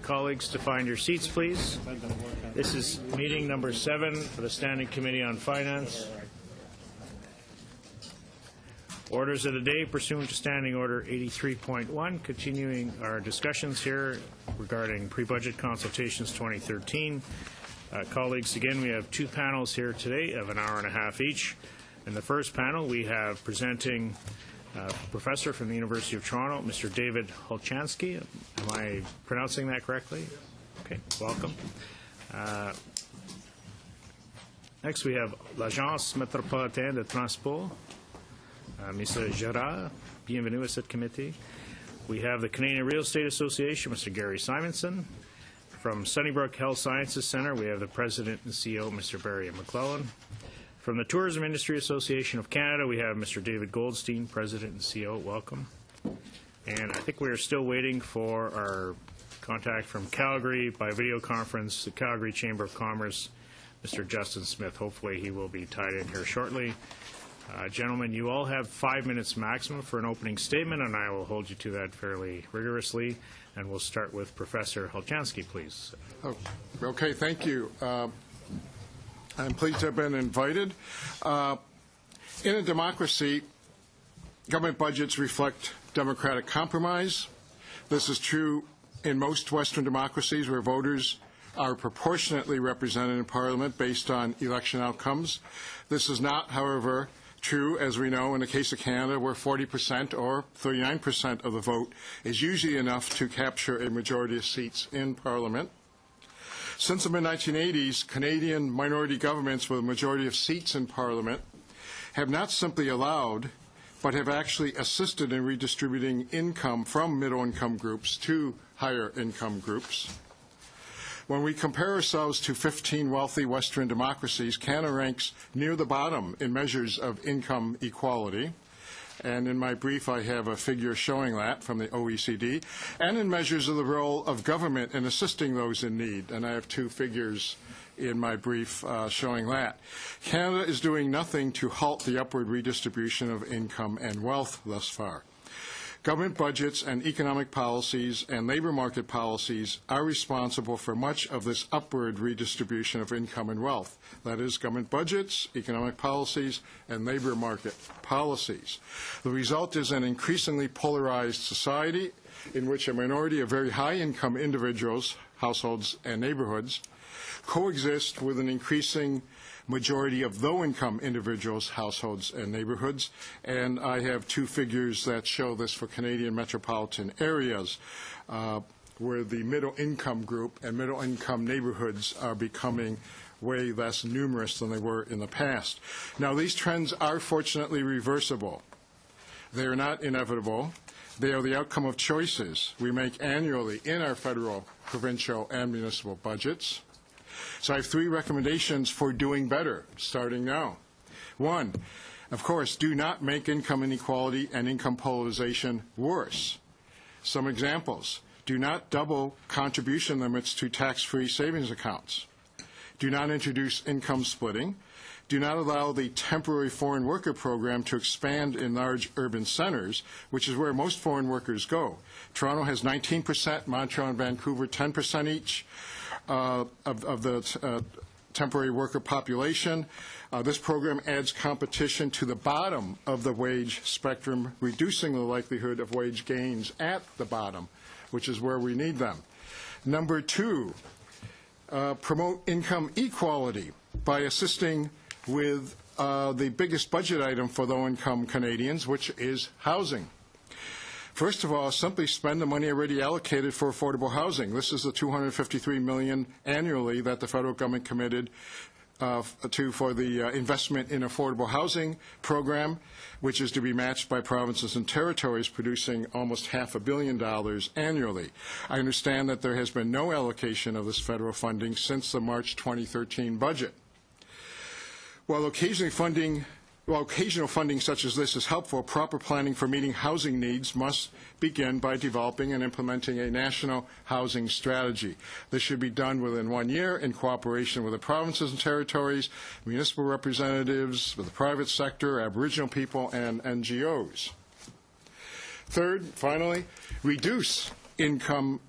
colleagues to find your seats, please. This is meeting number 7 for the Standing Committee on Finance. Orders of the day pursuant to Standing Order 83.1, continuing our discussions here regarding pre-budget consultations 2013. Colleagues, again, we have 2 panels here today of an hour and a half each. In the first panel, we have presenting professor from the University of Toronto, Mr. David Holchansky. Am I pronouncing that correctly? Okay, welcome. Next, we have l'Agence métropolitaine de transport, Mr. Gérard. Bienvenue à cette committee. We have the Canadian Real Estate Association, Mr. Gary Simonson. From Sunnybrook Health Sciences Centre, we have the President and CEO, Mr. Barry McClellan. From the Tourism Industry Association of Canada, we have Mr. David Goldstein, President and CEO. Welcome. And I think we are still waiting for our contact from Calgary by video conference, the Calgary Chamber of Commerce, Mr. Justin Smith. Hopefully he will be tied in here shortly. Gentlemen, you all have 5 minutes maximum for an opening statement, and I will hold you to that fairly rigorously. And we'll start with Professor Holchansky, please. Oh, okay, thank you. I'm pleased to have been invited. In a democracy, government budgets reflect democratic compromise. This is true in most Western democracies where voters are proportionately represented in Parliament based on election outcomes. This is not, however, true, as we know, in the case of Canada, where 40% or 39% of the vote is usually enough to capture a majority of seats in Parliament. Since the mid-1980s, Canadian minority governments with a majority of seats in Parliament have not simply allowed, but have actually assisted in redistributing income from middle-income groups to higher-income groups. When we compare ourselves to 15 wealthy Western democracies, Canada ranks near the bottom in measures of income equality. And in my brief, I have a figure showing that from the OECD, and in measures of the role of government in assisting those in need. And I have 2 figures in my brief showing that. Canada is doing nothing to halt the upward redistribution of income and wealth thus far. Government budgets and economic policies and labor market policies are responsible for much of this upward redistribution of income and wealth. That is, government budgets, economic policies, and labor market policies. The result is an increasingly polarized society in which a minority of very high-income individuals, households, and neighborhoods coexist with an increasing majority of low-income individuals, households, and neighborhoods. And I have 2 figures that show this for Canadian metropolitan areas, where the middle-income group and middle-income neighborhoods are becoming way less numerous than they were in the past. Now, these trends are fortunately reversible. They are not inevitable. They are the outcome of choices we make annually in our federal, provincial, and municipal budgets. So I have 3 recommendations for doing better, starting now. 1, of course, do not make income inequality and income polarization worse. Some examples. Do not double contribution limits to tax-free savings accounts. Do not introduce income splitting. Do not allow the temporary foreign worker program to expand in large urban centers, which is where most foreign workers go. Toronto has 19%, Montreal and Vancouver 10% each. Of the temporary worker population. This program adds competition to the bottom of the wage spectrum, reducing the likelihood of wage gains at the bottom, which is where we need them. Number 2, promote income equality by assisting with the biggest budget item for low-income Canadians, which is housing. First of all, simply spend the money already allocated for affordable housing. This is the $253 million annually that the federal government committed for the investment in affordable housing program, which is to be matched by provinces and territories, producing almost $500 million annually. I understand that there has been no allocation of this federal funding since the March 2013 budget. While occasional funding such as this is helpful, proper planning for meeting housing needs must begin by developing and implementing a national housing strategy. This should be done within 1 year in cooperation with the provinces and territories, municipal representatives, with the private sector, Aboriginal people, and NGOs. Third, finally, reduce income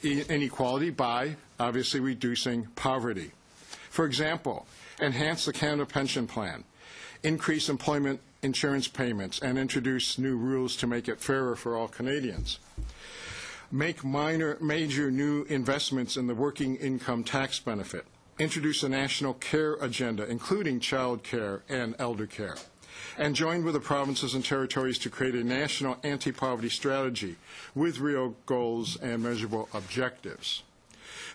inequality by, obviously, reducing poverty. For example, enhance the Canada Pension Plan, increase employment insurance payments, and introduce new rules to make it fairer for all Canadians. Make major new investments in the working income tax benefit. Introduce a national care agenda, including child care and elder care. And join with the provinces and territories to create a national anti-poverty strategy with real goals and measurable objectives.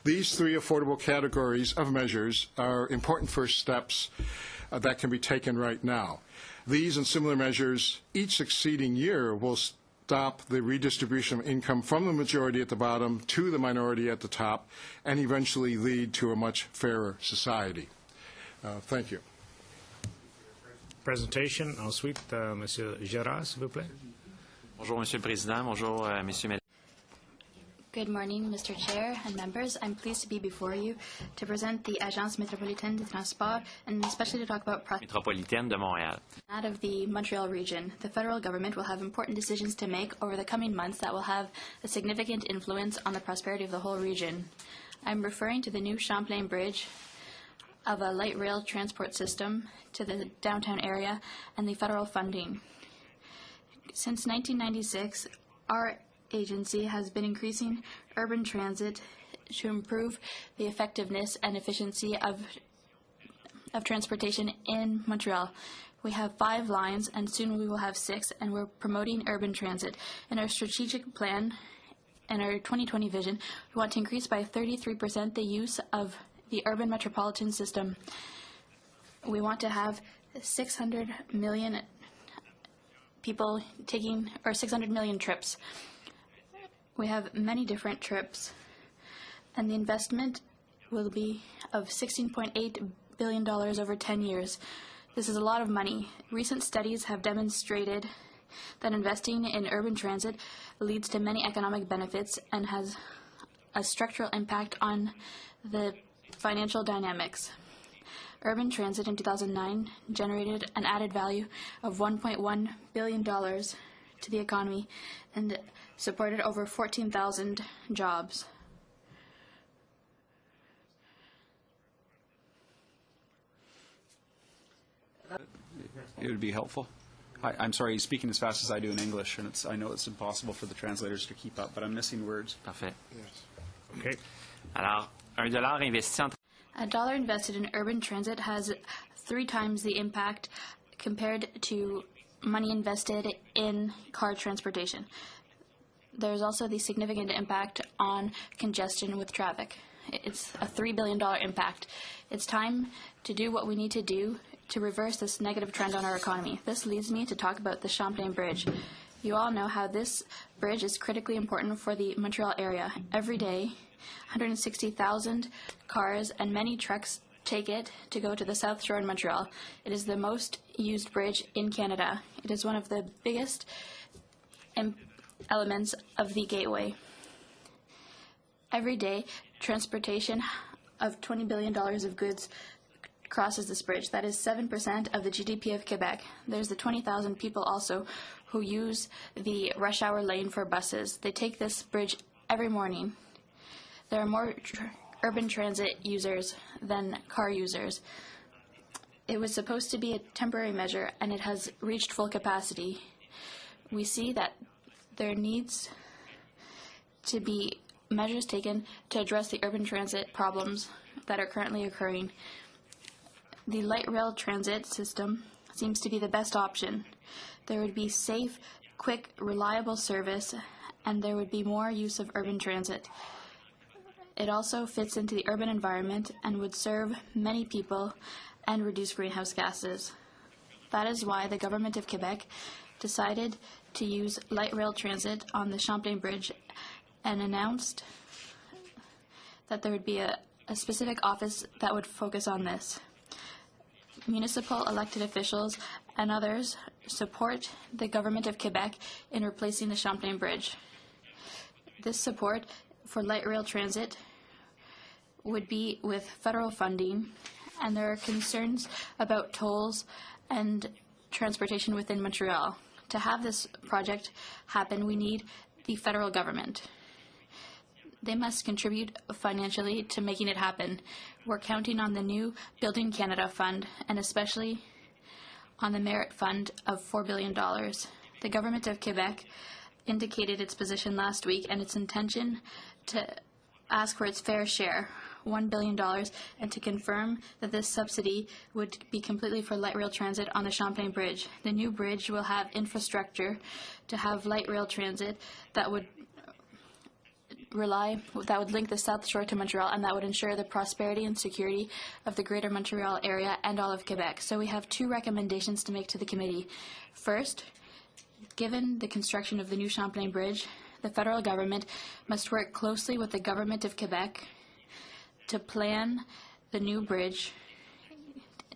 These three affordable categories of measures are important first steps that can be taken right now. These and similar measures each succeeding year will stop the redistribution of income from the majority at the bottom to the minority at the top and eventually lead to a much fairer society. Thank you. Presentation. Ensuite, Monsieur Gérard, s'il vous plaît. Bonjour, Monsieur le Président. Bonjour, Messieurs, Mesdames. Good morning, Mr. Chair and members. I'm pleased to be before you to present the Agence Métropolitaine de Transport and especially to talk about Métropolitaine de Montréal. out of the Montreal region. The federal government will have important decisions to make over the coming months that will have a significant influence on the prosperity of the whole region. I'm referring to the new Champlain Bridge, of a light rail transport system to the downtown area, and the federal funding. Since 1996, our agency has been increasing urban transit to improve the effectiveness and efficiency of transportation in Montreal. We have 5 lines, and soon we will have 6, and we're promoting urban transit. In our strategic plan and our 2020 vision, we want to increase by 33% the use of the urban metropolitan system. We want to have 600 million people taking, or 600 million trips. We have many different trips, and the investment will be of $16.8 billion over 10 years. This is a lot of money. Recent studies have demonstrated that investing in urban transit leads to many economic benefits and has a structural impact on the financial dynamics. Urban transit in 2009 generated an added value of $1.1 billion to the economy and supported over 14,000 jobs. It would be helpful. I'm sorry, he's speaking as fast as I do in English, and I know it's impossible for the translators to keep up, but I'm missing words. Parfait. Yes. Okay. Alors, $1 investi en A dollar invested in urban transit has 3 times the impact compared to money invested in car transportation. There's also the significant impact on congestion with traffic. It's a $3 billion impact. It's time to do what we need to do to reverse this negative trend on our economy. This leads me to talk about the Champlain Bridge. You all know how this bridge is critically important for the Montreal area. Every day, 160,000 cars and many trucks take it to go to the South Shore in Montreal. It is the most used bridge in Canada. It is one of the biggest elements of the gateway. Every day, transportation of $20 billion of goods crosses this bridge. That is 7% of the GDP of Quebec. There's the 20,000 people also who use the rush hour lane for buses. They take this bridge every morning. There are more urban transit users than car users. It was supposed to be a temporary measure, and it has reached full capacity. We see that there needs to be measures taken to address the urban transit problems that are currently occurring. The light rail transit system seems to be the best option. There would be safe, quick, reliable service, and there would be more use of urban transit. It also fits into the urban environment and would serve many people and reduce greenhouse gases. That is why the Government of Quebec decided to use light rail transit on the Champlain Bridge and announced that there would be a specific office that would focus on this. Municipal elected officials and others support the Government of Quebec in replacing the Champlain Bridge. This support for light rail transit would be with federal funding, and there are concerns about tolls and transportation within Montreal. To have this project happen, we need the federal government. They must contribute financially to making it happen. We're counting on the new Building Canada Fund and especially on the Merit Fund of $4 billion. The Government of Quebec indicated its position last week and its intention to ask for its fair share, $1 billion, and to confirm that this subsidy would be completely for light rail transit on the Champlain Bridge. The new bridge will have infrastructure to have light rail transit that would link the South Shore to Montreal, and that would ensure the prosperity and security of the Greater Montreal area and all of Quebec. So we have two recommendations to make to the committee. First, given the construction of the new Champlain Bridge, the federal government must work closely with the Government of Quebec to plan the new bridge,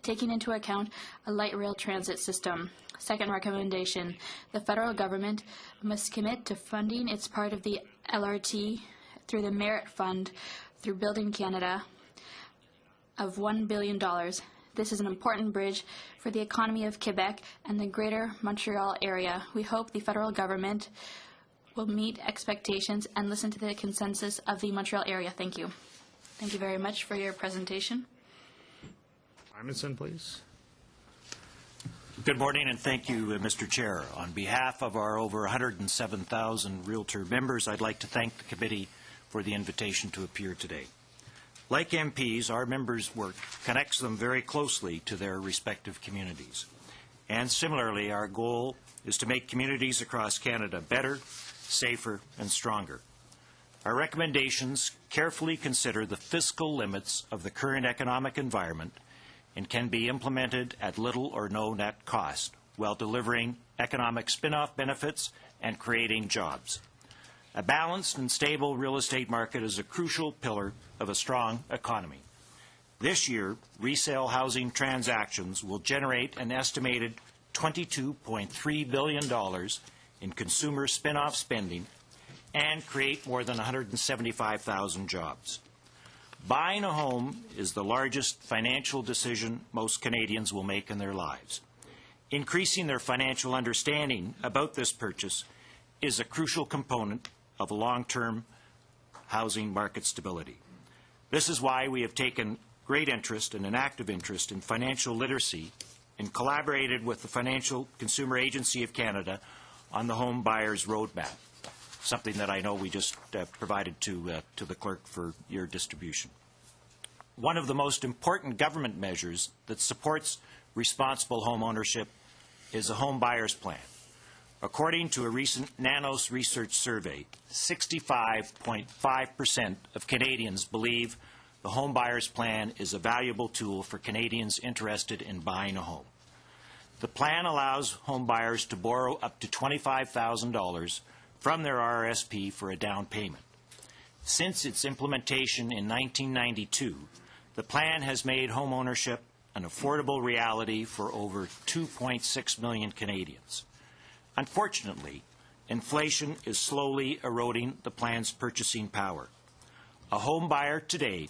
taking into account a light rail transit system. Second recommendation, the federal government must commit to funding its part of the LRT through the Merit Fund through Building Canada of $1 billion. This is an important bridge for the economy of Quebec and the Greater Montreal area. We hope the federal government will meet expectations and listen to the consensus of the Montreal area. Thank you. Thank you very much for your presentation. Simonson, please. Good morning, and thank you, Mr. Chair. On behalf of our over 107,000 Realtor members, I'd like to thank the committee for the invitation to appear today. Like MPs, our members' work connects them very closely to their respective communities. And similarly, our goal is to make communities across Canada better, safer, and stronger. Our recommendations carefully consider the fiscal limits of the current economic environment and can be implemented at little or no net cost while delivering economic spin-off benefits and creating jobs. A balanced and stable real estate market is a crucial pillar of a strong economy. This year, resale housing transactions will generate an estimated $22.3 billion in consumer spin-off spending and create more than 175,000 jobs. Buying a home is the largest financial decision most Canadians will make in their lives. Increasing their financial understanding about this purchase is a crucial component of long-term housing market stability. This is why we have taken great interest and an active interest in financial literacy and collaborated with the Financial Consumer Agency of Canada on the Home Buyers Roadmap, something that I know we just provided to the clerk for your distribution. One of the most important government measures that supports responsible home ownership is a home buyer's plan. According to a recent Nanos research survey, 65.5% of Canadians believe the home buyer's plan is a valuable tool for Canadians interested in buying a home. The plan allows home buyers to borrow up to $25,000 from their RRSP for a down payment. Since its implementation in 1992, the plan has made home ownership an affordable reality for over 2.6 million Canadians. Unfortunately, inflation is slowly eroding the plan's purchasing power. A home buyer today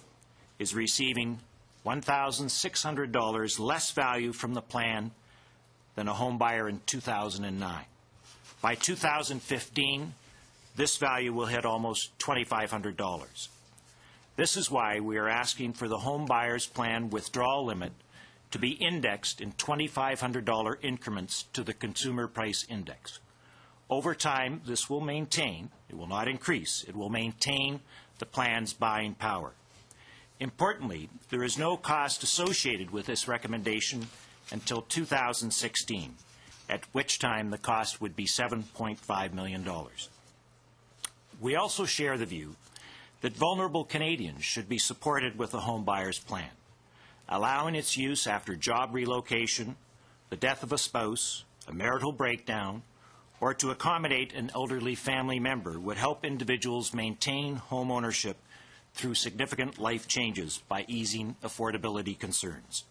is receiving $1,600 less value from the plan than a home buyer in 2009. By 2015, this value will hit almost $2,500. This is why we are asking for the home buyer's plan withdrawal limit to be indexed in $2,500 increments to the Consumer Price Index. Over time, this will maintain, it will not increase, it will maintain the plan's buying power. Importantly, there is no cost associated with this recommendation until 2016, at which time the cost would be $7.5 million. We also share the view that vulnerable Canadians should be supported with a home buyer's plan. Allowing its use after job relocation, the death of a spouse, a marital breakdown, or to accommodate an elderly family member would help individuals maintain home ownership through significant life changes by easing affordability concerns.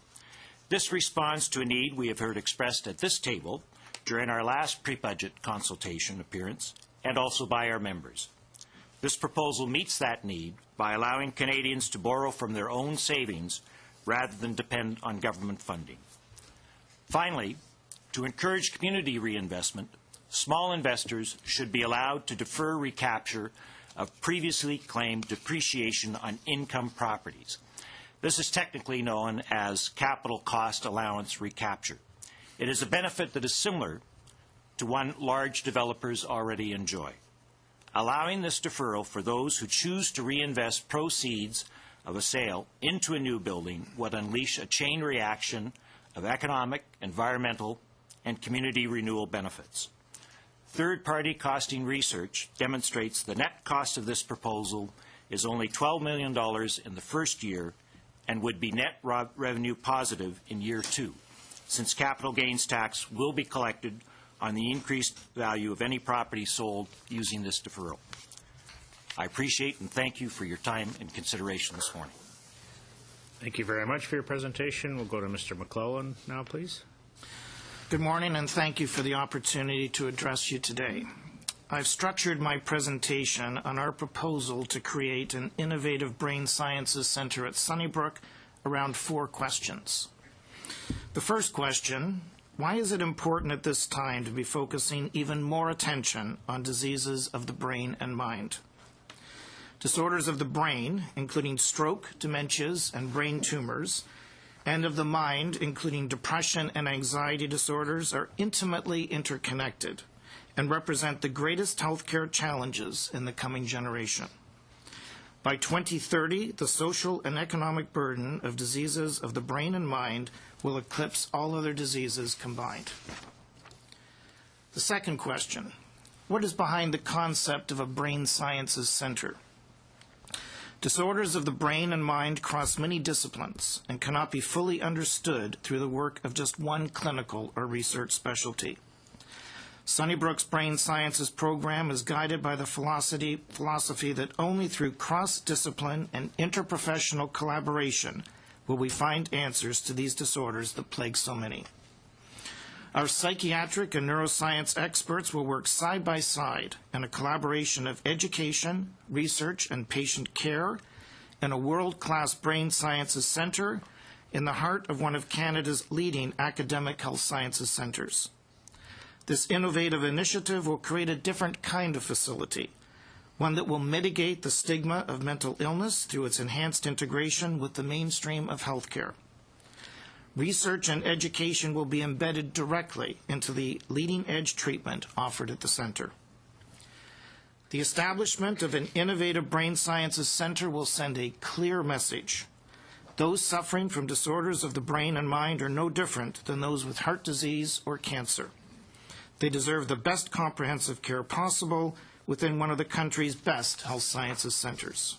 This responds to a need we have heard expressed at this table during our last pre-budget consultation appearance and also by our members. This proposal meets that need by allowing Canadians to borrow from their own savings rather than depend on government funding. Finally, to encourage community reinvestment, small investors should be allowed to defer recapture of previously claimed depreciation on income properties. This is technically known as capital cost allowance recapture. It is a benefit that is similar to one large developers already enjoy. Allowing this deferral for those who choose to reinvest proceeds of a sale into a new building would unleash a chain reaction of economic, environmental, and community renewal benefits. Third-party costing research demonstrates the net cost of this proposal is only $12 million in the first year and would be net revenue positive in year 2, since capital gains tax will be collected on the increased value of any property sold using this deferral. I appreciate and thank you for your time and consideration this morning. Thank you very much for your presentation. We'll go to Mr. McClellan now, please. Good morning, and thank you for the opportunity to address you today. I've structured my presentation on our proposal to create an innovative brain sciences center at Sunnybrook around 4 questions. The first question: why is it important at this time to be focusing even more attention on diseases of the brain and mind? Disorders of the brain, including stroke, dementias, and brain tumors, and of the mind, including depression and anxiety disorders, are intimately interconnected and represent the greatest healthcare challenges in the coming generation. By 2030, the social and economic burden of diseases of the brain and mind will eclipse all other diseases combined. The second question: what is behind the concept of a brain sciences center? Disorders of the brain and mind cross many disciplines and cannot be fully understood through the work of just one clinical or research specialty. Sunnybrook's Brain Sciences program is guided by the philosophy that only through cross-discipline and interprofessional collaboration will we find answers to these disorders that plague so many. Our psychiatric and neuroscience experts will work side by side in a collaboration of education, research, and patient care in a world-class brain sciences center in the heart of one of Canada's leading academic health sciences centers. This innovative initiative will create a different kind of facility, one that will mitigate the stigma of mental illness through its enhanced integration with the mainstream of healthcare. Research and education will be embedded directly into the leading-edge treatment offered at the center. The establishment of an innovative brain sciences center will send a clear message. Those suffering from disorders of the brain and mind are no different than those with heart disease or cancer. They deserve the best comprehensive care possible within one of the country's best health sciences centers.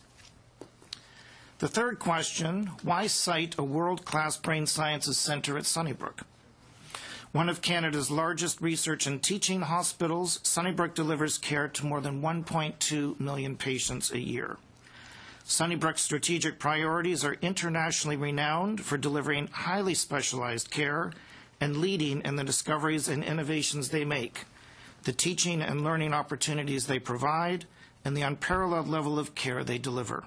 The third question: why cite a world-class brain sciences center at Sunnybrook? One of Canada's largest research and teaching hospitals, Sunnybrook delivers care to more than 1.2 million patients a year. Sunnybrook's strategic priorities are internationally renowned for delivering highly specialized care and leading in the discoveries and innovations they make, the teaching and learning opportunities they provide, and the unparalleled level of care they deliver.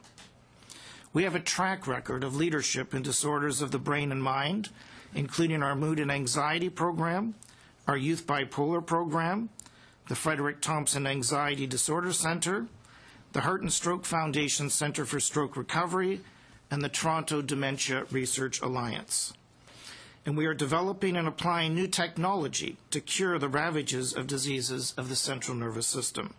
We have a track record of leadership in disorders of the brain and mind, including our mood and anxiety program, our youth bipolar program, the Frederick Thompson Anxiety Disorder Center, the Heart and Stroke Foundation Center for Stroke Recovery, and the Toronto Dementia Research Alliance. And we are developing and applying new technology to cure the ravages of diseases of the central nervous system.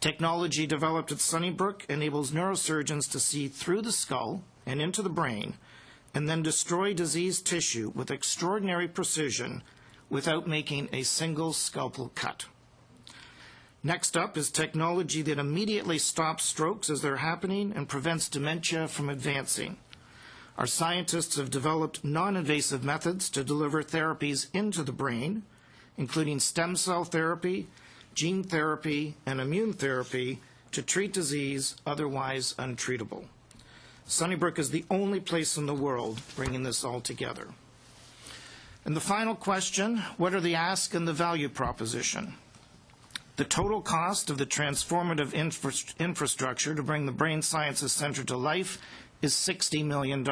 Technology developed at Sunnybrook enables neurosurgeons to see through the skull and into the brain and then destroy diseased tissue with extraordinary precision without making a single scalpel cut. Next up is technology that immediately stops strokes as they're happening and prevents dementia from advancing. Our scientists have developed non-invasive methods to deliver therapies into the brain, including stem cell therapy, gene therapy, and immune therapy to treat disease otherwise untreatable. Sunnybrook is the only place in the world bringing this all together. And the final question: what are the ask and the value proposition? The total cost of the transformative infrastructure to bring the Brain Sciences Center to life is $60 million.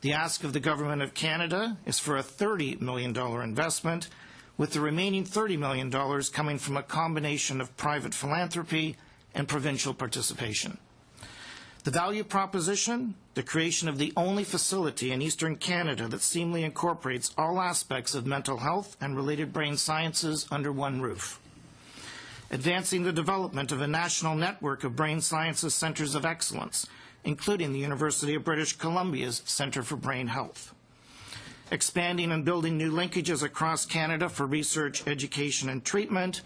The ask of the Government of Canada is for a $30 million investment, with the remaining $30 million coming from a combination of private philanthropy and provincial participation. The value proposition, the creation of the only facility in Eastern Canada that seamlessly incorporates all aspects of mental health and related brain sciences under one roof. Advancing the development of a national network of brain sciences centers of excellence, including the University of British Columbia's Centre for Brain Health. Expanding and building new linkages across Canada for research, education, and treatment.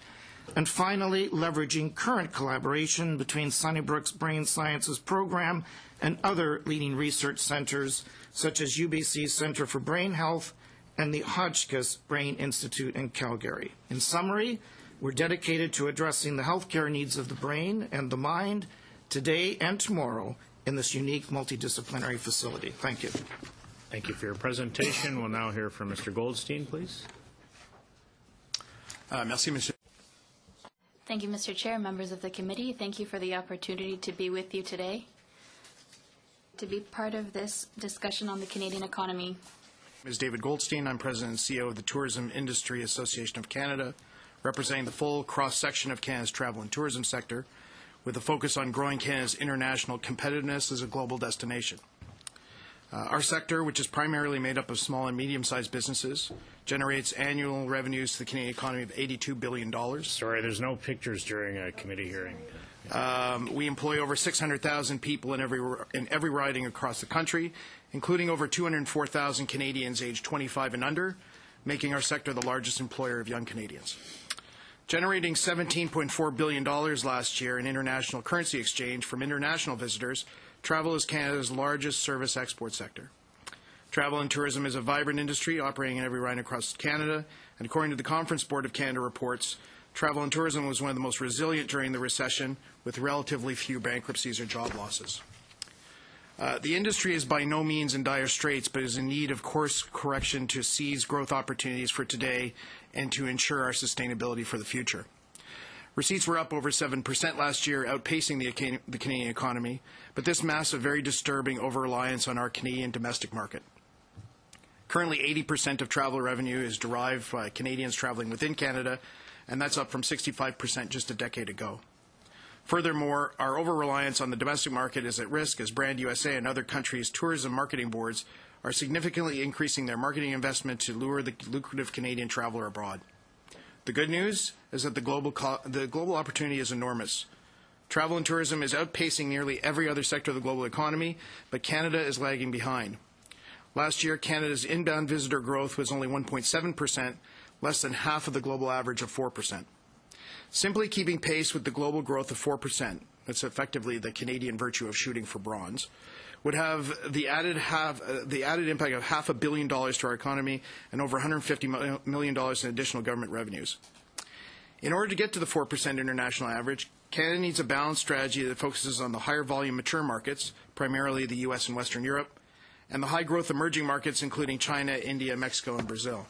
And finally, leveraging current collaboration between Sunnybrook's Brain Sciences Program and other leading research centers, such as UBC's Centre for Brain Health and the Hotchkiss Brain Institute in Calgary. In summary, we're dedicated to addressing the healthcare needs of the brain and the mind today and tomorrow in this unique multidisciplinary facility. Thank you. Thank you for your presentation. We'll now hear from Mr. Goldstein, please. Merci, Monsieur. Thank you, Mr. Chair, members of the committee. Thank you for the opportunity to be with you today, to be part of this discussion on the Canadian economy. My name is David Goldstein. I'm President and CEO of the Tourism Industry Association of Canada, representing the full cross-section of Canada's travel and tourism sector, with a focus on growing Canada's international competitiveness as a global destination. Our sector, which is primarily made up of small and medium-sized businesses, generates annual revenues to the Canadian economy of $82 billion. Sorry, there's no pictures during a committee hearing. We employ over 600,000 people in every riding across the country, including over 204,000 Canadians aged 25 and under, making our sector the largest employer of young Canadians. Generating $17.4 billion last year in international currency exchange from international visitors, travel is Canada's largest service export sector. Travel and tourism is a vibrant industry operating in every riding across Canada, and according to the Conference Board of Canada reports, travel and tourism was one of the most resilient during the recession, with relatively few bankruptcies or job losses. The industry is by no means in dire straits, but is in need of course correction to seize growth opportunities for today and to ensure our sustainability for the future. Receipts were up over 7% last year, outpacing the Canadian economy, but this masks a very disturbing over-reliance on our Canadian domestic market. Currently, 80% of travel revenue is derived by Canadians traveling within Canada, and that's up from 65% just a decade ago. Furthermore, our over-reliance on the domestic market is at risk as Brand USA and other countries' tourism marketing boards are significantly increasing their marketing investment to lure the lucrative Canadian traveler abroad. The good news is that the global opportunity is enormous. Travel and tourism is outpacing nearly every other sector of the global economy, but Canada is lagging behind. Last year, Canada's inbound visitor growth was only 1.7%, less than half of the global average of 4%. Simply keeping pace with the global growth of 4%, that's effectively the Canadian virtue of shooting for bronze, would have the added impact of $500 million to our economy and over $150 million in additional government revenues. In order to get to the 4% international average, Canada needs a balanced strategy that focuses on the higher volume mature markets, primarily the U.S. and Western Europe, and the high growth emerging markets, including China, India, Mexico, and Brazil.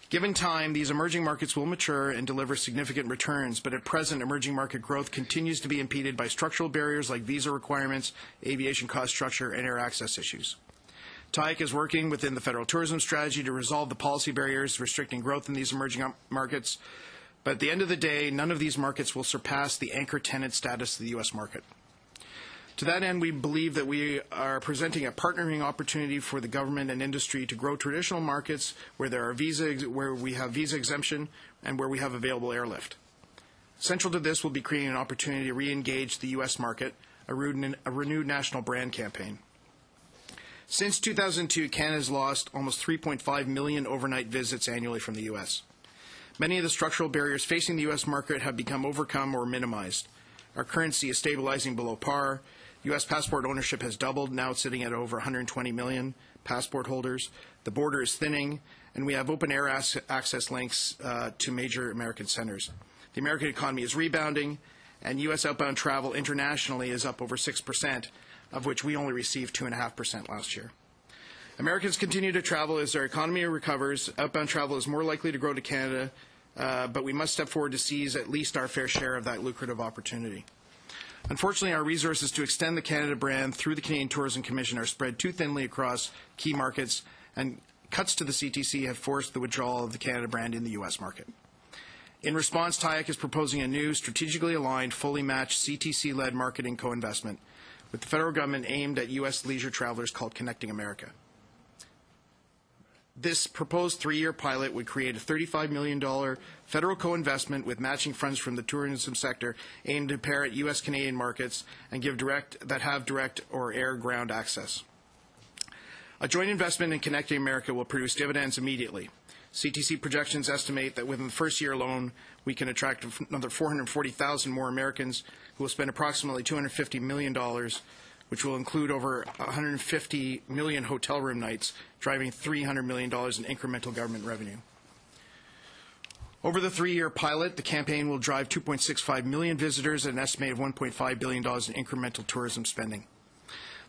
Given time, these emerging markets will mature and deliver significant returns, but at present, emerging market growth continues to be impeded by structural barriers like visa requirements, aviation cost structure, and air access issues. TIAC is working within the federal tourism strategy to resolve the policy barriers restricting growth in these emerging markets, but at the end of the day, none of these markets will surpass the anchor tenant status of the U.S. market. To that end, we believe that we are presenting a partnering opportunity for the government and industry to grow traditional markets where we have visa exemption and where we have available airlift. Central to this will be creating an opportunity to re-engage the U.S. market, a renewed national brand campaign. Since 2002, Canada has lost almost 3.5 million overnight visits annually from the U.S. Many of the structural barriers facing the U.S. market have become overcome or minimized. Our currency is stabilizing below par. U.S. passport ownership has doubled. Now it's sitting at over 120 million passport holders. The border is thinning, and we have open air access links to major American centers. The American economy is rebounding, and U.S. outbound travel internationally is up over 6%, of which we only received 2.5% last year. Americans continue to travel as their economy recovers. Outbound travel is more likely to grow to Canada, but we must step forward to seize at least our fair share of that lucrative opportunity. Unfortunately, our resources to extend the Canada brand through the Canadian Tourism Commission are spread too thinly across key markets, and cuts to the CTC have forced the withdrawal of the Canada brand in the U.S. market. In response, TIAC is proposing a new, strategically aligned, fully matched CTC-led marketing co-investment with the federal government aimed at U.S. leisure travelers called Connecting America. This proposed 3-year pilot would create a $35 million federal co-investment with matching funds from the tourism sector aimed to pair at U.S.-Canadian markets and have direct or air-ground access. A joint investment in Connecting America will produce dividends immediately. CTC projections estimate that within the first year alone, we can attract another 440,000 more Americans who will spend approximately $250 million, which will include over 150 million hotel room nights, driving $300 million in incremental government revenue. Over the 3-year pilot, the campaign will drive 2.65 million visitors and an estimated $1.5 billion in incremental tourism spending.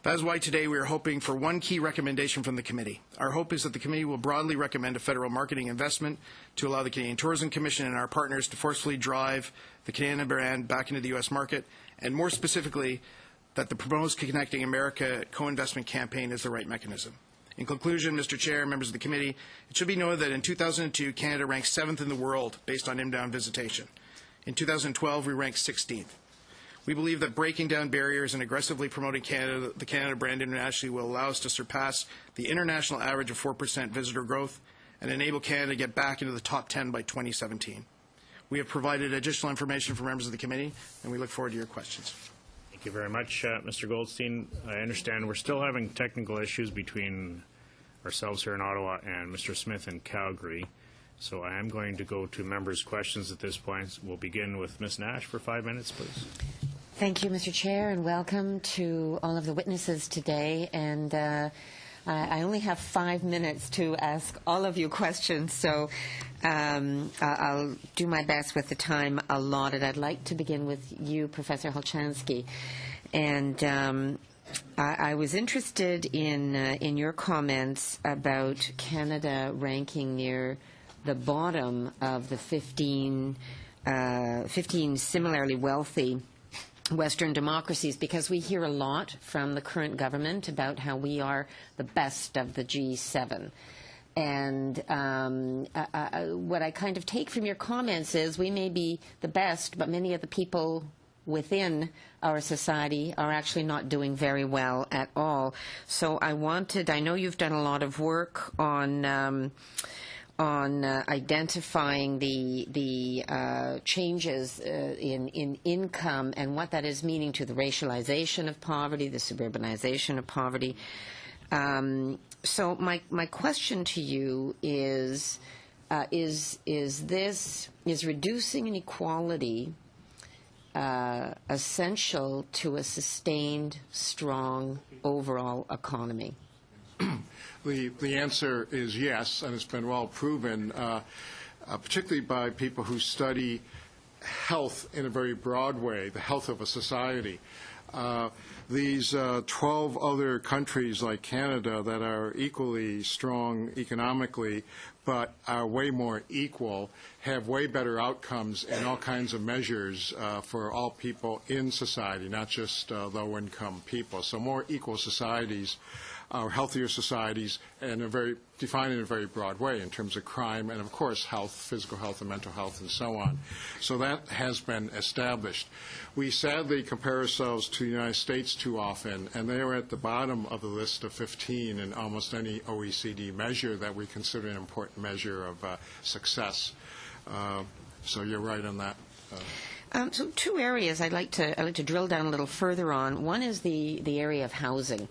That is why today we are hoping for one key recommendation from the committee. Our hope is that the committee will broadly recommend a federal marketing investment to allow the Canadian Tourism Commission and our partners to forcefully drive the Canadian brand back into the U.S. market, and more specifically, that the proposed Connecting America co-investment campaign is the right mechanism. In conclusion, Mr. Chair, members of the committee, it should be noted that in 2002, Canada ranked 7th in the world based on inbound visitation. In 2012, we ranked 16th. We believe that breaking down barriers and aggressively promoting the Canada brand internationally will allow us to surpass the international average of 4% visitor growth and enable Canada to get back into the top 10 by 2017. We have provided additional information for members of the committee, and we look forward to your questions. Thank you very much, Mr. Goldstein. I understand we're still having technical issues between ourselves here in Ottawa and Mr. Smith in Calgary. So I am going to go to members' questions at this point. We'll begin with Ms. Nash for 5 minutes, please. Thank you, Mr. Chair, and welcome to all of the witnesses today. And I only have 5 minutes to ask all of you questions, so I'll do my best with the time allotted. I'd like to begin with you, Professor Holchansky. And I was interested in your comments about Canada ranking near the bottom of the 15 similarly wealthy Western democracies, because we hear a lot from the current government about how we are the best of the G7. And what I kind of take from your comments is we may be the best, but many of the people within our society are actually not doing very well at all. So I know you've done a lot of work on identifying the changes in income and what that is meaning to the racialization of poverty, the suburbanization of poverty. So my question to you is reducing inequality essential to a sustained, strong overall economy? The answer is yes, and it's been well proven, particularly by people who study health in a very broad way, the health of a society. These 12 other countries like Canada that are equally strong economically but are way more equal have way better outcomes in all kinds of measures for all people in society, not just low-income people. So more equal societies are healthier societies, and are defined in a very broad way in terms of crime and, of course, health, physical health and mental health and so on. So that has been established. We sadly compare ourselves to the United States too often, and they are at the bottom of the list of 15 in almost any OECD measure that we consider an important measure of success. So you're right on that. So 2 areas I'd like to drill down a little further on. One is the area of housing.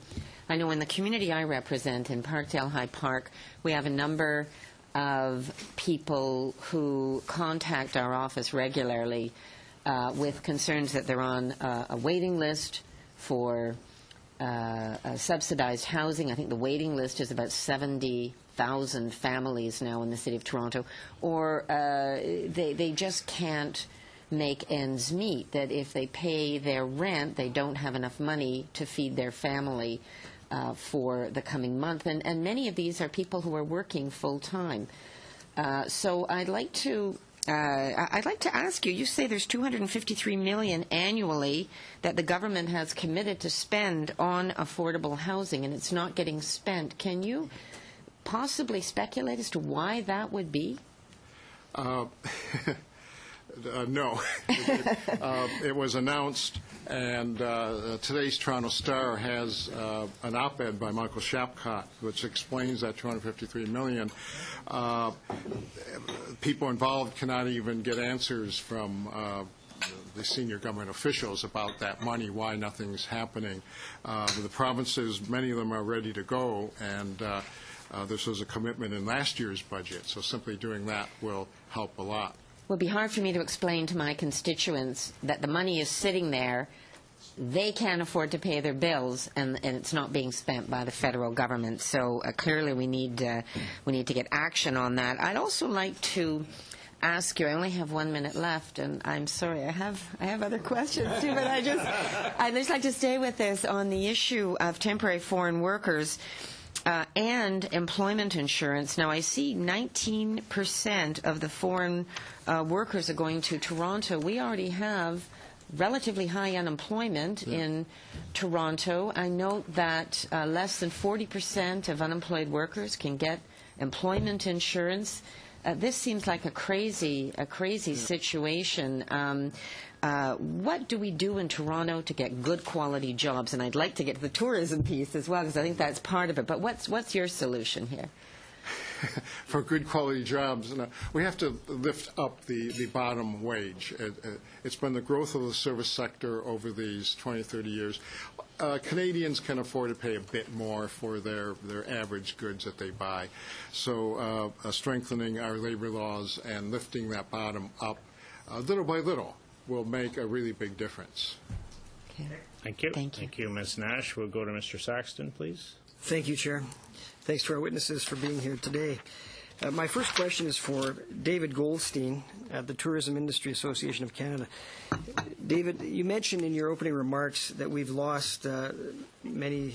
I know in the community I represent in Parkdale High Park, we have a number of people who contact our office regularly with concerns that they're on a waiting list for subsidized housing. I think the waiting list is about 70,000 families now in the city of Toronto, or they just can't make ends meet, that if they pay their rent, they don't have enough money to feed their family for the coming month. And many of these are people who are working full-time. So I'd like to ask you, you say there's $253 million annually that the government has committed to spend on affordable housing, and it's not getting spent. Can you possibly speculate as to why that would be? No. It was announced, and today's Toronto Star has an op-ed by Michael Shapcott, which explains that $253 million. People involved cannot even get answers from the senior government officials about that money, why nothing's happening. The provinces, many of them are ready to go, and this was a commitment in last year's budget, so simply doing that will help a lot. It would be hard for me to explain to my constituents that the money is sitting there, they can't afford to pay their bills, and it's not being spent by the federal government. So clearly we need to get action on that. I'd also like to ask you, I only have 1 minute left, and I'm sorry, I have other questions too, but I'd just like to stay with this on the issue of temporary foreign workers and employment insurance. Now, I see 19% of the foreign workers are going to Toronto. We already have relatively high unemployment in Toronto. I note that less than 40% of unemployed workers can get employment insurance. This seems like a crazy situation. What do we do in Toronto to get good quality jobs? And I'd like to get to the tourism piece as well, because I think that's part of it. But what's your solution here? For good quality jobs, we have to lift up the bottom wage. It's been the growth of the service sector over these 20, 30 years. Canadians can afford to pay a bit more for their average goods that they buy. So strengthening our labor laws and lifting that bottom up little by little will make a really big difference. Okay. Thank you. Thank you. Ms. Nash. We'll go to Mr. Saxton, please. Thank you, Chair. Thanks to our witnesses for being here today. My first question is for David Goldstein at the Tourism Industry Association of Canada. David, you mentioned in your opening remarks that we've lost many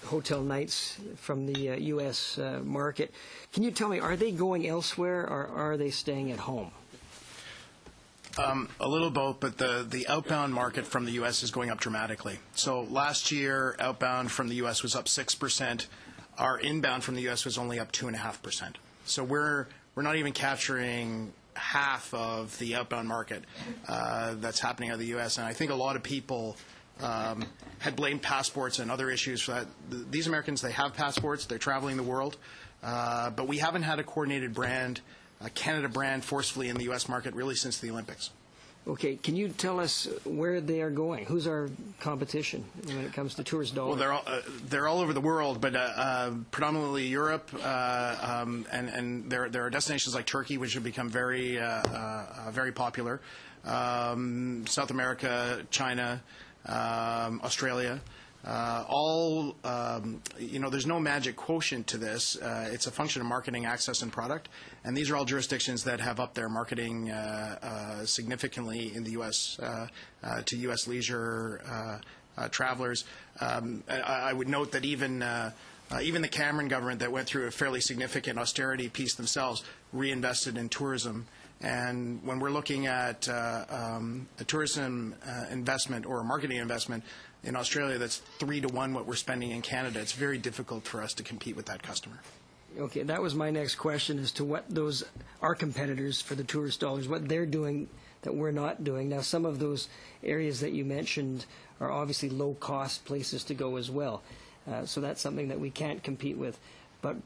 hotel nights from the U.S. market. Can you tell me, are they going elsewhere or are they staying at home? A little both, but the outbound market from the U.S. is going up dramatically. So last year, outbound from the U.S. was up 6%. Our inbound from the U.S. was only up 2.5%. So we're not even capturing half of the outbound market that's happening out of the U.S. And I think a lot of people had blamed passports and other issues for that. These Americans, they have passports. They're traveling the world. But we haven't had a coordinated brand, a Canada brand, forcefully in the U.S. market really since the Olympics. Okay, can you tell us where they are going? Who's our competition when it comes to tourist dollars? Well, they're all over the world, but predominantly Europe, and there are destinations like Turkey, which have become very popular. South America, China, Australia. There's no magic quotient to this. It's a function of marketing, access, and product. And these are all jurisdictions that have upped their marketing significantly in the U.S. To U.S. leisure travelers. I would note that even the Cameron government that went through a fairly significant austerity piece themselves reinvested in tourism. And when we're looking at a tourism investment or a marketing investment in Australia, that's 3 to 1 what we're spending in Canada. It's very difficult for us to compete with that customer. Okay, that was my next question as to what those our competitors for the tourist dollars, what they're doing that we're not doing. Now, some of those areas that you mentioned are obviously low-cost places to go as well. So that's something that we can't compete with. But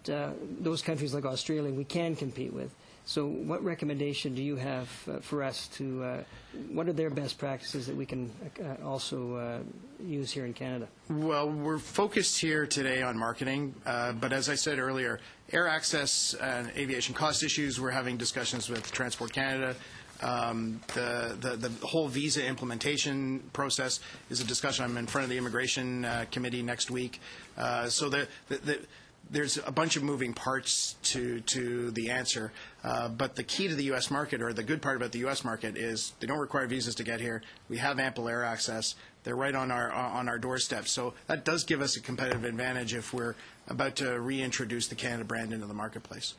those countries like Australia, we can compete with. So what recommendation do you have for us to, what are their best practices that we can also use here in Canada? Well, we're focused here today on marketing, but as I said earlier, air access and aviation cost issues, we're having discussions with Transport Canada. The whole visa implementation process is a discussion. I'm in front of the Immigration Committee next week. So there's a bunch of moving parts to the answer, but the key to the U.S. market, or the good part about the U.S. market, is they don't require visas to get here. We have ample air access. They're right on our doorstep. So that does give us a competitive advantage if we're about to reintroduce the Canada brand into the marketplace.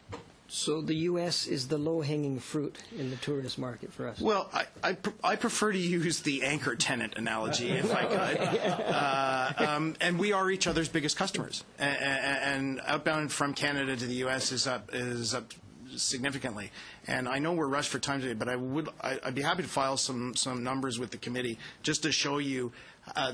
So the U.S. is the low-hanging fruit in the tourist market for us? Well, I prefer to use the anchor tenant analogy, if I could. And we are each other's biggest customers. And outbound from Canada to the U.S. is up significantly. And I know we're rushed for time today, but I'd be happy to file some numbers with the committee just to show you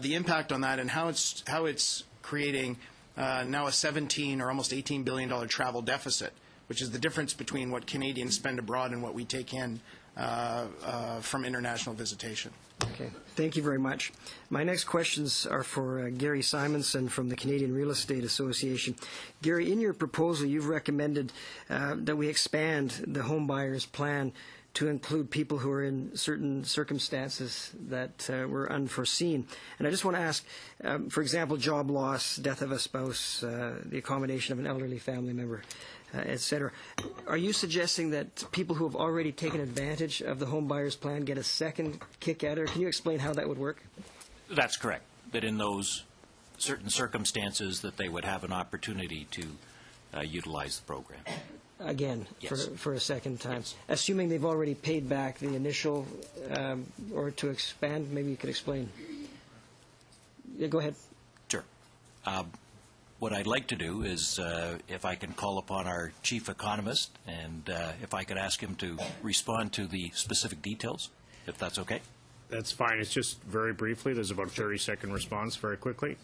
the impact on that and how it's creating now a 17 or almost $18 billion travel deficit, which is the difference between what Canadians spend abroad and what we take in from international visitation. Okay, thank you very much. My next questions are for Gary Simonson from the Canadian Real Estate Association. Gary, in your proposal, you've recommended that we expand the home buyers plan to include people who are in certain circumstances that were unforeseen. And I just want to ask, for example, job loss, death of a spouse, the accommodation of an elderly family member, etc. Are you suggesting that people who have already taken advantage of the home buyers plan get a second kick at it? Or can you explain how that would work? That's correct, that in those certain circumstances that they would have an opportunity to utilize the program. Again, Yes. for a second time. Yes. Assuming they've already paid back the initial, or to expand, maybe you could explain. Yeah, go ahead. Sure. What I'd like to do is, if I can call upon our chief economist, and if I could ask him to respond to the specific details, if that's okay. That's fine. It's just very briefly. There's about a 30-second response very quickly.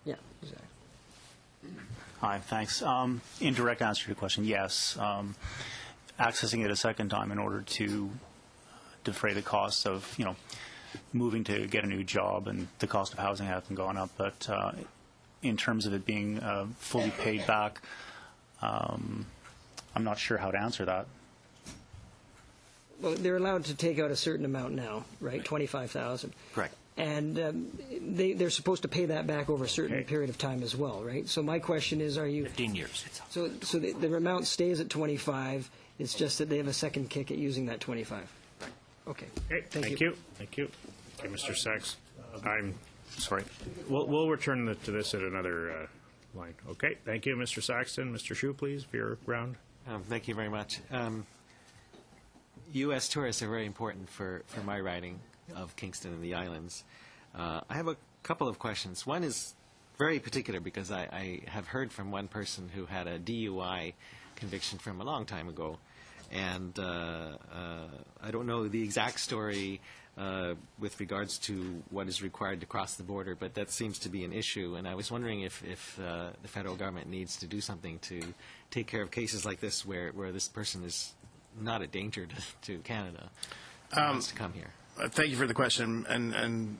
Yeah, exactly. Hi, thanks. In direct answer to your question, yes. Accessing it a second time in order to defray the costs of, moving to get a new job, and the cost of housing hasn't gone up. But in terms of it being fully paid back, I'm not sure how to answer that. Well, they're allowed to take out a certain amount now, right? $25,000. Correct. And they're supposed to pay that back over a certain period of time as well, right? So my question is, are you 15 years. So the amount stays at 25. It's just that they have a second kick at using that 25. Okay. Okay, thank you. Thank you. Okay, Mr. Sachs. I'm sorry. We'll return to this at another line. Okay, thank you, Mr. Saxton. Mr. Hsu, please, for your round. Thank you very much. U.S. tourists are very important for my riding of Kingston and the Islands. I have a couple of questions. One is very particular because I have heard from one person who had a DUI conviction from a long time ago, and I don't know the exact story with regards to what is required to cross the border, but that seems to be an issue, and I was wondering if the federal government needs to do something to take care of cases like this where this person is not a danger to Canada who wants to come here. Thank you for the question. And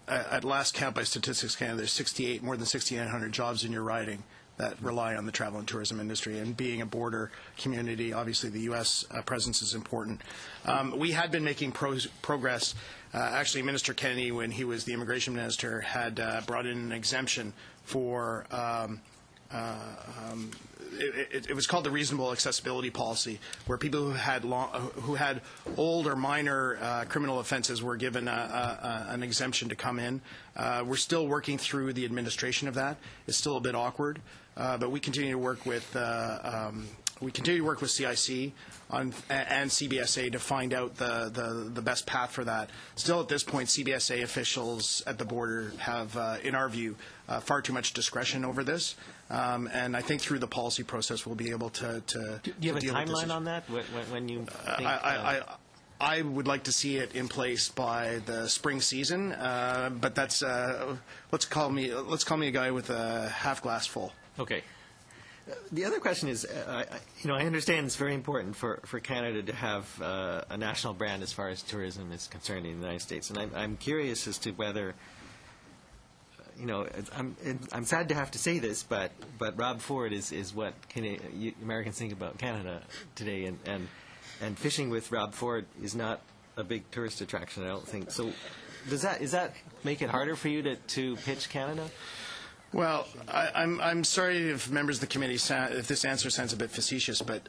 at last count by Statistics Canada, there's more than 6,800 jobs in your riding that rely on the travel and tourism industry. And being a border community, obviously the U.S. presence is important. We had been making progress. Actually, Minister Kennedy, when he was the immigration minister, had brought in an exemption for it was called the reasonable accessibility policy, where people who had old or minor criminal offenses were given an exemption to come in. We're still working through the administration of that. It's still a bit awkward, but we continue to work with CIC and CBSA to find out the best path for that. Still, at this point, CBSA officials at the border have, in our view, far too much discretion over this. And I think through the policy process, we'll be able to Do you have a timeline on that? When you think, I would like to see it in place by the spring season, but that's let's call me a guy with a half glass full. Okay. The other question is, I understand it's very important for Canada to have a national brand as far as tourism is concerned in the United States, and I'm curious as to whether, I'm sad to have to say this, but Rob Ford is what Americans think about Canada today, and fishing with Rob Ford is not a big tourist attraction, I don't think. So, does that make it harder for you to pitch Canada? Well, I'm sorry if members of the committee, if this answer sounds a bit facetious, but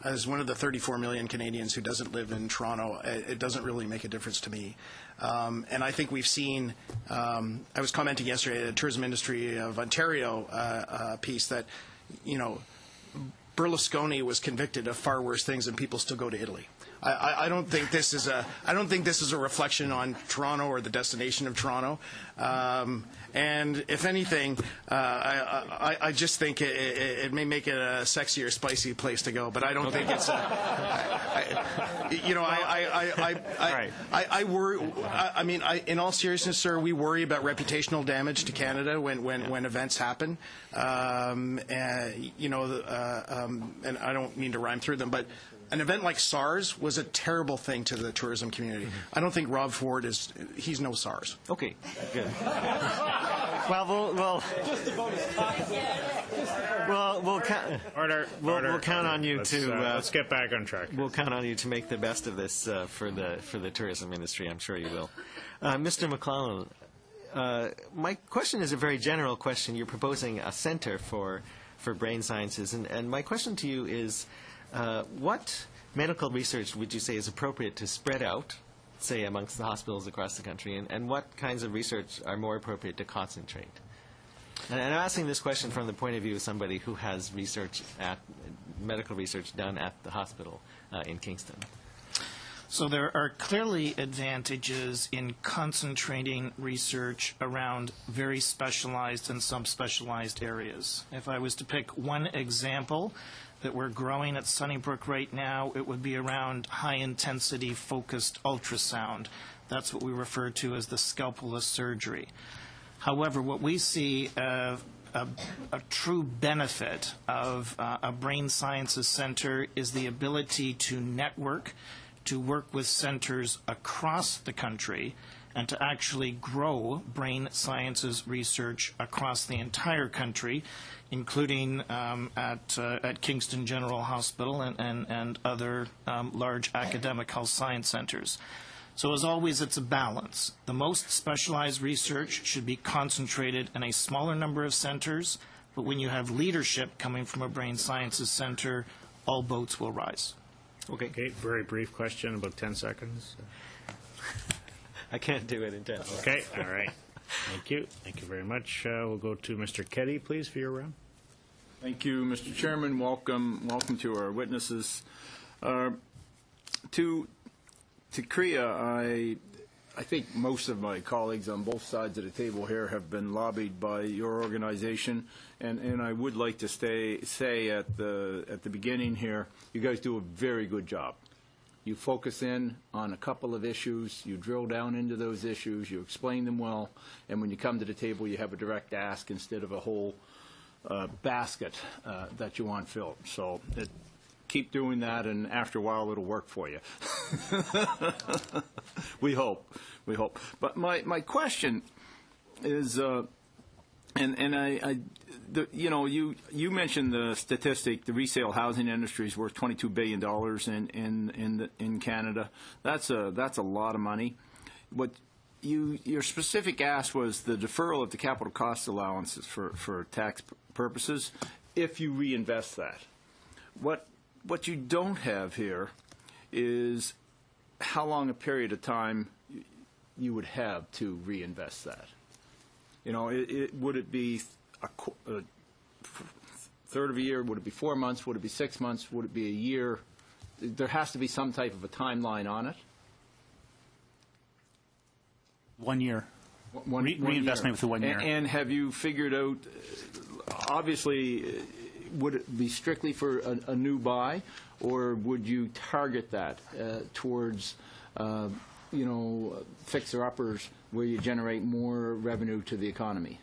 as one of the 34 million Canadians who doesn't live in Toronto, it doesn't really make a difference to me. And I think we've seen, I was commenting yesterday at a Tourism Industry of Ontario piece that, Berlusconi was convicted of far worse things and people still go to Italy. I don't think this is a reflection on Toronto or the destination of Toronto. And if anything, I just think it may make it a sexy or spicy place to go. But I don't think it's I worry. I mean, in all seriousness, sir, we worry about reputational damage to Canada when events happen. And I don't mean to rhyme through them, but an event like SARS was a terrible thing to the tourism community. I don't think Rob Ford he's no SARS. Okay, good. Well, we'll count on you to. Let's get back on track. We'll count on you to make the best of this for the tourism industry. I'm sure you will. Mr. McClellan, my question is a very general question. You're proposing a center for brain sciences, and my question to you is, what medical research would you say is appropriate to spread out, say, amongst the hospitals across the country, and what kinds of research are more appropriate to concentrate? And I'm asking this question from the point of view of somebody who has medical research done at the hospital in Kingston. So there are clearly advantages in concentrating research around very specialized and subspecialized areas. If I was to pick one example that we're growing at Sunnybrook right now, it would be around high-intensity focused ultrasound. That's what we refer to as the scalpeless surgery. However, what we see a true benefit of a brain sciences center is the ability to network, to work with centers across the country, and to actually grow brain sciences research across the entire country, including at Kingston General Hospital and other large academic health science centers. So as always, it's a balance. The most specialized research should be concentrated in a smaller number of centers, but when you have leadership coming from a brain sciences center, all boats will rise. Okay, very brief question, about 10 seconds. I can't do it in 10 seconds. Okay, all right. Thank you. Thank you very much. We'll go to Mr. Keddy, please, for your round. Thank you, Mr. Chairman. Welcome to our witnesses. To CREA, I think most of my colleagues on both sides of the table here have been lobbied by your organization, and I would like to say at the beginning here, you guys do a very good job. You focus in on a couple of issues, you drill down into those issues, you explain them well, and when you come to the table, you have a direct ask instead of a whole basket that you want filled. So keep doing that, and after a while, it'll work for you. We hope. But my question is, you mentioned the statistic: the resale housing industry is worth $22 billion in Canada. That's a lot of money. What your specific ask was the deferral of the capital cost allowances for tax purposes if you reinvest that. What you don't have here is how long a period of time you would have to reinvest that. Would it be a third of a year? Would it be 4 months? Would it be 6 months? Would it be a year? There has to be some type of a timeline on it. 1 year. Reinvestment within 1 year. And have you figured out, obviously, would it be strictly for a new buy, or would you target that towards, fixer-uppers where you generate more revenue to the economy?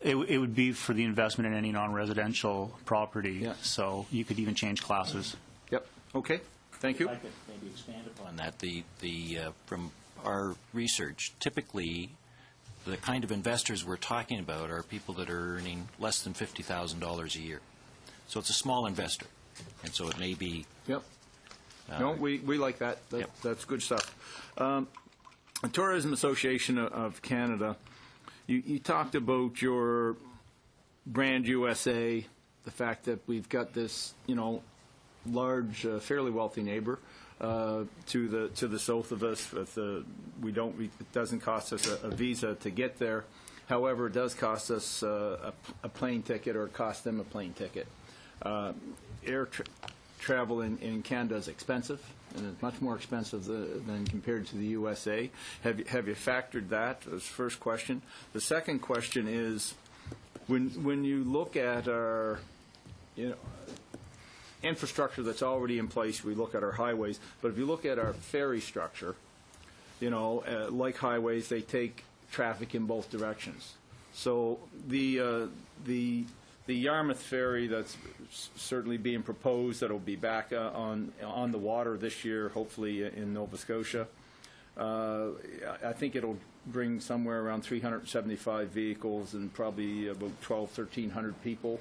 It would be for the investment in any non-residential property, yeah. So you could even change classes. Yep. Okay. Thank you. If I could maybe expand upon that. From our research, typically the kind of investors we're talking about are people that are earning less than $50,000 a year. So it's a small investor, and so it may be. Yep. No, we like that. Yep. That's good stuff. Tourism Association of Canada. You talked about your brand USA, the fact that we've got this, large, fairly wealthy neighbor to the south of us. It doesn't cost us a visa to get there. However, it does cost us a plane ticket, or cost them a plane ticket. travel in Canada is expensive, and it's much more expensive than compared to the USA. Have you factored that? That's the first question. The second question is, when you look at our infrastructure that's already in place, we look at our highways, but if you look at our ferry structure, like highways, they take traffic in both directions. So the Yarmouth ferry that's certainly being proposed, that'll be back on the water this year, hopefully in Nova Scotia. I think it'll bring somewhere around 375 vehicles and probably about 1,300 people.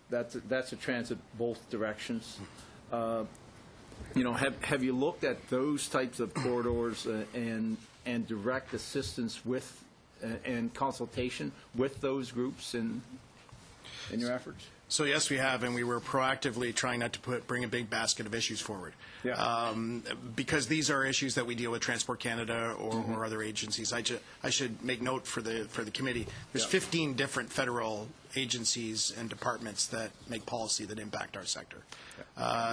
That's a transit both directions. Have you looked at those types of corridors and direct assistance with and consultation with those groups in your efforts? So yes, we have, and we were proactively trying not to bring a big basket of issues forward. Yeah. Because these are issues that we deal with Transport Canada or other agencies. I should make note for the committee. There's 15 different federal agencies and departments that make policy that impact our sector.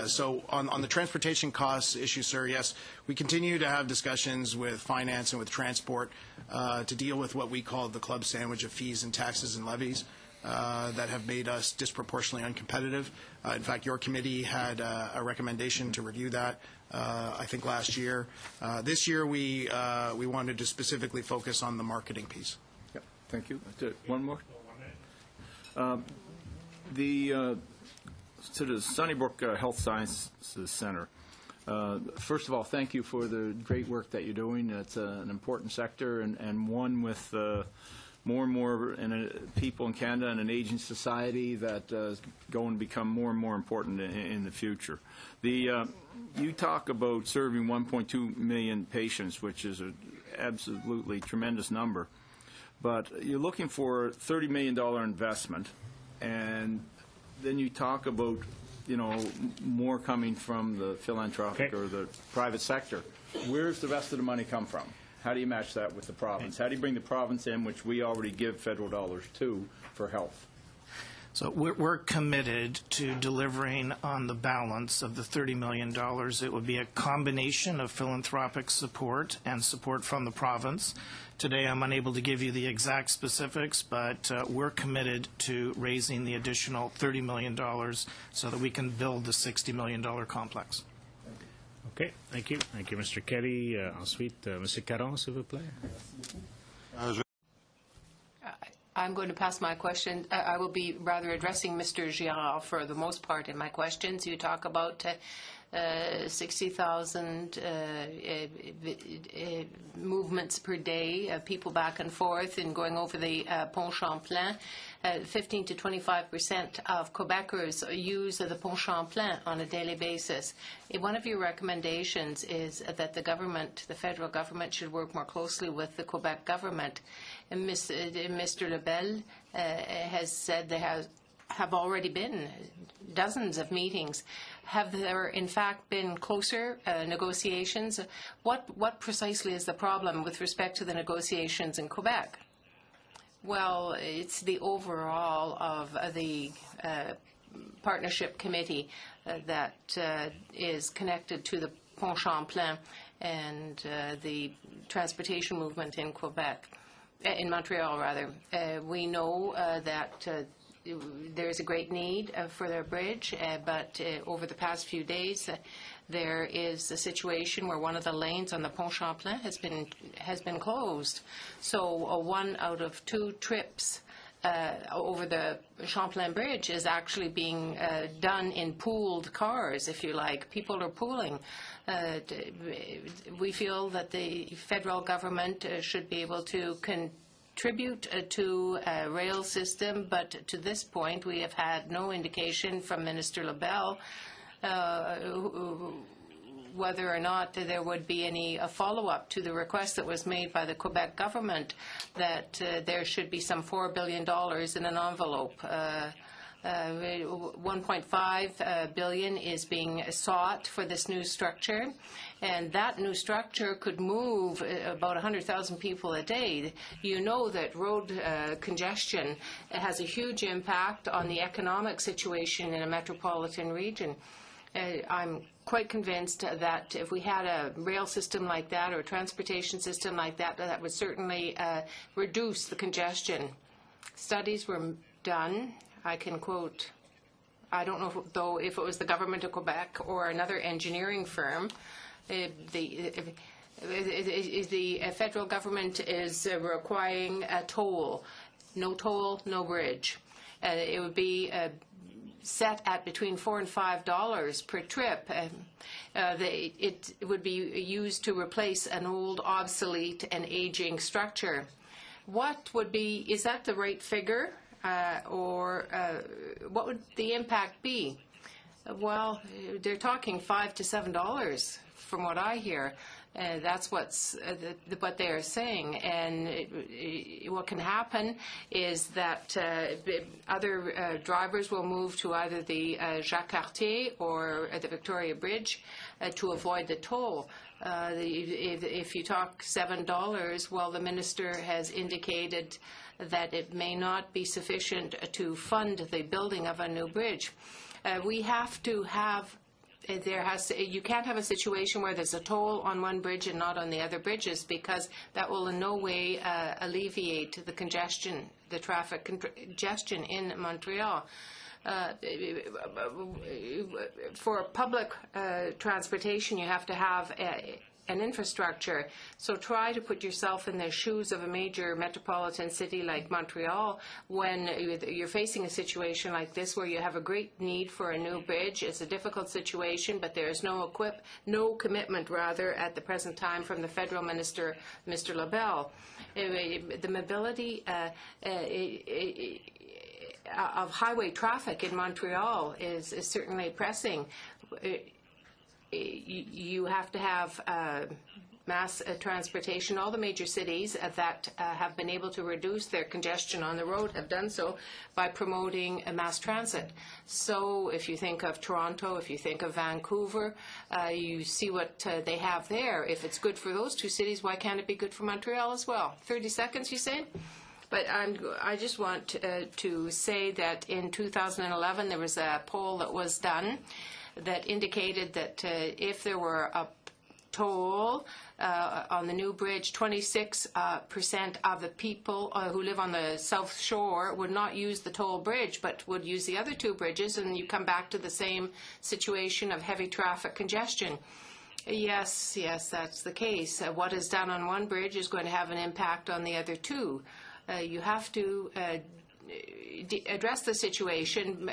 So on the transportation costs issue, sir, yes, we continue to have discussions with finance and with transport to deal with what we call the club sandwich of fees and taxes and levies that have made us disproportionately uncompetitive. In fact, your committee had a recommendation to review that, I think, last year. This year, we wanted to specifically focus on the marketing piece. Yep. Thank you. One more. To the Sunnybrook Health Sciences Center. First of all, thank you for the great work that you're doing. It's an important sector and one with more and more people in Canada and an aging society that is going to become more and more important in the future. You talk about serving 1.2 million patients, which is an absolutely tremendous number, but you're looking for a $30 million investment, and then you talk about more coming from the philanthropic or the private sector. Where's the rest of the money come from? How do you match that with the province? How do you bring the province in, which we already give federal dollars to, for health? So we're committed to delivering on the balance of the $30 million. It would be a combination of philanthropic support and support from the province. Today I'm unable to give you the exact specifics, but we're committed to raising the additional $30 million so that we can build the $60 million complex. Okay, thank you. Thank you, Mr. Kelly. Ensuite, Monsieur Caron, s'il vous plaît. I'm going to pass my question. I will be rather addressing Mr. Girard for the most part in my questions. You talk about 60,000 movements per day, people back and forth and going over the Pont Champlain. 15 to 25% of Quebecers use the Pont Champlain on a daily basis. One of your recommendations is that the government, the federal government, should work more closely with the Quebec government. And Mr. Lebel has said there have already been dozens of meetings. Have there, in fact, been closer negotiations? What precisely is the problem with respect to the negotiations in Quebec? Well, it's the overall of the partnership committee that is connected to the Pont Champlain and the transportation movement in Quebec, in Montreal, rather. We know that there is a great need for their bridge, but over the past few days, there is a situation where one of the lanes on the Pont Champlain has been closed. So 1 out of 2 trips over the Champlain Bridge is actually being done in pooled cars, if you like. People are pooling. We feel that the federal government should be able to contribute to a rail system, but to this point we have had no indication from Minister Lebel whether or not there would be any follow-up to the request that was made by the Quebec government that there should be some $4 billion in an envelope. 1.5 billion is being sought for this new structure, and that new structure could move about 100,000 people a day. You know that road congestion has a huge impact on the economic situation in a metropolitan region. I'm quite convinced that if we had a rail system like that or a transportation system like that, that would certainly reduce the congestion. Studies were done. I can quote, I don't know, though, if it was the government of Quebec or another engineering firm. The federal government is requiring a toll. No toll, no bridge. It would be set at between $4 and $5 per trip. It would be used to replace an old, obsolete, and aging structure. What would be, is that the right figure? Or what would the impact be? Well, they're talking $5 to $7 from what I hear. That's what they are saying. And what can happen is that other drivers will move to either the Jacques Cartier or the Victoria Bridge to avoid the toll. If you talk $7, well, the minister has indicated that it may not be sufficient to fund the building of a new bridge. We have to have you can't have a situation where there's a toll on one bridge and not on the other bridges, because that will in no way alleviate the congestion, the traffic congestion in Montreal. For public transportation, you have to have an infrastructure. So try to put yourself in the shoes of a major metropolitan city like Montreal when you're facing a situation like this where you have a great need for a new bridge. It's a difficult situation, but there is no commitment at the present time from the federal minister, Mr. LaBelle. The mobility of highway traffic in Montreal is certainly pressing. You have to have mass transportation. All the major cities that have been able to reduce their congestion on the road have done so by promoting mass transit. So if you think of Toronto, if you think of Vancouver, you see what they have there. If it's good for those two cities, why can't it be good for Montreal as well? 30 seconds, you say? But I just want to say that in 2011 there was a poll that was done that indicated that if there were a toll on the new bridge, 26% of the people who live on the South Shore would not use the toll bridge, but would use the other two bridges, and you come back to the same situation of heavy traffic congestion. Yes, that's the case. What is done on one bridge is going to have an impact on the other two. You have to address the situation,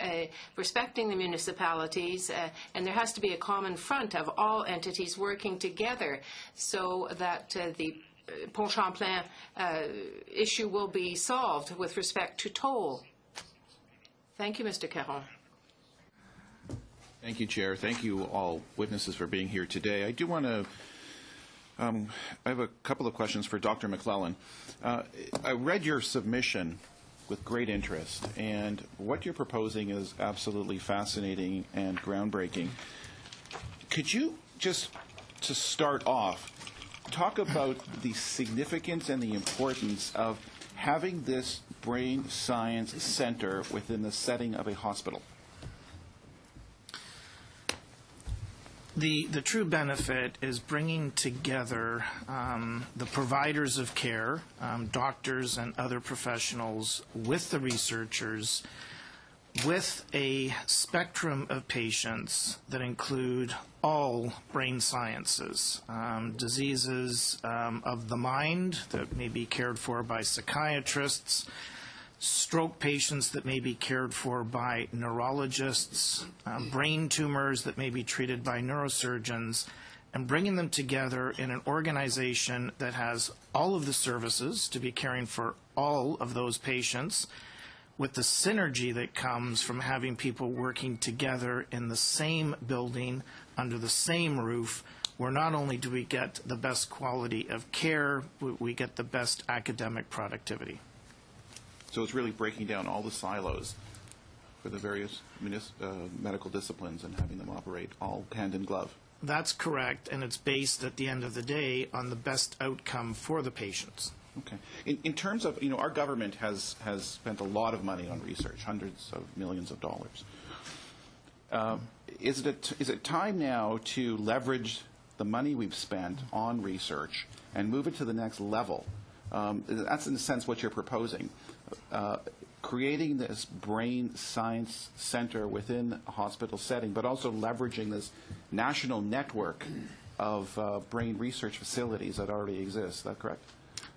respecting the municipalities, and there has to be a common front of all entities working together so that the Pont Champlain issue will be solved with respect to toll. Thank you, Mr. Caron. Thank you, Chair. Thank you, all witnesses, for being here today. I do want to I have a couple of questions for Dr. McClellan. I read your submission with great interest, and what you're proposing is absolutely fascinating and groundbreaking. Could you just, to start off, talk about the significance and the importance of having this brain science center within the setting of a hospital? The true benefit is bringing together the providers of care, doctors and other professionals, with the researchers, with a spectrum of patients that include all brain sciences, diseases of the mind that may be cared for by psychiatrists, stroke patients that may be cared for by neurologists, brain tumors that may be treated by neurosurgeons, and bringing them together in an organization that has all of the services to be caring for all of those patients, with the synergy that comes from having people working together in the same building, under the same roof, where not only do we get the best quality of care, but we get the best academic productivity. So it's really breaking down all the silos for the various medical disciplines and having them operate all hand in glove. That's correct, and it's based at the end of the day on the best outcome for the patients. Okay. In terms of, our government has spent a lot of money on research, hundreds of millions of dollars. Is it time now to leverage the money we've spent on research and move it to the next level? That's in a sense what you're proposing. Creating this brain science center within a hospital setting, but also leveraging this national network of brain research facilities that already exist. Is that correct?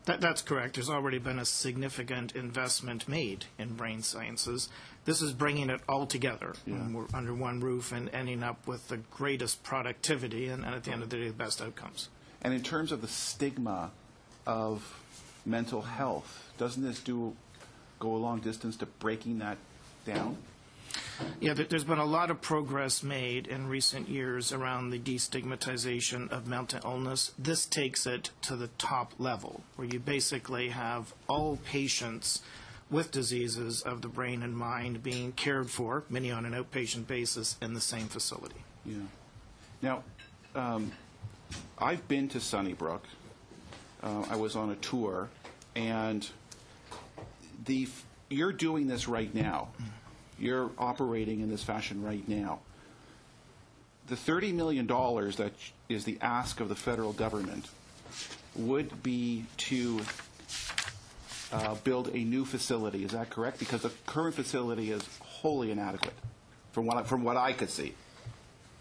That's correct. There's already been a significant investment made in brain sciences. This is bringing it all together. We're under one roof and ending up with the greatest productivity and at the end of the day, the best outcomes. And in terms of the stigma of mental health, doesn't this go a long distance to breaking that down? Yeah, there's been a lot of progress made in recent years around the destigmatization of mental illness. This takes it to the top level, where you basically have all patients with diseases of the brain and mind being cared for, many on an outpatient basis, in the same facility. Yeah. Now, I've been to Sunnybrook. I was on a tour, and you're doing this right now. You're operating in this fashion right now. The $30 million that is the ask of the federal government would be to build a new facility. Is that correct? Because the current facility is wholly inadequate, from what I could see.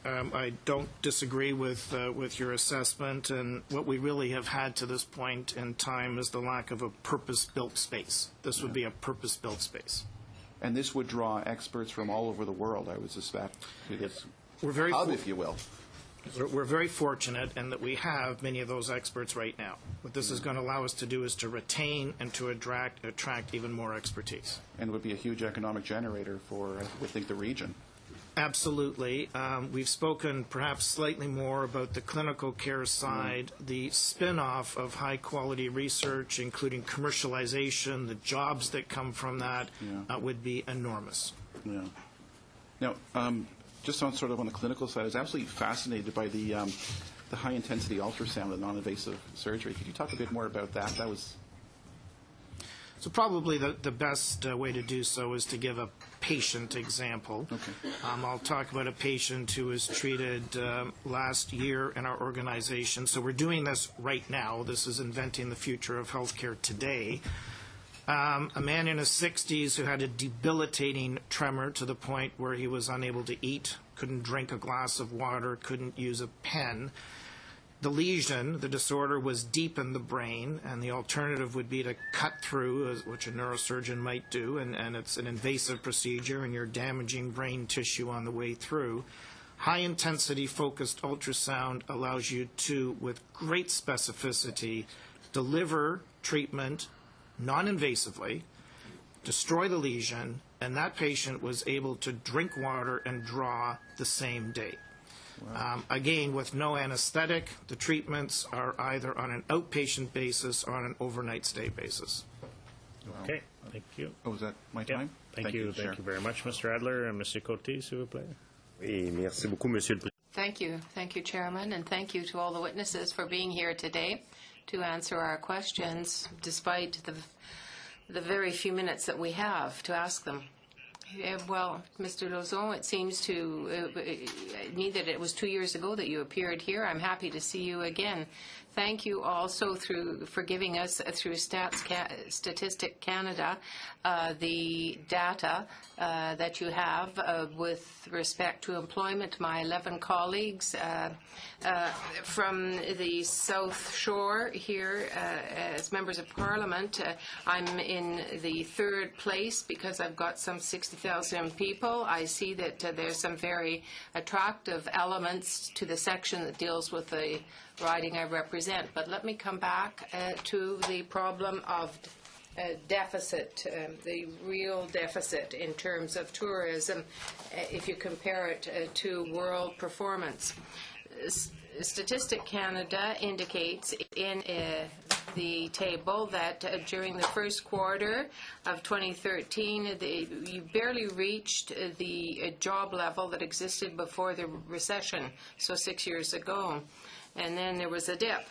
I don't disagree with your assessment, and what we really have had to this point in time is the lack of a purpose-built space. This would be a purpose-built space. And this would draw experts from all over the world, I would suspect, to this hub, if you will. We're very fortunate in that we have many of those experts right now. What this is going to allow us to do is to retain and to attract even more expertise. And it would be a huge economic generator for, I would think, the region. Absolutely. We've spoken perhaps slightly more about the clinical care side, the spin-off of high-quality research, including commercialization, the jobs that come from that would be enormous. Yeah. Now, just on the clinical side, I was absolutely fascinated by the high-intensity ultrasound and non-invasive surgery. Could you talk a bit more about that? That was... So probably the best way to do so is to give a patient example. Okay. I'll talk about a patient who was treated last year in our organization. So we're doing this right now. This is inventing the future of healthcare today. A man in his 60s who had a debilitating tremor to the point where he was unable to eat, couldn't drink a glass of water, couldn't use a pen. The lesion, the disorder, was deep in the brain, and the alternative would be to cut through, which a neurosurgeon might do, and it's an invasive procedure, and you're damaging brain tissue on the way through. High-intensity focused ultrasound allows you to, with great specificity, deliver treatment non-invasively, destroy the lesion, and that patient was able to drink water and draw the same day. Wow. Again, with no anesthetic, the treatments are either on an outpatient basis or on an overnight stay basis. Wow. Okay, thank you. Oh, is that my time? Thank you very much, Mr. Adler. And Mr. Coty, s'il vous plaît. Oui, merci beaucoup, Monsieur le Président. Thank you, Chairman, and thank you to all the witnesses for being here today to answer our questions, despite the very few minutes that we have to ask them. Well, Mr. Lauzon, it seems to me that it was 2 years ago that you appeared here. I'm happy to see you again. Thank you also for giving us, through Statistic Canada, the data that you have with respect to employment. My 11 colleagues from the South Shore here as members of Parliament, I'm in the third place because I've got some 60,000 people. I see that there's some very attractive elements to the section that deals with the riding I represent. But let me come back to the problem of deficit, the real deficit in terms of tourism, if you compare it to world performance. Statistic Canada indicates in the table that during the first quarter of 2013, you barely reached the job level that existed before the recession, so 6 years ago. And then there was a dip.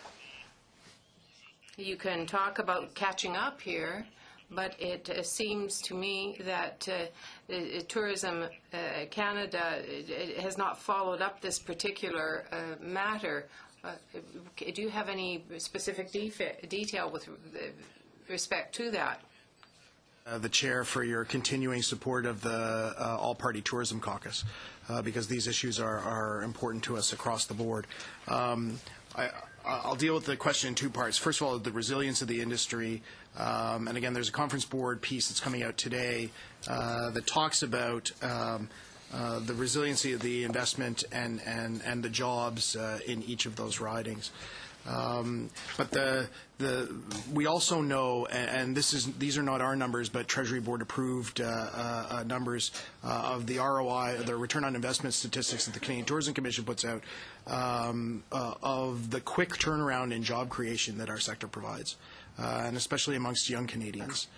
You can talk about catching up here, but it seems to me that Tourism Canada has not followed up this particular matter. Do you have any specific detail with respect to that? The chair for your continuing support of the All-Party Tourism Caucus, because these issues are important to us across the board. I'll deal with the question in two parts. First of all, the resilience of the industry. And again, there's a conference board piece that's coming out today that talks about the resiliency of the investment and the jobs in each of those ridings. But we also know, and these are not our numbers, but Treasury Board approved numbers of the ROI, the return on investment statistics that the Canadian Tourism Commission puts out, of the quick turnaround in job creation that our sector provides, and especially amongst young Canadians.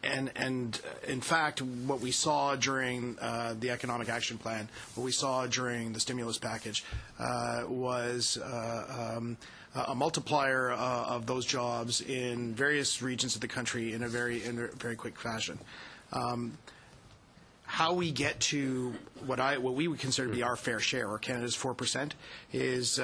And in fact, what we saw during the Economic Action Plan, what we saw during the stimulus package, was a multiplier of those jobs in various regions of the country in a very quick fashion. How we get to what we would consider to be our fair share, or Canada's 4%, is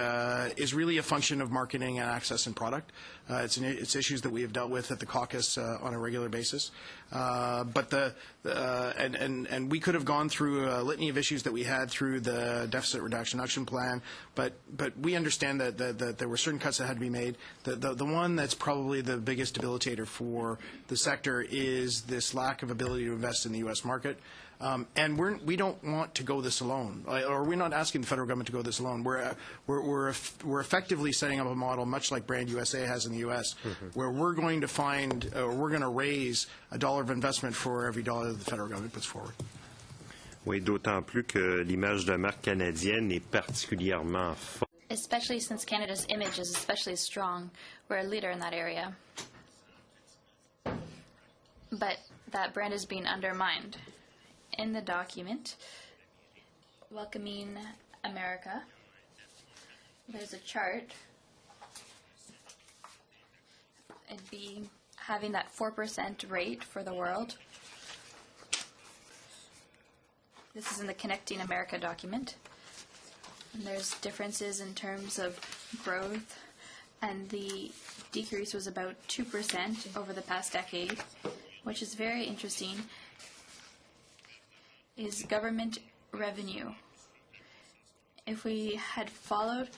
really a function of marketing and access and product. It's issues that we have dealt with at the caucus on a regular basis. But and we could have gone through a litany of issues that we had through the Deficit Reduction Action Plan, but we understand that there were certain cuts that had to be made. The one that's probably the biggest debilitator for the sector is this lack of ability to invest in the U.S. market. And we don't want to go this alone, or we're not asking the federal government to go this alone. We're effectively setting up a model, much like Brand USA has in the U.S., where we're going to raise $1 of investment for every dollar that the federal government puts forward. Oui, d'autant plus que l'image de marque canadienne est particulièrement forte. Especially since Canada's image is especially strong. We're a leader in that area. But that brand is being undermined. In the document, Welcoming America, there's a chart. It'd be having that 4% rate for the world. This is in the Connecting America document. And there's differences in terms of growth, and the decrease was about 2% over the past decade, which is very interesting. Is government revenue. If we had followed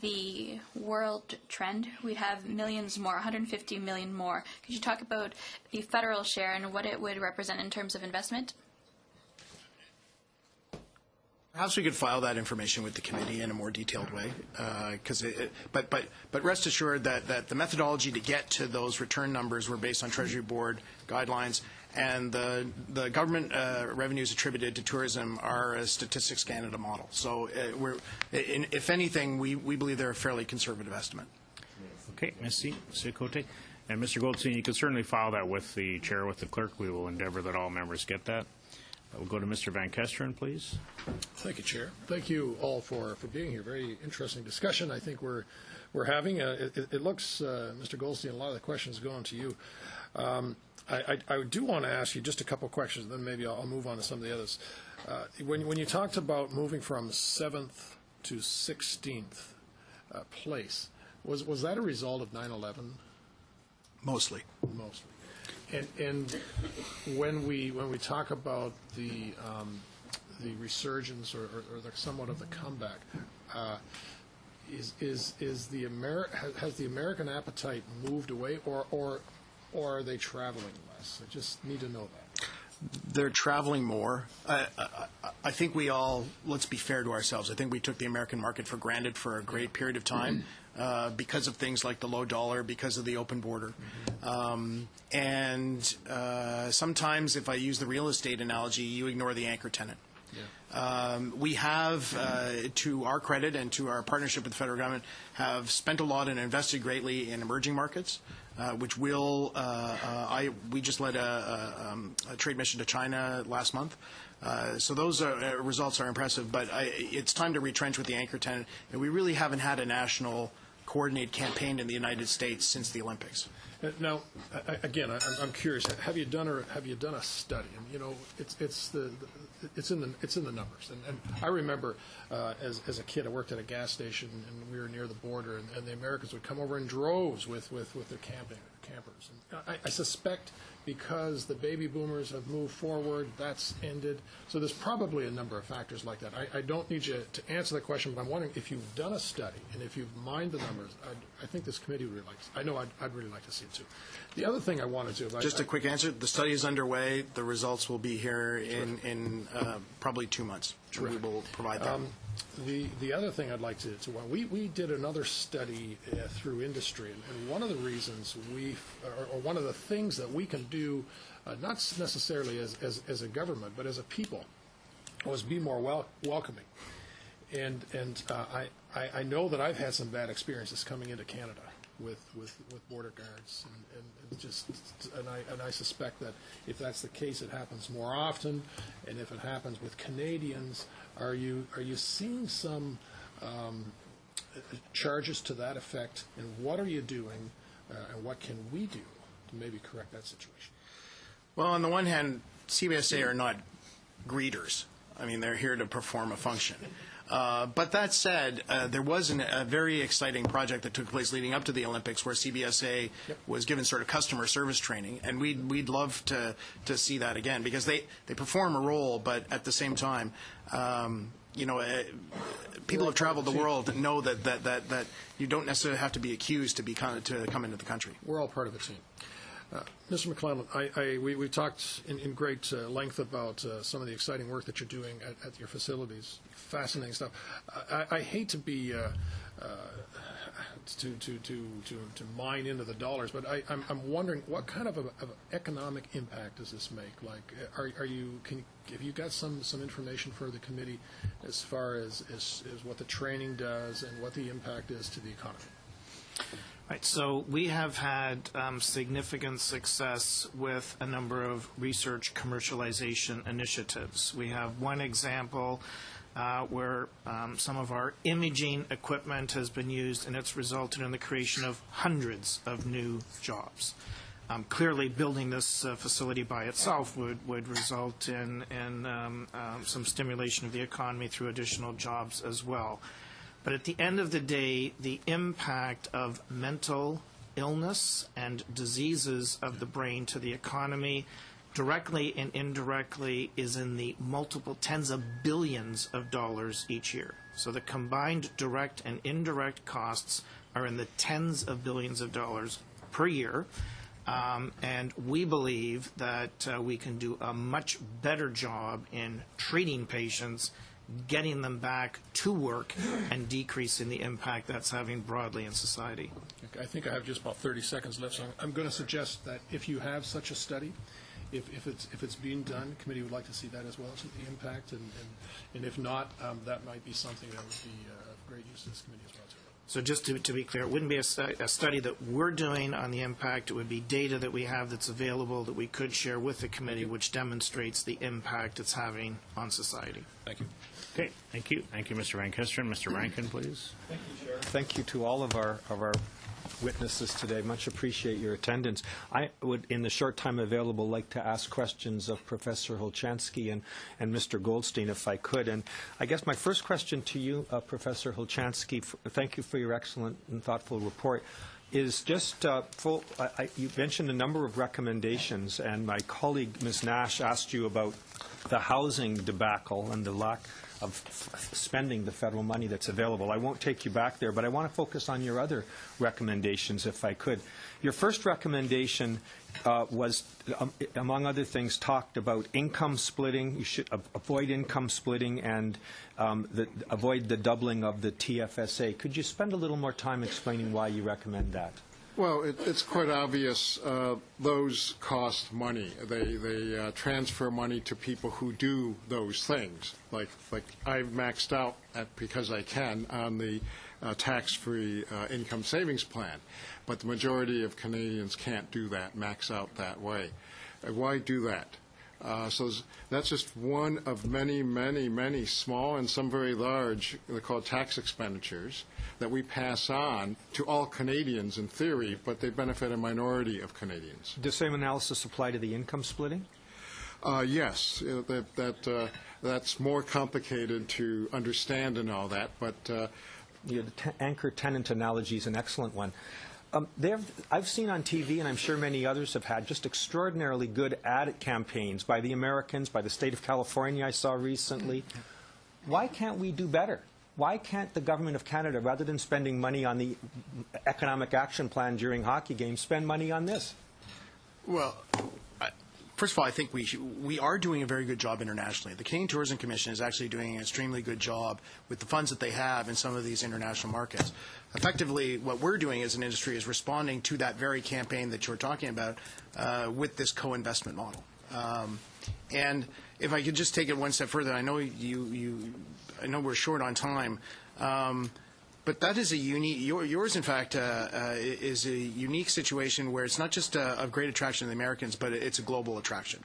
the world trend, we'd have millions more, 150 million more. Could you talk about the federal share and what it would represent in terms of investment? Perhaps we could file that information with the committee in a more detailed way, but rest assured that the methodology to get to those return numbers were based on Treasury Board guidelines, and the government revenues attributed to tourism are a Statistics Canada model. So if anything, we believe they're a fairly conservative estimate. Okay, merci, Mr. Cote. And Mr. Goldstein, you can certainly file that with the chair, with the clerk. We will endeavor that all members get that. We'll go to Mr. Van Kesteren, please. Thank you, Chair. Thank you all for being here. Very interesting discussion I think we're having. It looks, Mr. Goldstein, a lot of the questions going to you. I do want to ask you just a couple of questions, then maybe I'll move on to some of the others. When you talked about moving from 7th to 16th place, was that a result of 9/11? Mostly. Mostly. And when we talk about the resurgence or somewhat of the comeback, has the American appetite moved away, or are they traveling less? I just need to know that. They're traveling more. I think let's be fair to ourselves, I think we took the American market for granted for a great period of time because of things like the low dollar, because of the open border. And sometimes, if I use the real estate analogy, you ignore the anchor tenant. Yeah. We have, to our credit and to our partnership with the federal government, have spent a lot and invested greatly in emerging markets, which will, we just led a trade mission to China last month. So those results are impressive, but it's time to retrench with the anchor tenant, and we really haven't had a national coordinated campaign in the United States since the Olympics. Now, again, I'm curious. Have you done a study? And you know, it's in the numbers. And I remember as a kid, I worked at a gas station, and we were near the border, and the Americans would come over in droves with their campers. And I suspect because the baby boomers have moved forward, that's ended. So there's probably a number of factors like that. I don't need you to answer the question, but I'm wondering if you've done a study and if you've mined the numbers. I think this committee would really like to. I know I'd really like to see it too. The other thing I wanted to. Just a quick answer. The study is underway. The results will be here in probably 2 months. Terrific. We will provide that. The other thing I'd like to we did another study through industry, and one of the reasons or one of the things that we can do, not necessarily as a government, but as a people, was be more welcoming. And I know that I've had some bad experiences coming into Canada with border guards, and I suspect that if that's the case, it happens more often. And if it happens with Canadians, are you seeing some charges to that effect? And what are you doing, and what can we do to maybe correct that situation? Well, on the one hand, CBSA are not greeters. I mean, they're here to perform a function. But that said, there was a very exciting project that took place leading up to the Olympics where CBSA was given sort of customer service training, and we'd love to see that again because they perform a role, but at the same time, people have traveled the world and know that you don't necessarily have to be accused to come into the country. We're all part of a team. Mr. McClellan, we've talked in great length about some of the exciting work that you're doing at your facilities. Fascinating stuff. I hate to be to mine into the dollars, but I'm wondering what kind of economic impact does this make? Like, have you got some information for the committee as far as what the training does and what the impact is to the economy? Right, so we have had significant success with a number of research commercialization initiatives. We have one example where some of our imaging equipment has been used, and it's resulted in the creation of hundreds of new jobs. Clearly, building this facility by itself would result in some stimulation of the economy through additional jobs as well. But at the end of the day, the impact of mental illness and diseases of the brain to the economy, directly and indirectly, is in the multiple tens of billions of dollars each year. So the combined direct and indirect costs are in the tens of billions of dollars per year. And we believe that we can do a much better job in treating patients, getting them back to work, and decreasing the impact that's having broadly in society. Okay, I think I have just about 30 seconds left, so I'm going to suggest that if you have such a study, if it's being done, the committee would like to see that as well, so the impact, and if not, that might be something that would be of great use to this committee as well, too. So just to be clear, it wouldn't be a study that we're doing on the impact. It would be data that we have that's available that we could share with the committee, which demonstrates the impact it's having on society. Thank you. Okay, thank you. Thank you, Mr. Van Kesteren. Mr. Rankin, please. Thank you, Chair. Thank you to all of our witnesses today. Much appreciate your attendance. I would, in the short time available, like to ask questions of Professor Holchansky and Mr. Goldstein, if I could. And I guess my first question to you, Professor Holchansky, thank you for your excellent and thoughtful report, is just you mentioned a number of recommendations, and my colleague, Ms. Nash, asked you about the housing debacle and the lack of spending the federal money that's available. I won't take you back there, but I want to focus on your other recommendations, if I could. Your first recommendation was, among other things, talked about income splitting. You should avoid income splitting and avoid the doubling of the TFSA. Could you spend a little more time explaining why you recommend that? Well, it's quite obvious those cost money. They transfer money to people who do those things. Like I've maxed out, because I can, on the tax-free income savings plan. But the majority of Canadians can't do that, max out that way. Why do that? So that's just one of many, many, many small and some very large, they're called tax expenditures, that we pass on to all Canadians in theory, but they benefit a minority of Canadians. Does the same analysis apply to the income splitting? Yes, that's more complicated to understand and all that, but the anchor tenant analogy is an excellent one. I've seen on TV, and I'm sure many others have had, just extraordinarily good ad campaigns by the Americans, by the state of California I saw recently. Why can't we do better? Why can't the government of Canada, rather than spending money on the economic action plan during hockey games, spend money on this? Well, first of all, I think we are doing a very good job internationally. The Canadian Tourism Commission is actually doing an extremely good job with the funds that they have in some of these international markets. Effectively, what we're doing as an industry is responding to that very campaign that you're talking about with this co-investment model. And if I could just take it one step further, I know I know we're short on time. But that is a unique. Yours, in fact, is a unique situation where it's not just of great attraction to the Americans, but it's a global attraction.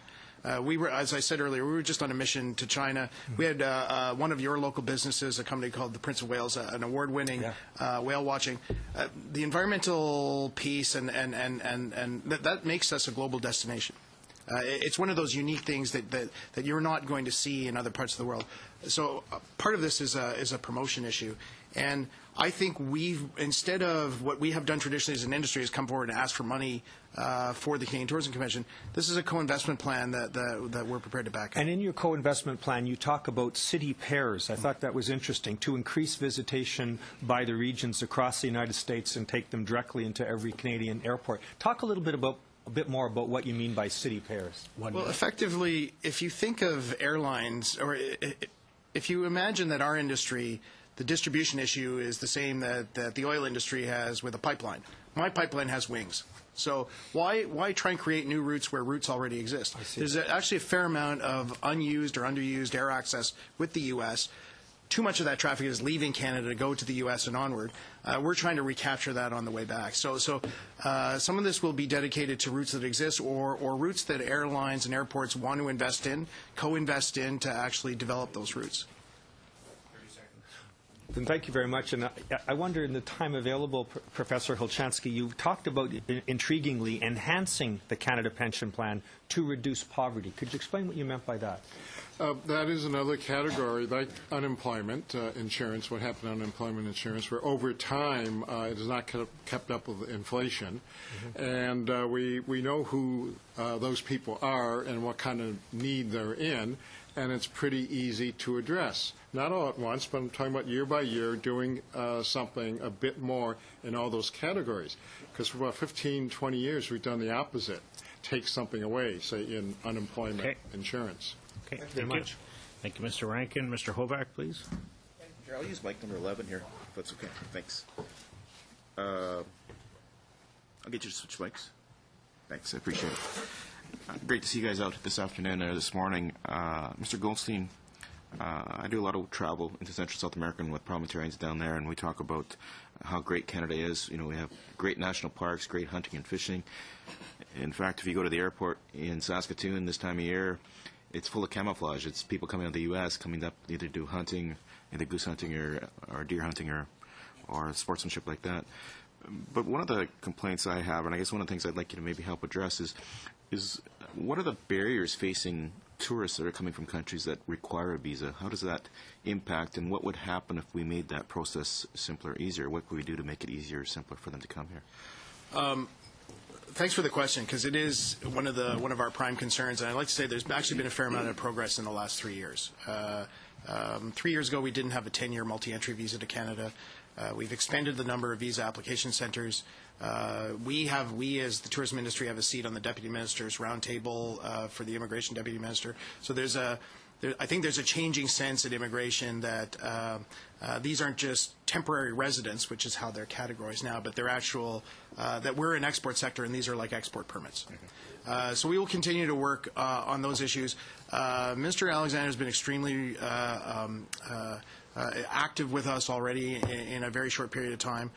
We were, as I said earlier, we were just on a mission to China. We had one of your local businesses, a company called the Prince of Wales, an award-winning whale watching. The environmental piece and that makes us a global destination. It's one of those unique things that you're not going to see in other parts of the world. So part of this is a promotion issue. And I think instead of what we have done traditionally as an industry is come forward and ask for money for the Canadian Tourism Convention, this is a co-investment plan that we're prepared to back up. And in your co-investment plan, you talk about city pairs. I thought that was interesting, to increase visitation by the regions across the United States and take them directly into every Canadian airport. Talk a bit more about what you mean by city pairs. Well, effectively, if you think of airlines, or if you imagine that our industry, the distribution issue is the same that the oil industry has with a pipeline. My pipeline has wings. So why try and create new routes where routes already exist? There's actually a fair amount of unused or underused air access with the U.S. Too much of that traffic is leaving Canada to go to the U.S. and onward. We're trying to recapture that on the way back. So some of this will be dedicated to routes that exist or routes that airlines and airports want to invest in, co-invest in to actually develop those routes. Then thank you very much. And I wonder, in the time available, Professor Hulchanski, you talked about, intriguingly, enhancing the Canada Pension Plan to reduce poverty. Could you explain what you meant by that? That is another category, like unemployment insurance, what happened to unemployment insurance, where over time it has not kept up with inflation. And we know who those people are and what kind of need they're in, and it's pretty easy to address. Not all at once, but I'm talking about year by year doing something a bit more in all those categories. Because for about 15, 20 years, we've done the opposite. Take something away, say, in unemployment insurance. Okay, thank you very much. Thank you, Mr. Rankin. Mr. Hovack, please. Here, I'll use mic number 11 here, if that's okay. Thanks. I'll get you to switch mics. Thanks, I appreciate it. Great to see you guys out this afternoon or this morning. Mr. Goldstein, I do a lot of travel into Central South America with parliamentarians down there, and we talk about how great Canada is. You know, we have great national parks, great hunting and fishing. In fact, if you go to the airport in Saskatoon this time of year, it's full of camouflage. It's people coming out of the U.S. coming up either to do hunting, either goose hunting or deer hunting or sportsmanship like that. But one of the complaints I have, and I guess one of the things I'd like you to maybe help address is what are the barriers facing tourists that are coming from countries that require a visa? How does that impact, and what would happen if we made that process simpler, easier? What could we do to make it easier or simpler for them to come here? Thanks for the question, because it is one of our prime concerns, and I'd like to say there's actually been a fair amount of progress in the last 3 years. 3 years ago, we didn't have a 10-year multi-entry visa to Canada. We've expanded the number of visa application centers. We, as the tourism industry, have a seat on the Deputy Minister's roundtable for the Immigration Deputy Minister. So I think there's a changing sense at immigration that these aren't just temporary residents, which is how they're categorized now, but they're actual, that we're an export sector, and these are like export permits. So we will continue to work on those issues. Mr. Alexander has been extremely active with us already in a very short period of time.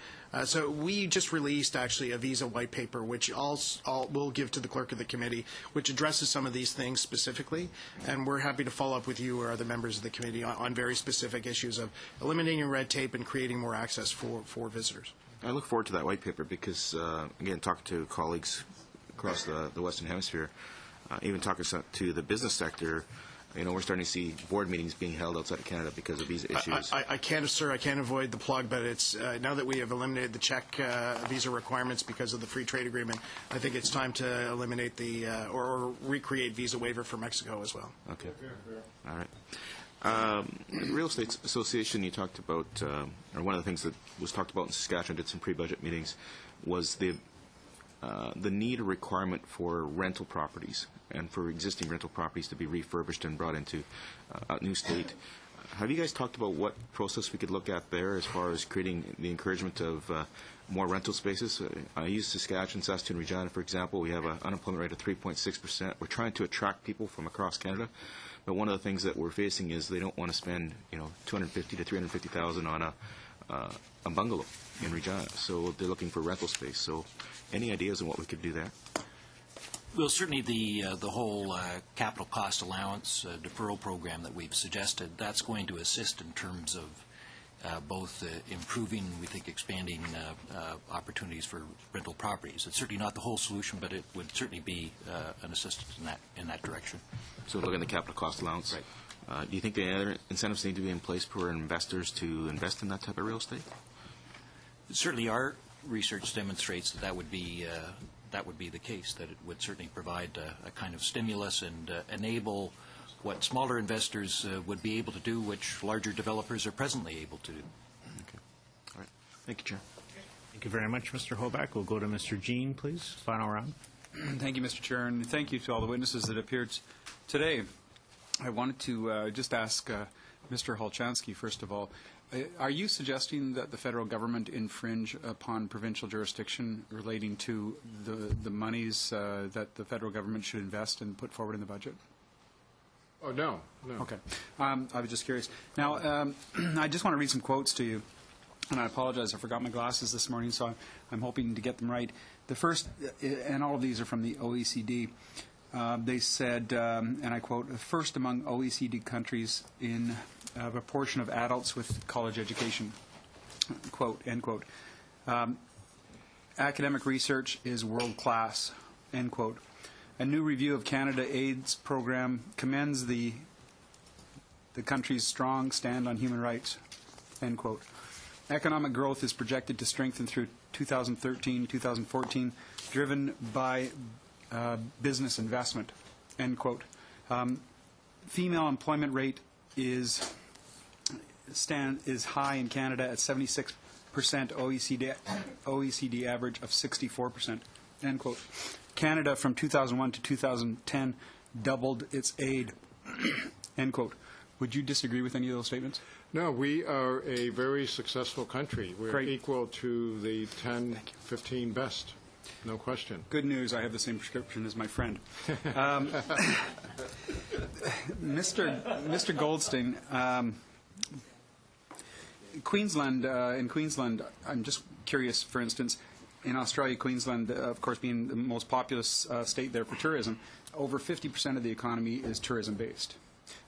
So we just released actually a visa white paper, which we'll give to the clerk of the committee, which addresses some of these things specifically. And we're happy to follow up with you or other members of the committee on very specific issues of eliminating red tape and creating more access for visitors. I look forward to that white paper because, again, talking to colleagues across the Western Hemisphere, even talking to the business sector, we're starting to see board meetings being held outside of Canada because of visa issues. I can't, sir, I can't avoid the plug, but it's now that we have eliminated the Czech visa requirements because of the free trade agreement, I think it's time to eliminate the or recreate visa waiver for Mexico as well. Okay. All right. Real Estate Association, you talked about, or one of the things that was talked about in Saskatchewan, did some pre-budget meetings, was the need or requirement for rental properties and for existing rental properties to be refurbished and brought into a new state. Have you guys talked about what process we could look at there as far as creating the encouragement of more rental spaces? I use Saskatchewan, Saskatoon, Regina, for example. We have an unemployment rate of 3.6%. We're trying to attract people from across Canada, but one of the things that we're facing is they don't want to spend, $250,000 to $350,000 on a bungalow in Regina. So they're looking for rental space. So any ideas on what we could do there? Well, certainly the whole capital cost allowance deferral program that we've suggested, that's going to assist in terms of both improving, we think, expanding opportunities for rental properties. It's certainly not the whole solution, but it would certainly be an assistance in that direction. So looking at the capital cost allowance. Right. Do you think the other incentives need to be in place for investors to invest in that type of real estate? Certainly our research demonstrates that would be the case, that it would certainly provide a kind of stimulus and enable what smaller investors would be able to do, which larger developers are presently able to do. Okay. All right. Thank you, Chair. Thank you very much, Mr. Hoback. We'll go to Mr. Jean, please. Final round. Thank you, Mr. Chair, and thank you to all the witnesses that appeared today. I wanted to just ask Mr. Holchansky, first of all, are you suggesting that the federal government infringe upon provincial jurisdiction relating to the monies that the federal government should invest and put forward in the budget? Oh, no. Okay. I was just curious. Now, I just want to read some quotes to you, and I apologize, I forgot my glasses this morning, so I'm hoping to get them right. The first, and all of these are from the OECD, they said, and I quote, first among OECD countries in a proportion of adults with college education, quote, end quote. Academic research is world class, end quote. A new review of Canada AIDS program commends the country's strong stand on human rights, end quote. Economic growth is projected to strengthen through 2013-2014, driven by business investment, end quote. Female employment rate is high in Canada at 76%, OECD average of 64%, end quote. Canada from 2001 to 2010 doubled its aid, end quote. Would you disagree with any of those statements? No, we are a very successful country. We're Great. equal to the 10, 15 best. No question. Good news. I have the same prescription as my friend. Mr. Goldstein, Queensland, in Queensland, I'm just curious, for instance, in Australia, Queensland, of course, being the most populous state there for tourism, over 50% of the economy is tourism-based.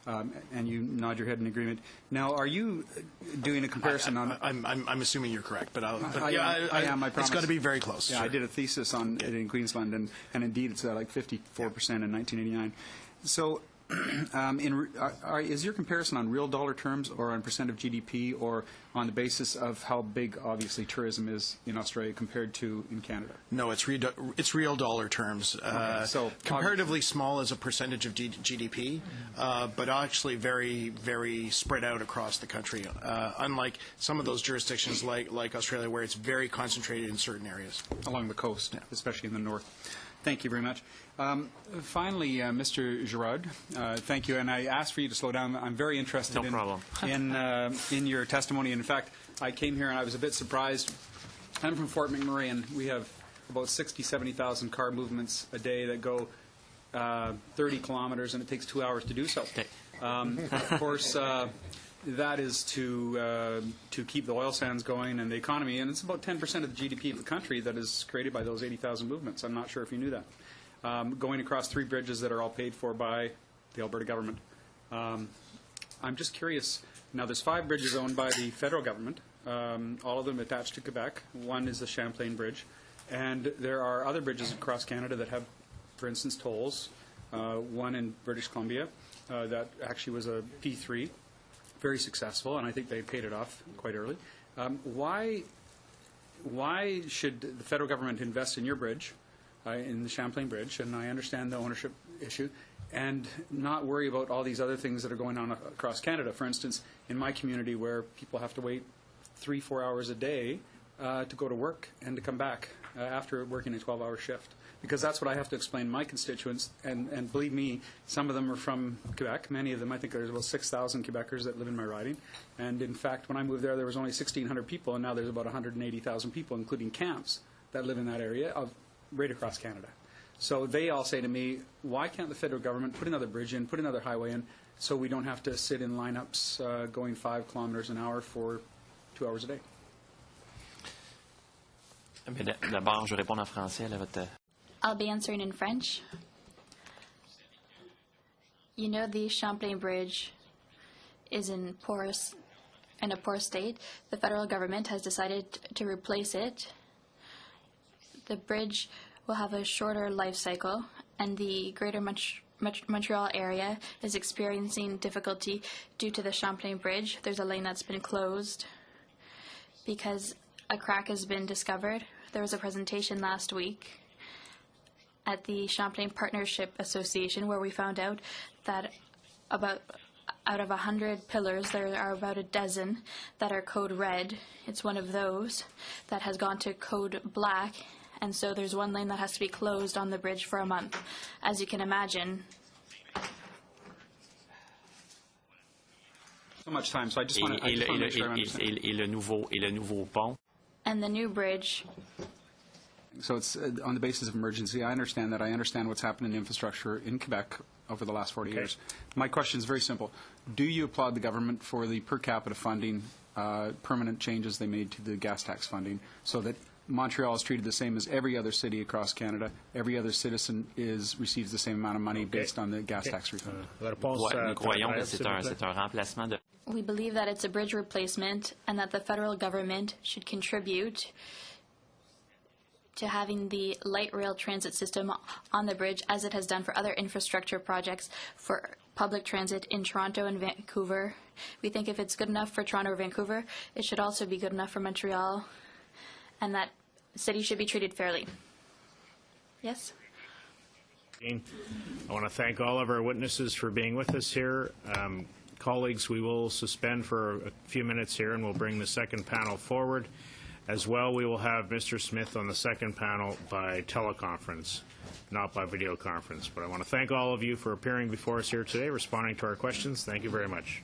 And you nod your head in agreement. Now, are you doing a comparison on? I'm assuming you're correct, but I am. I promise. It's got to be very close. Yeah, sure. I did a thesis on it in Queensland, and indeed, it's like 54% in 1989. So, is your comparison on real dollar terms, or on percent of GDP, or on the basis of how big, obviously, tourism is in Australia compared to in Canada? No, it's real dollar terms. So comparatively small as a percentage of GDP, but actually very, very spread out across the country. Unlike some of those jurisdictions, like Australia, where it's very concentrated in certain areas along the coast, especially in the north. Thank you very much. Finally, Mr. Girard, thank you. And I asked for you to slow down. I'm very interested in your testimony. In fact, I came here and I was a bit surprised. I'm from Fort McMurray, and we have about 60,000, 70,000 car movements a day that go 30 kilometers, and it takes 2 hours to do so. Of course, that is to keep the oil sands going and the economy, and it's about 10% of the GDP of the country that is created by those 80,000 movements. I'm not sure if you knew that. Going across 3 bridges that are all paid for by the Alberta government. I'm just curious. Now, there's 5 bridges owned by the federal government, all of them attached to Quebec. One is the Champlain Bridge. And there are other bridges across Canada that have, for instance, tolls. One in British Columbia that actually was a P3, very successful, and I think they paid it off quite early. Why should the federal government invest in your bridge, in the Champlain Bridge, and I understand the ownership issue, and not worry about all these other things that are going on across Canada? For instance, in my community where people have to wait 3-4 hours a day to go to work and to come back after working a 12-hour shift. Because that's what I have to explain to my constituents, and believe me, some of them are from Quebec. Many of them, I think there's about 6,000 Quebecers that live in my riding. And in fact, when I moved there was only 1,600 people, and now there's about 180,000 people, including camps, that live in that area right across Canada. So they all say to me, why can't the federal government put another bridge in, put another highway in, so we don't have to sit in lineups going 5 kilometers an hour for 2 hours a day? D'abord, je vais répondre en français à votre... I'll be answering in French. You know, the Champlain Bridge is in a poor state. The federal government has decided to replace it. The bridge will have a shorter life cycle, and the greater Montreal area is experiencing difficulty due to the Champlain Bridge. There's a lane that's been closed because a crack has been discovered. There was a presentation last week at the Champlain Partnership Association where we found out that out of 100 pillars, there are about a dozen that are code red. It's one of those that has gone to code black, and so there's one lane that has to be closed on the bridge for a month. As you can imagine. So much time, so I just want to make sure I understand. Et le nouveau pont. And the new bridge. So it's on the basis of emergency. I understand that. I understand what's happened in infrastructure in Quebec over the last 40 years. My question is very simple. Do you applaud the government for the per capita funding, permanent changes they made to the gas tax funding, so that Montreal is treated the same as every other city across Canada? Every other citizen receives the same amount of money based on the gas tax refund. We believe that it's a bridge replacement and that the federal government should contribute to having the light rail transit system on the bridge, as it has done for other infrastructure projects for public transit in Toronto and Vancouver. We think if it's good enough for Toronto or Vancouver, it should also be good enough for Montreal, and that cities should be treated fairly. Yes? I want to thank all of our witnesses for being with us here. Colleagues, we will suspend for a few minutes here, and we'll bring the second panel forward. As well, we will have Mr. Smith on the second panel by teleconference, not by video conference. But I want to thank all of you for appearing before us here today, responding to our questions. Thank you very much.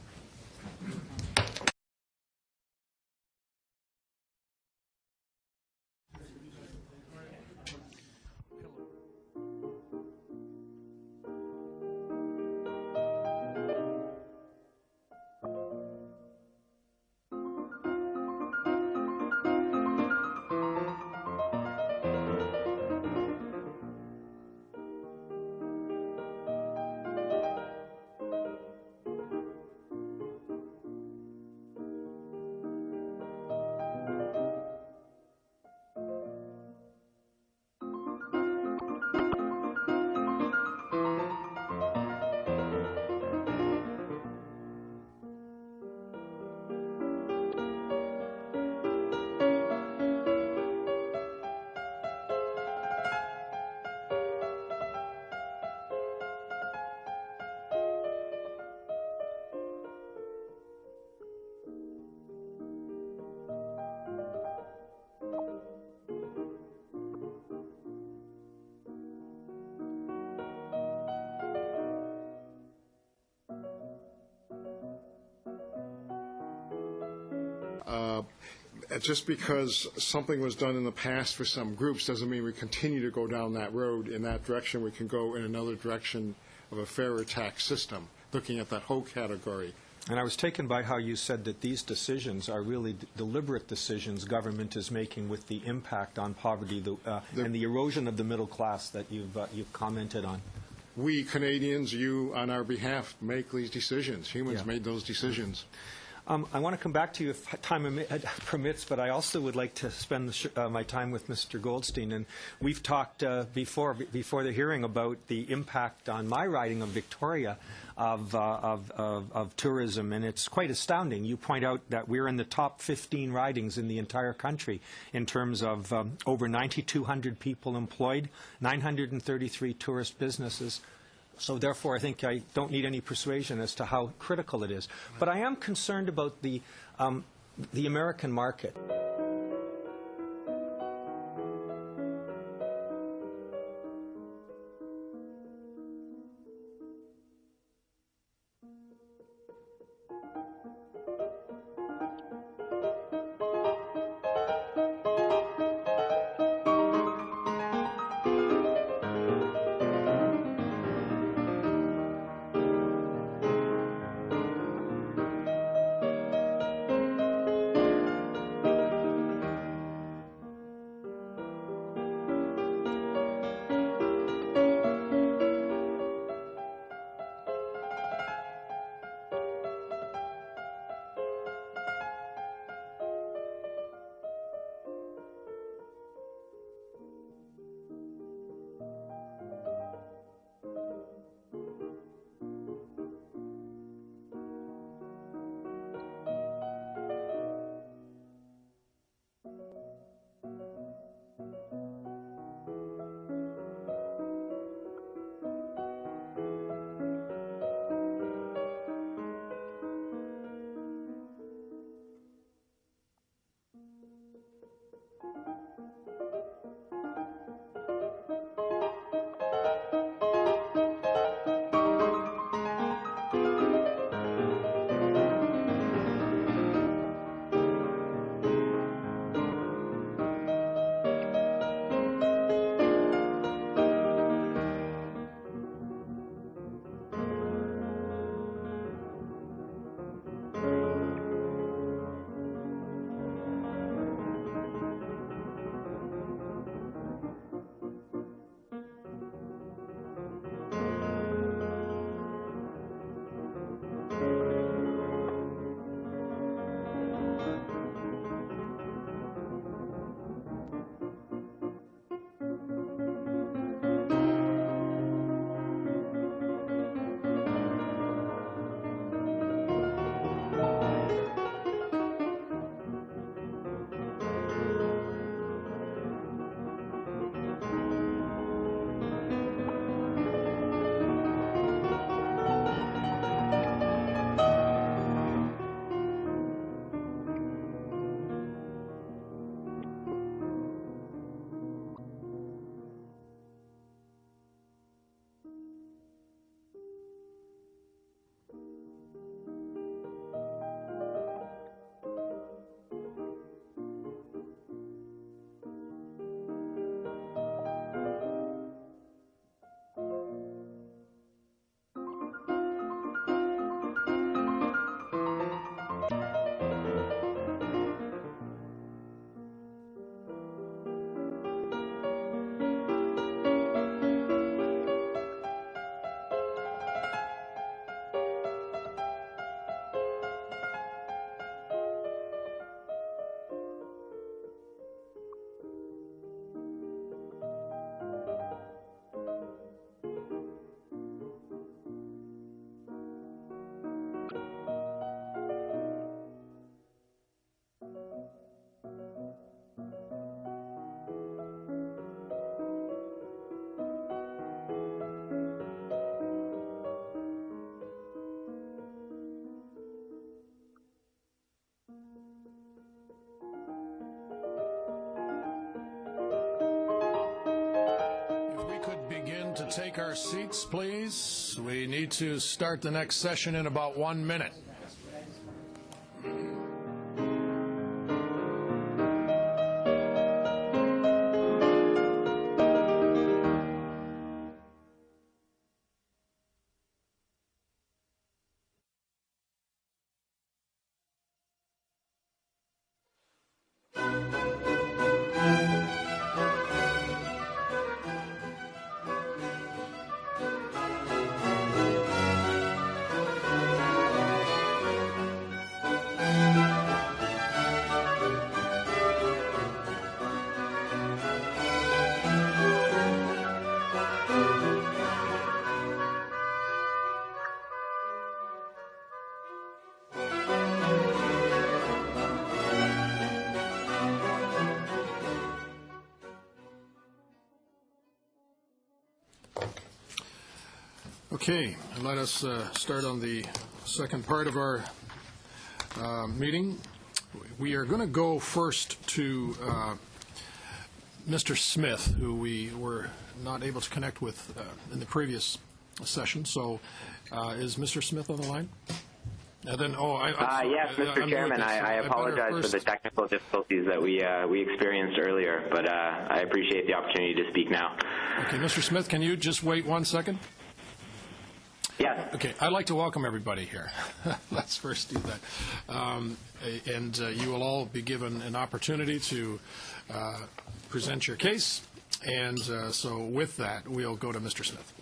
Just because something was done in the past for some groups doesn't mean we continue to go down that road in that direction. We can go in another direction of a fairer tax system, looking at that whole category And I was taken by how you said that these decisions are really deliberate decisions government is making with the impact on poverty and the erosion of the middle class that you've commented on. We Canadians, you on our behalf, make these decisions. Humans made those decisions. I want to come back to you if time permits, but I also would like to spend my time with Mr. Goldstein. And we've talked before the hearing about the impact on my riding of Victoria of tourism, and it's quite astounding. You point out that we're in the top 15 ridings in the entire country in terms of over 9,200 people employed, 933 tourist businesses. So therefore, I think I don't need any persuasion as to how critical it is. But I am concerned about the American market. Take our seats, please. We need to start the next session in about 1 minute. Okay, let us start on the second part of our meeting. We are going to go first to Mr. Smith, who we were not able to connect with in the previous session. So is Mr. Smith on the line? And then, yes, Mr. Chairman, I apologize for the technical difficulties that we experienced earlier, but I appreciate the opportunity to speak now. Okay, Mr. Smith, can you just wait 1 second? Yes. Okay, I'd like to welcome everybody here. Let's first do that. And you will all be given an opportunity to present your case. And so with that, we'll go to Mr. Smith.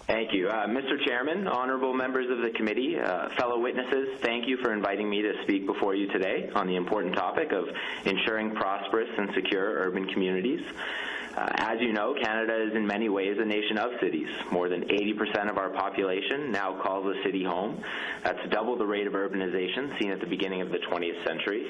Thank you. Mr. Chairman, honorable members of the committee, fellow witnesses, thank you for inviting me to speak before you today on the important topic of ensuring prosperous and secure urban communities. As you know, Canada is in many ways a nation of cities. More than 80% of our population now calls a city home. That's double the rate of urbanization seen at the beginning of the 20th century.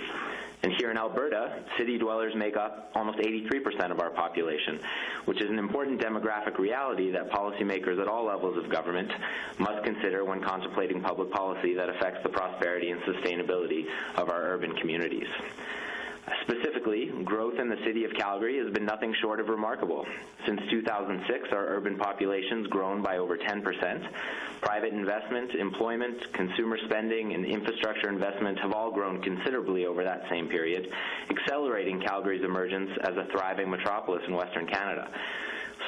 And here in Alberta, city dwellers make up almost 83% of our population, which is an important demographic reality that policymakers at all levels of government must consider when contemplating public policy that affects the prosperity and sustainability of our urban communities. Specifically, growth in the city of Calgary has been nothing short of remarkable. Since 2006, our urban population's grown by over 10%. Private investment, employment, consumer spending, and infrastructure investment have all grown considerably over that same period, accelerating Calgary's emergence as a thriving metropolis in Western Canada.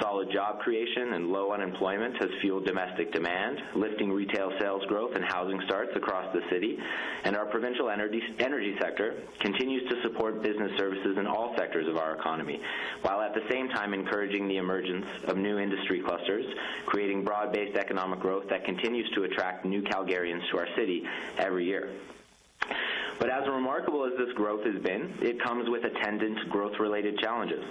Solid job creation and low unemployment has fueled domestic demand, lifting retail sales growth and housing starts across the city, and our provincial energy sector continues to support business services in all sectors of our economy, while at the same time encouraging the emergence of new industry clusters, creating broad-based economic growth that continues to attract new Calgarians to our city every year. But as remarkable as this growth has been, it comes with attendant growth-related challenges.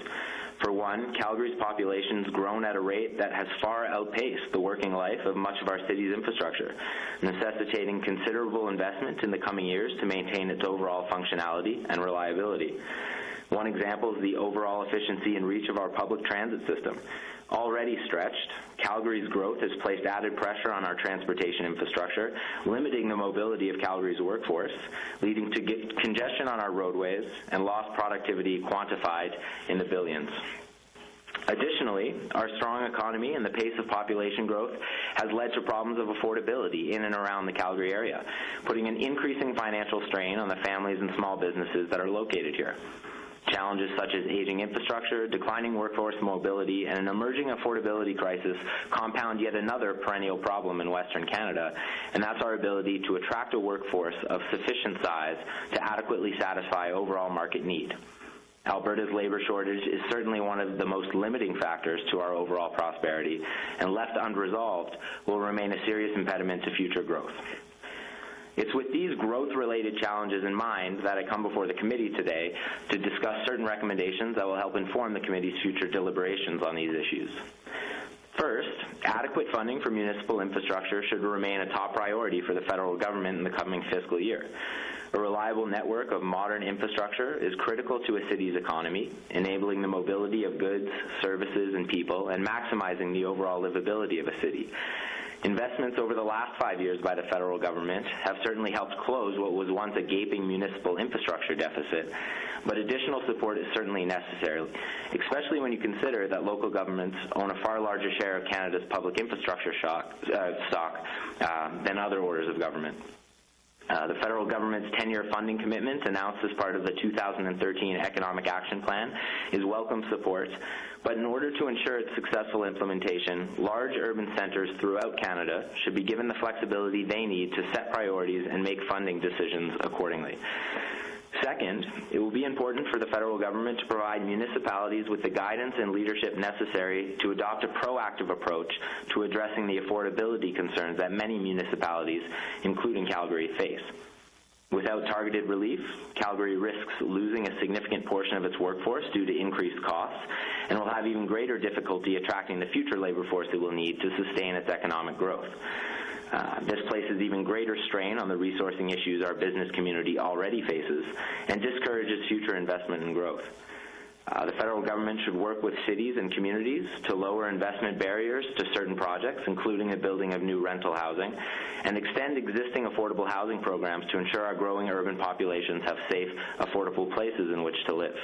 For one, Calgary's population has grown at a rate that has far outpaced the working life of much of our city's infrastructure, necessitating considerable investment in the coming years to maintain its overall functionality and reliability. One example is the overall efficiency and reach of our public transit system. Already stretched, Calgary's growth has placed added pressure on our transportation infrastructure, limiting the mobility of Calgary's workforce, leading to congestion on our roadways and lost productivity quantified in the billions. Additionally, our strong economy and the pace of population growth has led to problems of affordability in and around the Calgary area, putting an increasing financial strain on the families and small businesses that are located here. Challenges such as aging infrastructure, declining workforce mobility, and an emerging affordability crisis compound yet another perennial problem in Western Canada, and that's our ability to attract a workforce of sufficient size to adequately satisfy overall market need. Alberta's labor shortage is certainly one of the most limiting factors to our overall prosperity, and left unresolved will remain a serious impediment to future growth. It's with these growth-related challenges in mind that I come before the committee today to discuss certain recommendations that will help inform the committee's future deliberations on these issues. First, adequate funding for municipal infrastructure should remain a top priority for the federal government in the coming fiscal year. A reliable network of modern infrastructure is critical to a city's economy, enabling the mobility of goods, services, and people, and maximizing the overall livability of a city. Investments over the last 5 years by the federal government have certainly helped close what was once a gaping municipal infrastructure deficit, but additional support is certainly necessary, especially when you consider that local governments own a far larger share of Canada's public infrastructure stock than other orders of government. The federal government's 10-year funding commitment announced as part of the 2013 Economic Action Plan is welcome support, but in order to ensure its successful implementation, large urban centers throughout Canada should be given the flexibility they need to set priorities and make funding decisions accordingly. Second, it will be important for the federal government to provide municipalities with the guidance and leadership necessary to adopt a proactive approach to addressing the affordability concerns that many municipalities, including Calgary, face. Without targeted relief, Calgary risks losing a significant portion of its workforce due to increased costs, and will have even greater difficulty attracting the future labor force it will need to sustain its economic growth. This places even greater strain on the resourcing issues our business community already faces and discourages future investment and growth. The federal government should work with cities and communities to lower investment barriers to certain projects, including the building of new rental housing, and extend existing affordable housing programs to ensure our growing urban populations have safe, affordable places in which to live.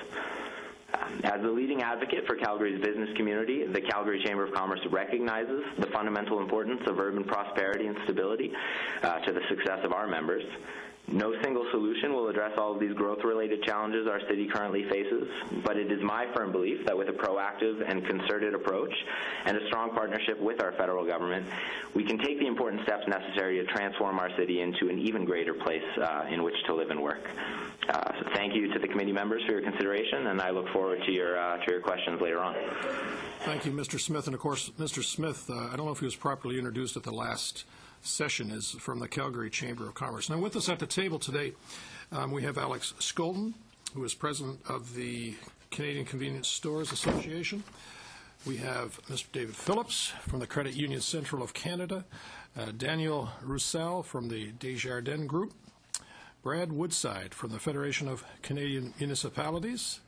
As the leading advocate for Calgary's business community, the Calgary Chamber of Commerce recognizes the fundamental importance of urban prosperity and stability to the success of our members. No single solution will address all of these growth-related challenges our city currently faces, but it is my firm belief that with a proactive and concerted approach and a strong partnership with our federal government, we can take the important steps necessary to transform our city into an even greater place in which to live and work. So thank you to the committee members for your consideration, and I look forward to your questions later on. Thank you, Mr. Smith. And of course, Mr. Smith, I don't know if he was properly introduced at the last session, is from the Calgary Chamber of Commerce. Now, with us at the table today, we have Alex Skolden, who is president of the Canadian Convenience Stores Association. We have Mr. David Phillips from the Credit Union Central of Canada, Daniel Roussel from the Desjardins Group, Brad Woodside from the Federation of Canadian Municipalities,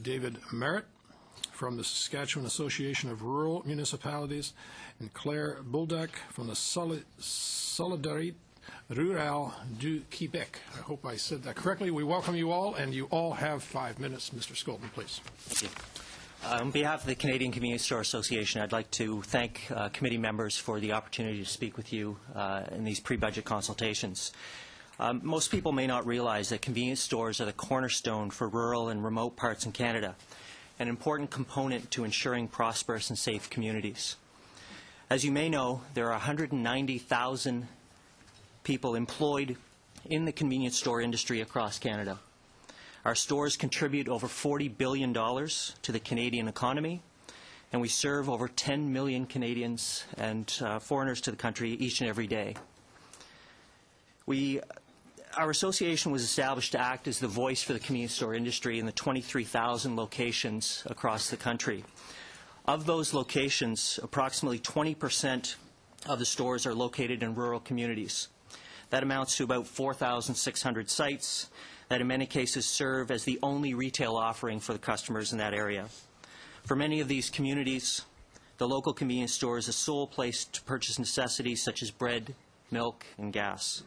David Merritt from the Saskatchewan Association of Rural Municipalities, and Claire Buldak from the Solidarité Rurale du Québec. I hope I said that correctly. We welcome you all, and you all have 5 minutes. Mr. Skolden, please. Thank you. On behalf of the Canadian Convenience Store Association, I'd like to thank committee members for the opportunity to speak with you in these pre-budget consultations. Most people may not realize that convenience stores are the cornerstone for rural and remote parts in Canada, an important component to ensuring prosperous and safe communities. As you may know, there are 190,000 people employed in the convenience store industry across Canada. Our stores contribute over $40 billion to the Canadian economy, and we serve over 10 million Canadians and foreigners to the country each and every day. Our association was established to act as the voice for the convenience store industry in the 23,000 locations across the country. Of those locations, approximately 20% of the stores are located in rural communities. That amounts to about 4,600 sites that in many cases serve as the only retail offering for the customers in that area. For many of these communities, the local convenience store is the sole place to purchase necessities such as bread, milk, and gas.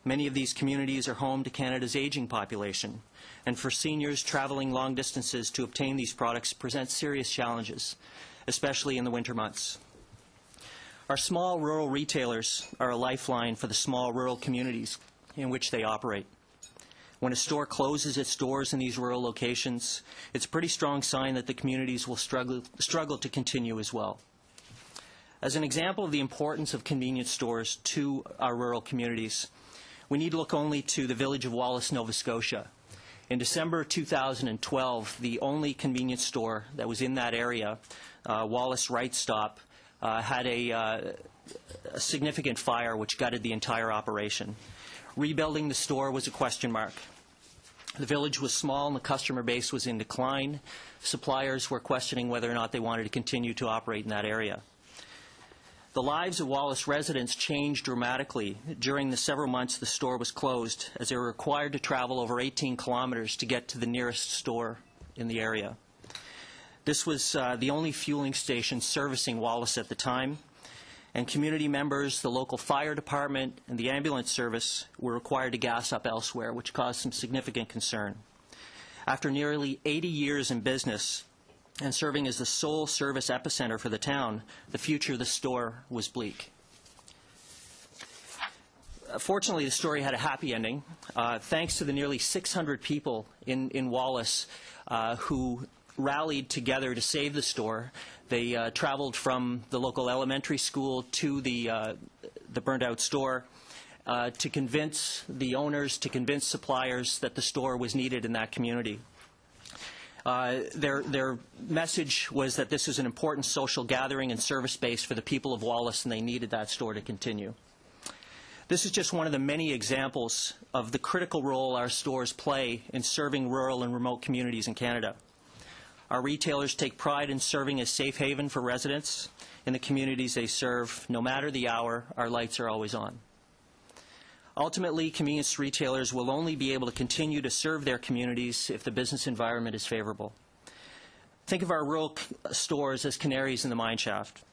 Many of these communities are home to Canada's aging population, and for seniors traveling long distances to obtain these products presents serious challenges, especially in the winter months. Our small rural retailers are a lifeline for the small rural communities in which they operate. When a store closes its doors in these rural locations, it's a pretty strong sign that the communities will struggle to continue as well. As an example of the importance of convenience stores to our rural communities, we need to look only to the village of Wallace, Nova Scotia. In December 2012, the only convenience store that was in that area, Wallace Right Stop, had a significant fire which gutted the entire operation. Rebuilding the store was a question mark. The village was small and the customer base was in decline. Suppliers were questioning whether or not they wanted to continue to operate in that area. The lives of Wallace residents changed dramatically during the several months the store was closed, as they were required to travel over 18 kilometers to get to the nearest store in the area. This was the only fueling station servicing Wallace at the time, and community members, the local fire department, and the ambulance service were required to gas up elsewhere, which caused some significant concern. After nearly 80 years in business, and serving as the sole service epicenter for the town, the future of the store was bleak. Fortunately, the story had a happy ending. Thanks to the nearly 600 people in Wallace who rallied together to save the store. They traveled from the local elementary school to the burned-out store to convince the owners, to convince suppliers that the store was needed in that community. Their message was that this is an important social gathering and service base for the people of Wallace, and they needed that store to continue. This is just one of the many examples of the critical role our stores play in serving rural and remote communities in Canada. Our retailers take pride in serving as safe haven for residents in the communities they serve. No matter the hour, our lights are always on. Ultimately, convenience retailers will only be able to continue to serve their communities if the business environment is favorable. Think of our rural stores as canaries in the mine shaft.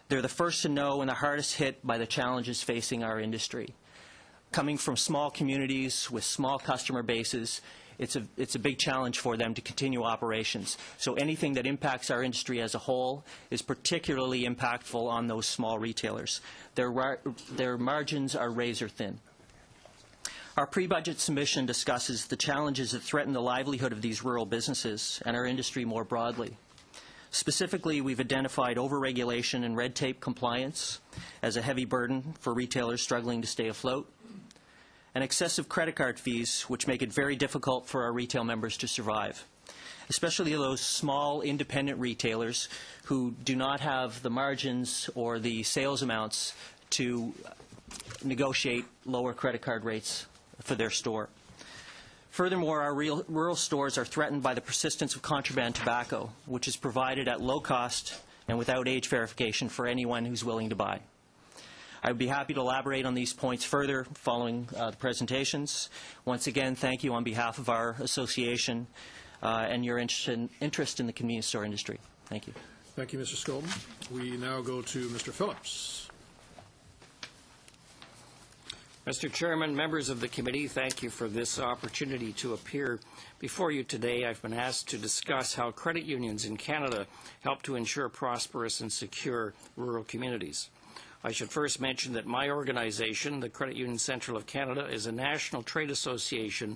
They're the first to know and the hardest hit by the challenges facing our industry. Coming from small communities with small customer bases, it's a big challenge for them to continue operations. So anything that impacts our industry as a whole is particularly impactful on those small retailers. Their margins are razor thin. Our pre-budget submission discusses the challenges that threaten the livelihood of these rural businesses and our industry more broadly. Specifically, we've identified overregulation and red tape compliance as a heavy burden for retailers struggling to stay afloat, and excessive credit card fees, which make it very difficult for our retail members to survive, especially those small independent retailers who do not have the margins or the sales amounts to negotiate lower credit card rates for their store. Furthermore, our rural stores are threatened by the persistence of contraband tobacco, which is provided at low cost and without age verification for anyone who's willing to buy. I would be happy to elaborate on these points further following the presentations. Once again, thank you on behalf of our association and your interest in the convenience store industry. Thank you. Thank you, Mr. Skolden. We now go to Mr. Phillips. Mr. Chairman, members of the committee, thank you for this opportunity to appear before you today. I've been asked to discuss how credit unions in Canada help to ensure prosperous and secure rural communities. I should first mention that my organization, the Credit Union Central of Canada, is a national trade association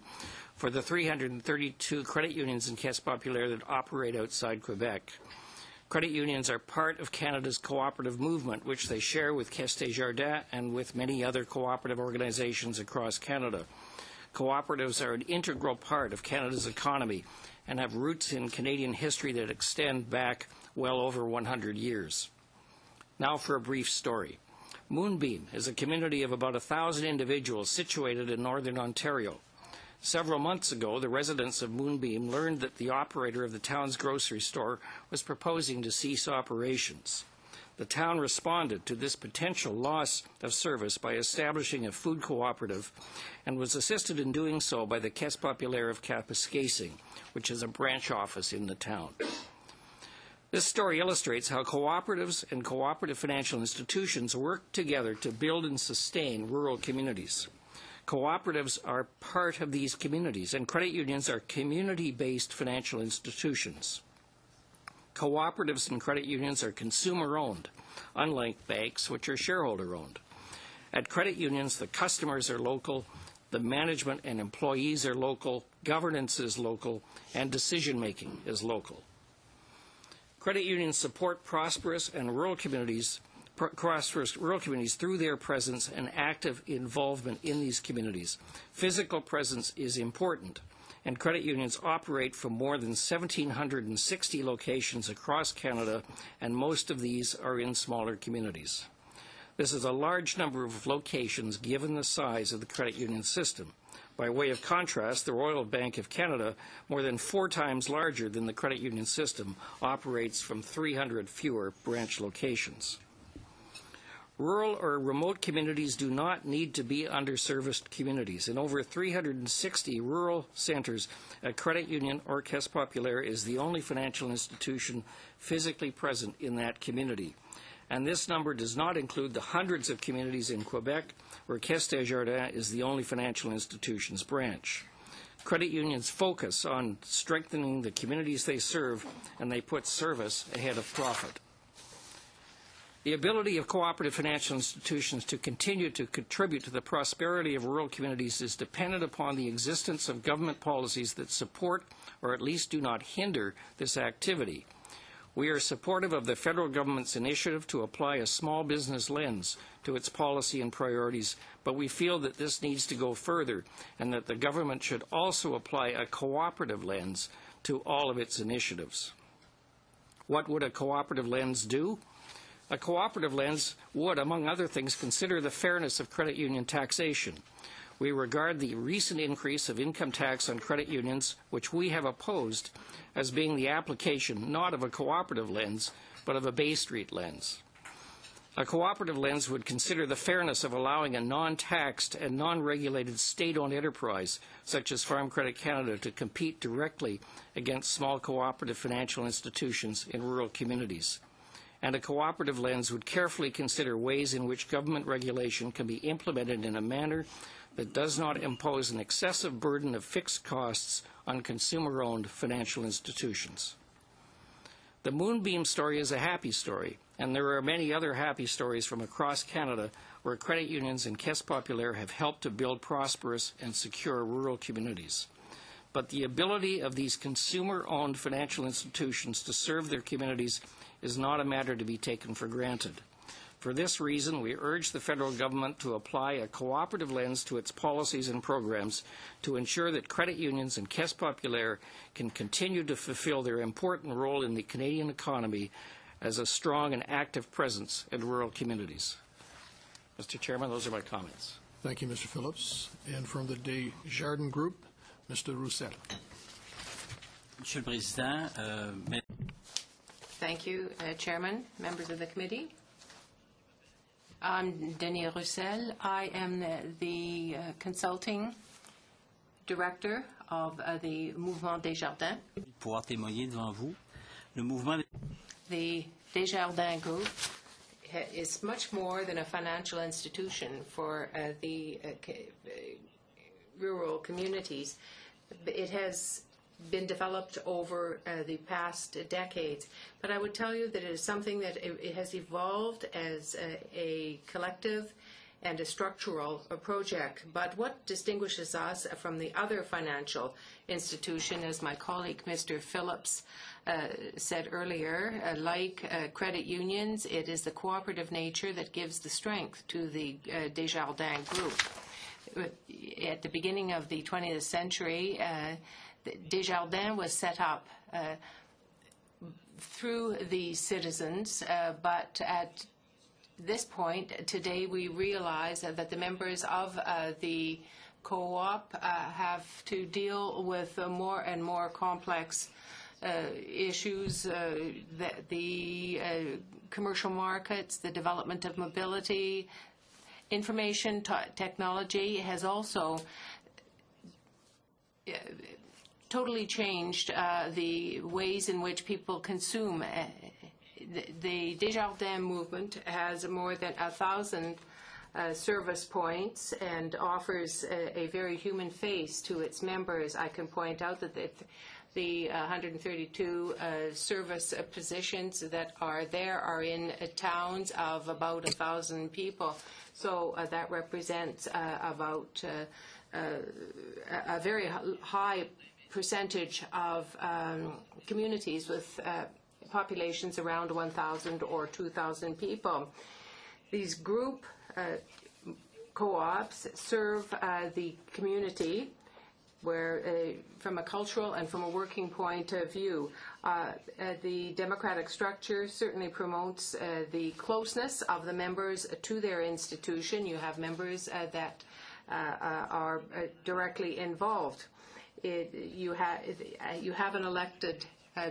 for the 332 credit unions in Caisse Populaire that operate outside Quebec. Credit unions are part of Canada's cooperative movement, which they share with Caisse Desjardins and with many other cooperative organizations across Canada. Cooperatives are an integral part of Canada's economy and have roots in Canadian history that extend back well over 100 years. Now for a brief story. Moonbeam is a community of about 1,000 individuals situated in northern Ontario. Several months ago, the residents of Moonbeam learned that the operator of the town's grocery store was proposing to cease operations. The town responded to this potential loss of service by establishing a food cooperative and was assisted in doing so by the Caisse Populaire of Kapuskasing, which is a branch office in the town. This story illustrates how cooperatives and cooperative financial institutions work together to build and sustain rural communities. Cooperatives are part of these communities, and credit unions are community-based financial institutions. Cooperatives and credit unions are consumer-owned, unlike banks, which are shareholder-owned. At credit unions, the customers are local, the management and employees are local, governance is local, and decision-making is local. Credit unions support prosperous rural communities through their presence and active involvement in these communities. Physical presence is important, and credit unions operate from more than 1,760 locations across Canada, and most of these are in smaller communities. This is a large number of locations given the size of the credit union system. By way of contrast, the Royal Bank of Canada, more than 4 times larger than the credit union system, operates from 300 fewer branch locations. Rural or remote communities do not need to be underserviced communities. In over 360 rural centres, a credit union or Caisse Populaire is the only financial institution physically present in that community. And this number does not include the hundreds of communities in Quebec where Caisse Desjardins is the only financial institution's branch. Credit unions focus on strengthening the communities they serve, and they put service ahead of profit. The ability of cooperative financial institutions to continue to contribute to the prosperity of rural communities is dependent upon the existence of government policies that support or at least do not hinder this activity. We are supportive of the federal government's initiative to apply a small business lens to its policy and priorities, but we feel that this needs to go further and that the government should also apply a cooperative lens to all of its initiatives. What would a cooperative lens do? A cooperative lens would, among other things, consider the fairness of credit union taxation. We regard the recent increase of income tax on credit unions, which we have opposed, as being the application not of a cooperative lens, but of a Bay Street lens. A cooperative lens would consider the fairness of allowing a non-taxed and non-regulated state-owned enterprise, such as Farm Credit Canada, to compete directly against small cooperative financial institutions in rural communities. And a cooperative lens would carefully consider ways in which government regulation can be implemented in a manner that does not impose an excessive burden of fixed costs on consumer-owned financial institutions. The Moonbeam story is a happy story, and there are many other happy stories from across Canada where credit unions and Caisse Populaire have helped to build prosperous and secure rural communities. But the ability of these consumer-owned financial institutions to serve their communities is not a matter to be taken for granted. For this reason, we urge the federal government to apply a cooperative lens to its policies and programs to ensure that credit unions and Caisse Populaire can continue to fulfill their important role in the Canadian economy as a strong and active presence in rural communities. Mr. Chairman, those are my comments. Thank you, Mr. Phillips. And from the Desjardins Group, Mr. Roussel. Monsieur le Président, Thank you, Chairman, members of the committee. I'm Denis Roussel. I am the consulting director of the Mouvement Desjardins. pouvoir témoigner devant vous, le mouvement. The Desjardins Group is much more than a financial institution for the rural communities. It has been developed over the past decades. But I would tell you that it is something that it has evolved as a collective and a structural project. But what distinguishes us from the other financial institution, as my colleague Mr. Phillips said earlier, like credit unions, it is the cooperative nature that gives the strength to the Desjardins Group. At the beginning of the 20th century, Desjardins was set up through the citizens, but at this point, today, we realize that the members of the co-op have to deal with more and more complex issues, the commercial markets, the development of mobility. Information technology has also totally changed the ways in which people consume. The Desjardins movement has more than 1,000 service points and offers a very human face to its members. I can point out that the 132 service positions that are there are in towns of about 1,000 people. So that represents about a very high percentage of communities with populations around 1,000 or 2,000 people. These group co-ops serve the community where, from a cultural and from a working point of view, the democratic structure certainly promotes the closeness of the members to their institution. You have members that are directly involved. You have an elected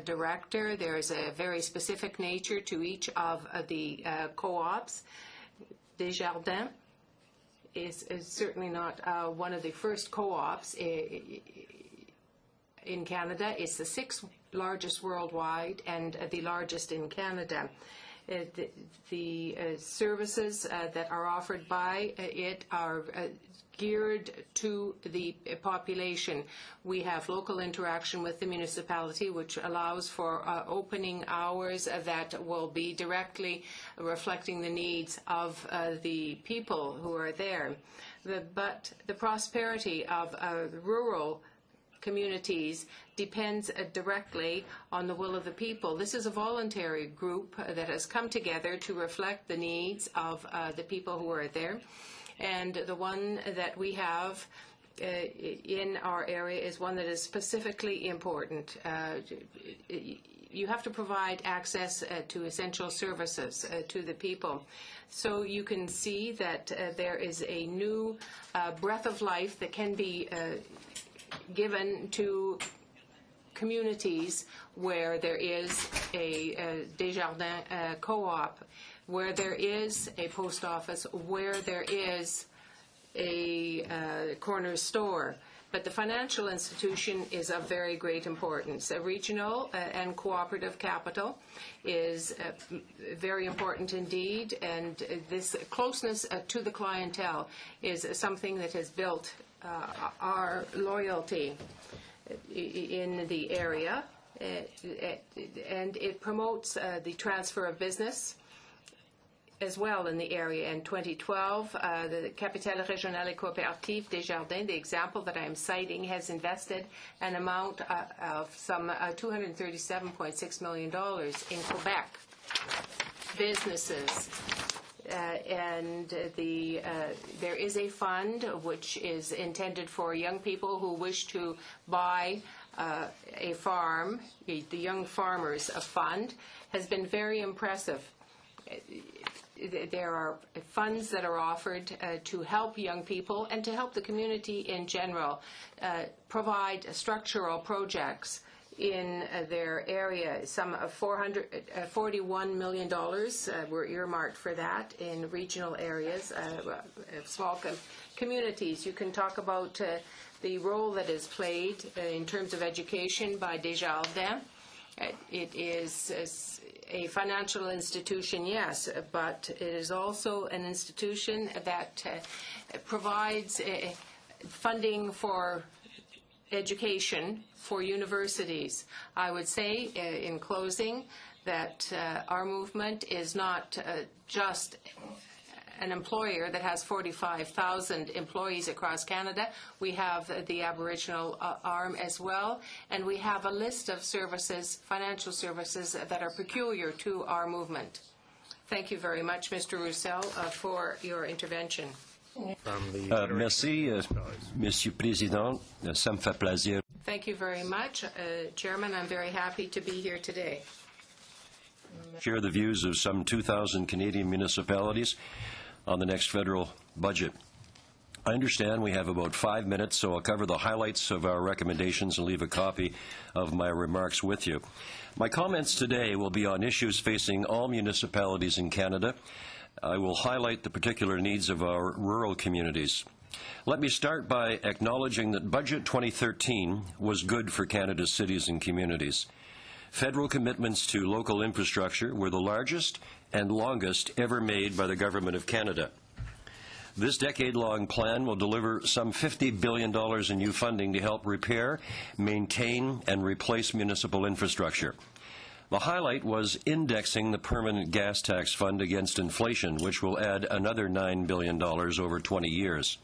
director. There is a very specific nature to each of the co-ops. Desjardins is certainly not one of the first co-ops in Canada. It's the sixth largest worldwide and the largest in Canada. The services that are offered by it are geared to the population. We have local interaction with the municipality, which allows for opening hours that will be directly reflecting the needs of the people who are there. But the prosperity of rural communities depends directly on the will of the people. This is a voluntary group that has come together to reflect the needs of the people who are there. And the one that we have in our area is one that is specifically important. You have to provide access to essential services to the people. So you can see that there is a new breath of life that can be given to communities where there is a Desjardins co-op. where there is a post office, where there is a corner store. But the financial institution is of very great importance. A regional and cooperative capital is very important indeed, and this closeness to the clientele is something that has built our loyalty in the area, and it promotes the transfer of business as well in the area. In 2012, the Capitale Régionale et Coopérative Desjardins, the example that I am citing, has invested an amount of some $237.6 million in Quebec businesses. And there is a fund which is intended for young people who wish to buy a farm. The Young Farmers Fund has been very impressive. There are funds that are offered to help young people and to help the community in general provide structural projects in their area. Some $41 million were earmarked for that in regional areas, small communities. You can talk about the role that is played in terms of education by Desjardins. It is a financial institution, yes, but it is also an institution that provides funding for education for universities. I would say, in closing, that our movement is not just an employer that has 45,000 employees across Canada. We have the Aboriginal arm as well, and we have a list of services, financial services, that are peculiar to our movement. Thank you very much, Mr. Roussel, for your intervention. Merci, Monsieur Président. Ça me fait plaisir. Thank you very much, Chairman. I'm very happy to be here today. Share the views of some 2,000 Canadian municipalities on the next federal budget. I understand we have about 5 minutes, so I'll cover the highlights of our recommendations and leave a copy of my remarks with you. My comments today will be on issues facing all municipalities in Canada. I will highlight the particular needs of our rural communities. Let me start by acknowledging that Budget 2013 was good for Canada's cities and communities. Federal commitments to local infrastructure were the largest and longest ever made by the Government of Canada. This decade-long plan will deliver some $50 billion in new funding to help repair, maintain, and replace municipal infrastructure. The highlight was indexing the permanent gas tax fund against inflation, which will add another $9 billion over 20 years.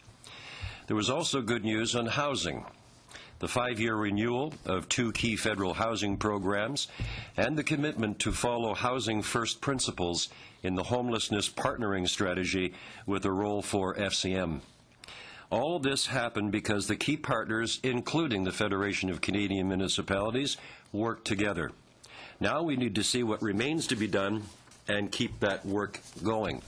There was also good news on housing. The 5-year renewal of 2 key federal housing programs, and the commitment to follow housing first principles in the homelessness partnering strategy with a role for FCM. All of this happened because the key partners, including the Federation of Canadian Municipalities, worked together. Now we need to see what remains to be done and keep that work going.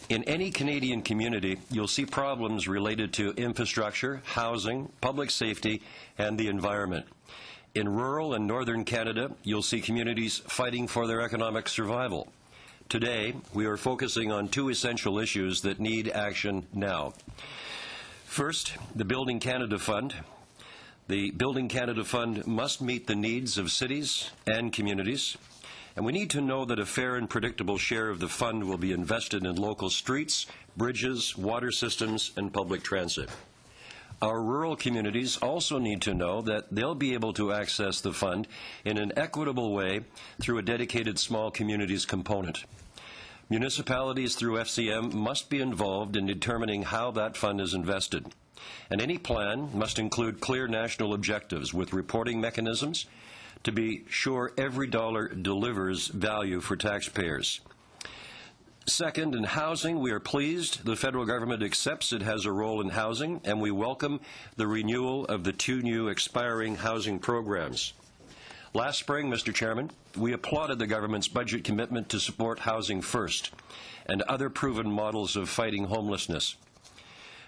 In any Canadian community, you'll see problems related to infrastructure, housing, public safety, and the environment. In rural and northern Canada, you'll see communities fighting for their economic survival. Today, we are focusing on 2 essential issues that need action now. First, the Building Canada Fund. The Building Canada Fund must meet the needs of cities and communities. And we need to know that a fair and predictable share of the fund will be invested in local streets, bridges, water systems, and public transit. Our rural communities also need to know that they'll be able to access the fund in an equitable way through a dedicated small communities component. Municipalities through FCM must be involved in determining how that fund is invested. And any plan must include clear national objectives with reporting mechanisms to be sure every dollar delivers value for taxpayers. Second, in housing, we are pleased the federal government accepts it has a role in housing, and we welcome the renewal of the 2 new expiring housing programs. Last spring, Mr. Chairman, we applauded the government's budget commitment to support Housing First and other proven models of fighting homelessness.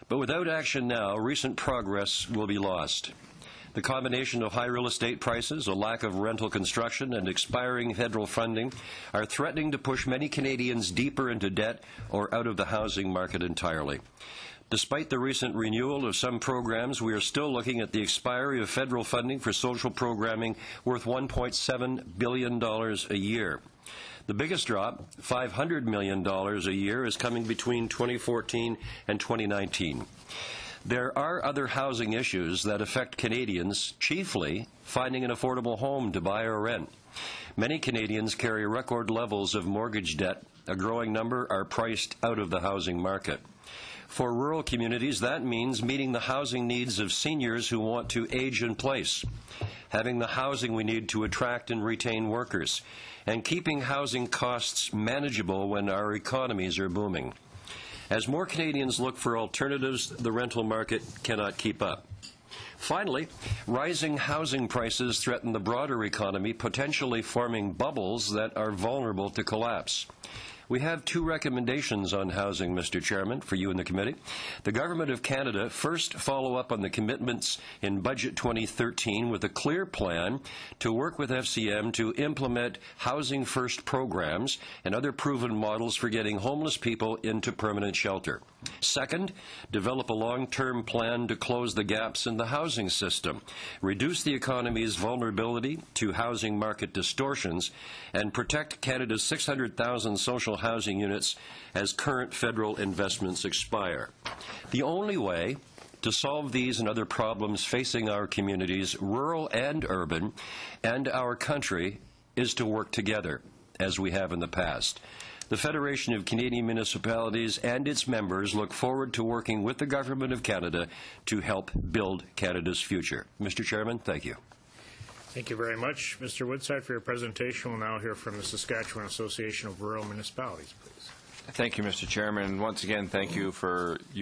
But without action now, recent progress will be lost. The combination of high real estate prices, a lack of rental construction, and expiring federal funding are threatening to push many Canadians deeper into debt or out of the housing market entirely. Despite the recent renewal of some programs, we are still looking at the expiry of federal funding for social programming worth $1.7 billion a year. The biggest drop, $500 million a year, is coming between 2014 and 2019. There are other housing issues that affect Canadians, chiefly finding an affordable home to buy or rent. Many Canadians carry record levels of mortgage debt. A growing number are priced out of the housing market. For rural communities, that means meeting the housing needs of seniors who want to age in place, having the housing we need to attract and retain workers, and keeping housing costs manageable when our economies are booming. As more Canadians look for alternatives, the rental market cannot keep up. Finally, rising housing prices threaten the broader economy, potentially forming bubbles that are vulnerable to collapse. We have two recommendations on housing, Mr. Chairman, for you and the committee. The Government of Canada first follow up on the commitments in Budget 2013 with a clear plan to work with FCM to implement Housing First programs and other proven models for getting homeless people into permanent shelter. Second, develop a long-term plan to close the gaps in the housing system, reduce the economy's vulnerability to housing market distortions, and protect Canada's 600,000 social housing units as current federal investments expire. The only way to solve these and other problems facing our communities, rural and urban, and our country, is to work together, as we have in the past. The Federation of Canadian Municipalities and its members look forward to working with the Government of Canada to help build Canada's future. Mr. Chairman, thank you. Thank you very much, Mr. Woodside, for your presentation. We'll now hear from the Saskatchewan Association of Rural Municipalities, please. Thank you, Mr. Chairman. And once again, thank you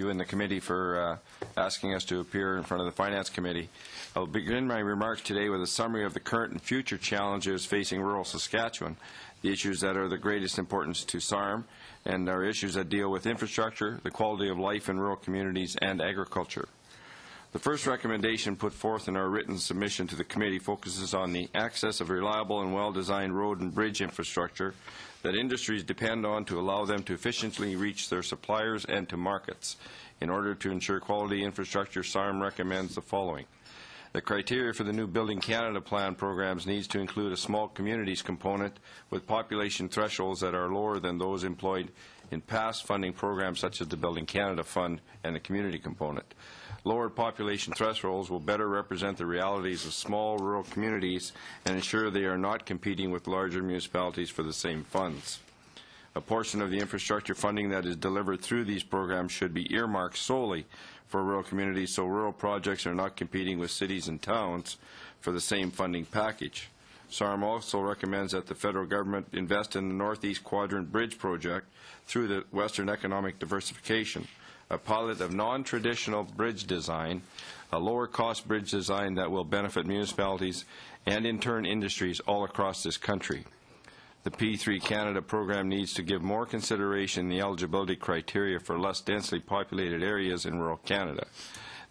and the committee for asking us to appear in front of the Finance Committee. I'll begin my remarks today with a summary of the current and future challenges facing rural Saskatchewan, the issues that are the greatest importance to SARM, and our issues that deal with infrastructure, the quality of life in rural communities, and agriculture. The first recommendation put forth in our written submission to the committee focuses on the access of reliable and well-designed road and bridge infrastructure that industries depend on to allow them to efficiently reach their suppliers and to markets. In order to ensure quality infrastructure, SARM recommends the following. The criteria for the new Building Canada Plan programs needs to include a small communities component with population thresholds that are lower than those employed in past funding programs such as the Building Canada Fund and the community component. Lowered population thresholds will better represent the realities of small rural communities and ensure they are not competing with larger municipalities for the same funds. A portion of the infrastructure funding that is delivered through these programs should be earmarked solely for rural communities so rural projects are not competing with cities and towns for the same funding package. SARM also recommends that the federal government invest in the Northeast Quadrant Bridge project through the Western Economic Diversification, a pilot of non-traditional bridge design, a lower-cost bridge design that will benefit municipalities and, in turn, industries all across this country. The P3 Canada program needs to give more consideration the eligibility criteria for less densely populated areas in rural Canada,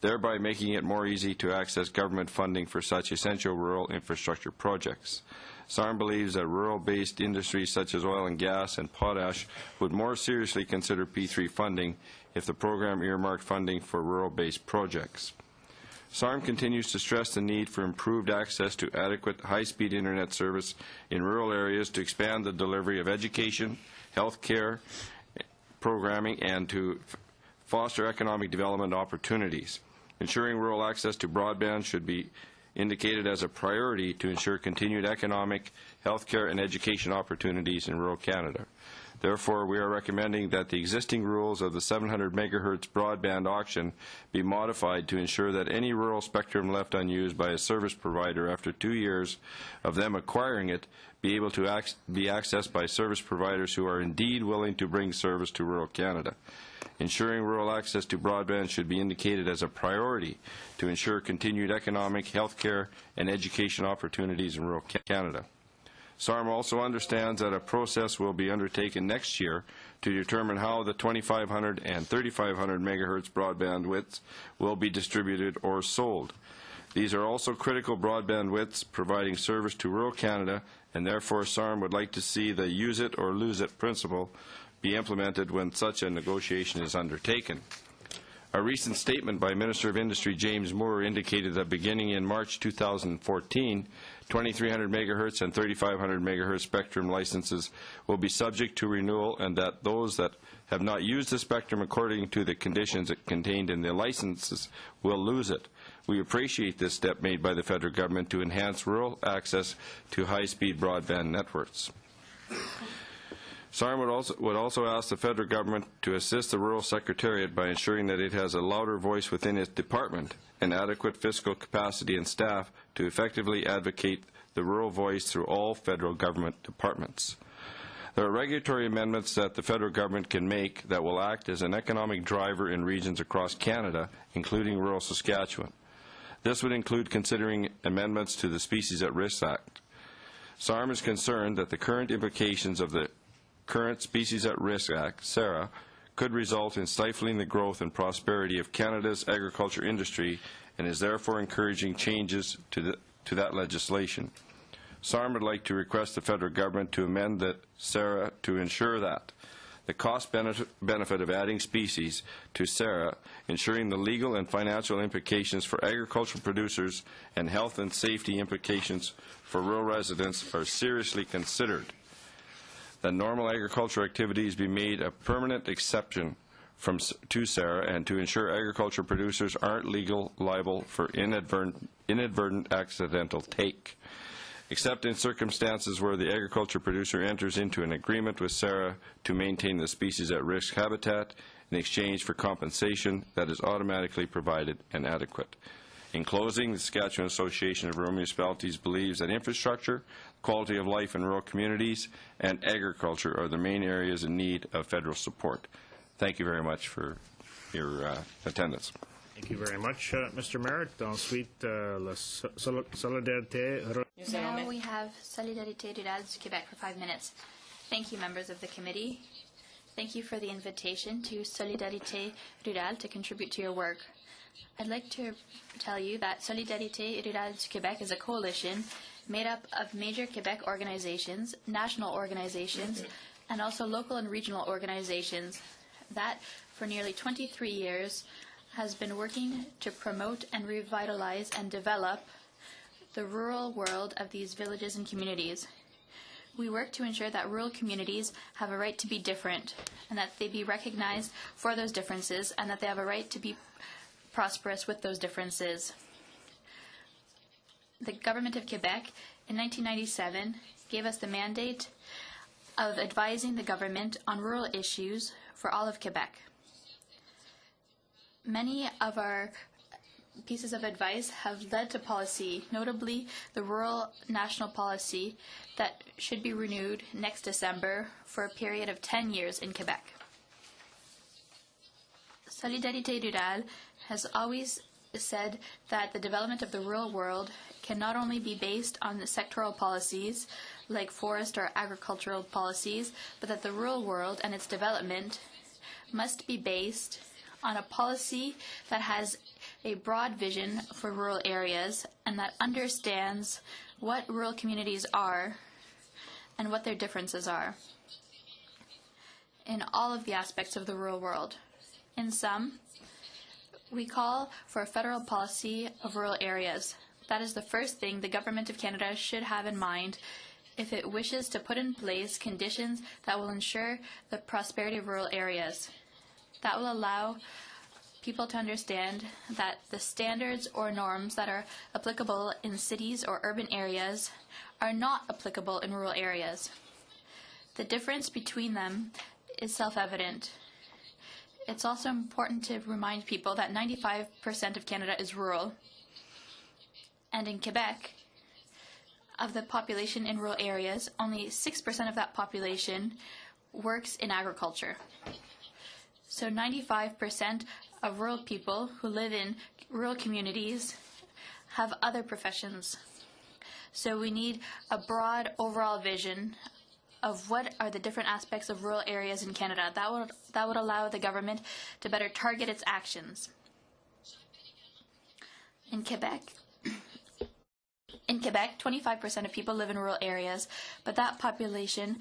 thereby making it more easy to access government funding for such essential rural infrastructure projects. SARM believes that rural-based industries such as oil and gas and potash would more seriously consider P3 funding if the program earmarked funding for rural-based projects. SARM continues to stress the need for improved access to adequate high-speed internet service in rural areas to expand the delivery of education, health care, programming, and to foster economic development opportunities. Ensuring rural access to broadband should be indicated as a priority to ensure continued economic, health care, and education opportunities in rural Canada. Therefore, we are recommending that the existing rules of the 700 megahertz broadband auction be modified to ensure that any rural spectrum left unused by a service provider after 2 years of them acquiring it be able to be accessed by service providers who are indeed willing to bring service to rural Canada. Ensuring rural access to broadband should be indicated as a priority to ensure continued economic, health care, and education opportunities in rural Canada. SARM also understands that a process will be undertaken next year to determine how the 2500 and 3500 megahertz broadband widths will be distributed or sold. These are also critical broadband widths providing service to rural Canada, and therefore SARM would like to see the use it or lose it principle be implemented when such a negotiation is undertaken. A recent statement by Minister of Industry James Moore indicated that beginning in March 2014, 2300 megahertz and 3500 megahertz spectrum licenses will be subject to renewal, and that those that have not used the spectrum according to the conditions contained in the licenses will lose it. We appreciate this step made by the federal government to enhance rural access to high-speed broadband networks. SARM would also ask the federal government to assist the Rural Secretariat by ensuring that it has a louder voice within its department and adequate fiscal capacity and staff to effectively advocate the rural voice through all federal government departments. There are regulatory amendments that the federal government can make that will act as an economic driver in regions across Canada, including rural Saskatchewan. This would include considering amendments to the Species at Risk Act. SARM is concerned that the current implications of the current Species at Risk Act, SARA, could result in stifling the growth and prosperity of Canada's agriculture industry, and is therefore encouraging changes to that legislation. SARM would like to request the federal government to amend the SARA to ensure that the cost benefit of adding species to SARA, ensuring the legal and financial implications for agricultural producers and health and safety implications for rural residents are seriously considered. That normal agricultural activities be made a permanent exception to SARA, and to ensure agricultural producers aren't liable for inadvertent accidental take. Except in circumstances where the agriculture producer enters into an agreement with SARA to maintain the species at risk habitat in exchange for compensation that is automatically provided and adequate. In closing, the Saskatchewan Association of Rural Municipalities believes that infrastructure, quality of life in rural communities, and agriculture are the main areas in need of federal support. Thank you very much for your attendance. Thank you very much, Mr. Merritt. Ensuite, la solidarité. Now we have Solidarité Rurale du Québec for 5 minutes. Thank you, members of the committee. Thank you for the invitation to Solidarité Rurale to contribute to your work. I'd like to tell you that Solidarité Rurale du Québec is a coalition made up of major Quebec organizations, national organizations, and also local and regional organizations that, for nearly 23 years, has been working to promote and revitalize and develop the rural world of these villages and communities. We work to ensure that rural communities have a right to be different, and that they be recognized for those differences, and that they have a right to be prosperous with those differences. The Government of Quebec in 1997 gave us the mandate of advising the government on rural issues for all of Quebec. Many of our pieces of advice have led to policy, notably the Rural National Policy that should be renewed next December for a period of 10 years in Quebec. Solidarité Rurale has always said that the development of the rural world can not only be based on the sectoral policies like forest or agricultural policies, but that the rural world and its development must be based on a policy that has a broad vision for rural areas and that understands what rural communities are and what their differences are in all of the aspects of the rural world. In sum, we call for a federal policy of rural areas. That is the first thing the Government of Canada should have in mind if it wishes to put in place conditions that will ensure the prosperity of rural areas. That will allow people to understand that the standards or norms that are applicable in cities or urban areas are not applicable in rural areas. The difference between them is self-evident. It's also important to remind people that 95% of Canada is rural. And in Quebec, of the population in rural areas, only 6% of that population works in agriculture. So 95% of rural people who live in rural communities have other professions. So we need a broad overall vision of what are the different aspects of rural areas in Canada. That would allow the government to better target its actions. In Quebec, In Quebec, 25% of people live in rural areas, but that population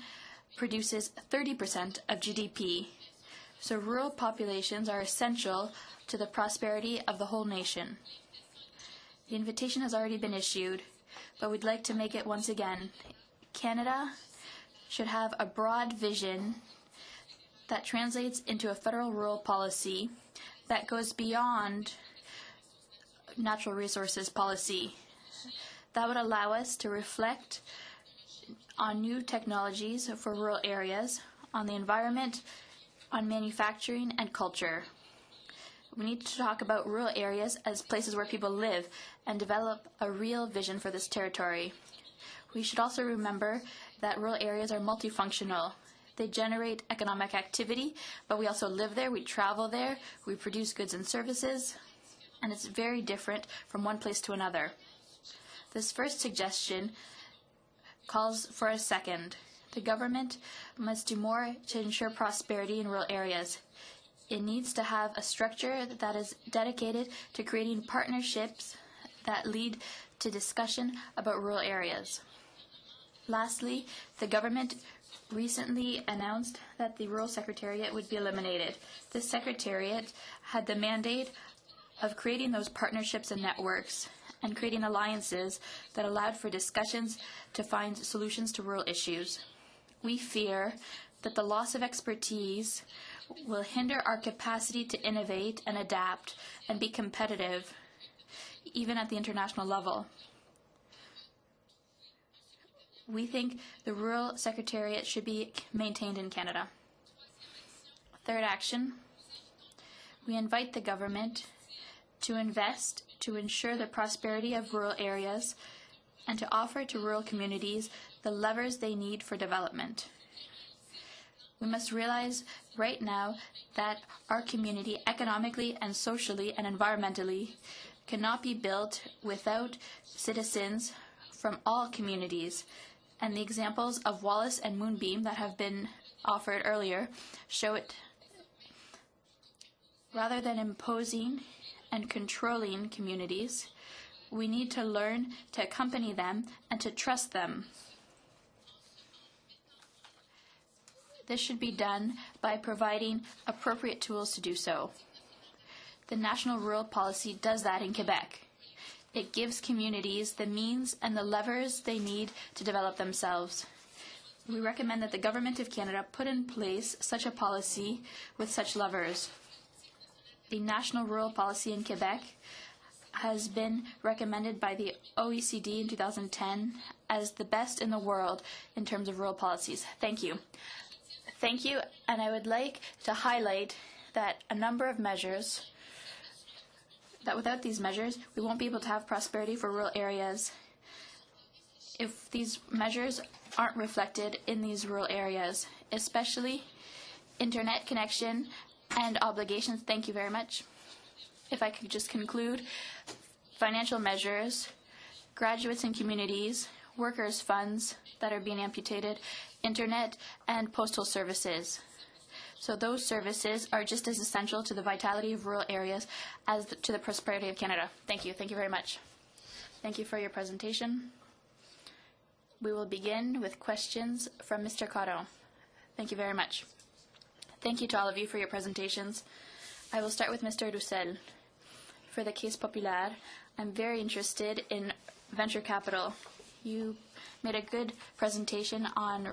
produces 30% of GDP. So rural populations are essential to the prosperity of the whole nation. The invitation has already been issued, but we'd like to make it once again. Canada should have a broad vision that translates into a federal rural policy that goes beyond natural resources policy. That would allow us to reflect on new technologies for rural areas, on the environment, on manufacturing and culture. We need to talk about rural areas as places where people live and develop a real vision for this territory. We should also remember that rural areas are multifunctional. They generate economic activity, but we also live there, we travel there, we produce goods and services, and it's very different from one place to another. This first suggestion calls for a second. The government must do more to ensure prosperity in rural areas. It needs to have a structure that is dedicated to creating partnerships that lead to discussion about rural areas. Lastly, the government recently announced that the Rural Secretariat would be eliminated. This secretariat had the mandate of creating those partnerships and networks and creating alliances that allowed for discussions to find solutions to rural issues. We fear that the loss of expertise will hinder our capacity to innovate and adapt and be competitive, even at the international level. We think the Rural Secretariat should be maintained in Canada. Third action, we invite the government to invest to ensure the prosperity of rural areas and to offer to rural communities the levers they need for development. We must realize right now that our community, economically and socially and environmentally, cannot be built without citizens from all communities. And the examples of Wallace and Moonbeam that have been offered earlier show it. Rather than imposing and controlling communities, we need to learn to accompany them and to trust them. This should be done by providing appropriate tools to do so. The National Rural Policy does that in Quebec. It gives communities the means and the levers they need to develop themselves. We recommend that the Government of Canada put in place such a policy with such levers. The National Rural Policy in Quebec has been recommended by the OECD in 2010 as the best in the world in terms of rural policies. Thank you. Thank you, and I would like to highlight that a number of measures, that without these measures, we won't be able to have prosperity for rural areas if these measures aren't reflected in these rural areas, especially internet connection and obligations. Thank you very much. If I could just conclude, financial measures, graduates and communities, workers' funds that are being amputated, internet and postal services. So those services are just as essential to the vitality of rural areas as to the prosperity of Canada. Thank you. Thank you very much. Thank you for your presentation. We will begin with questions from Mr. Cotto. Thank you very much. Thank you to all of you for your presentations. I will start with Mr. Roussel. For the Caisse Populaire, I'm very interested in venture capital. You made a good presentation on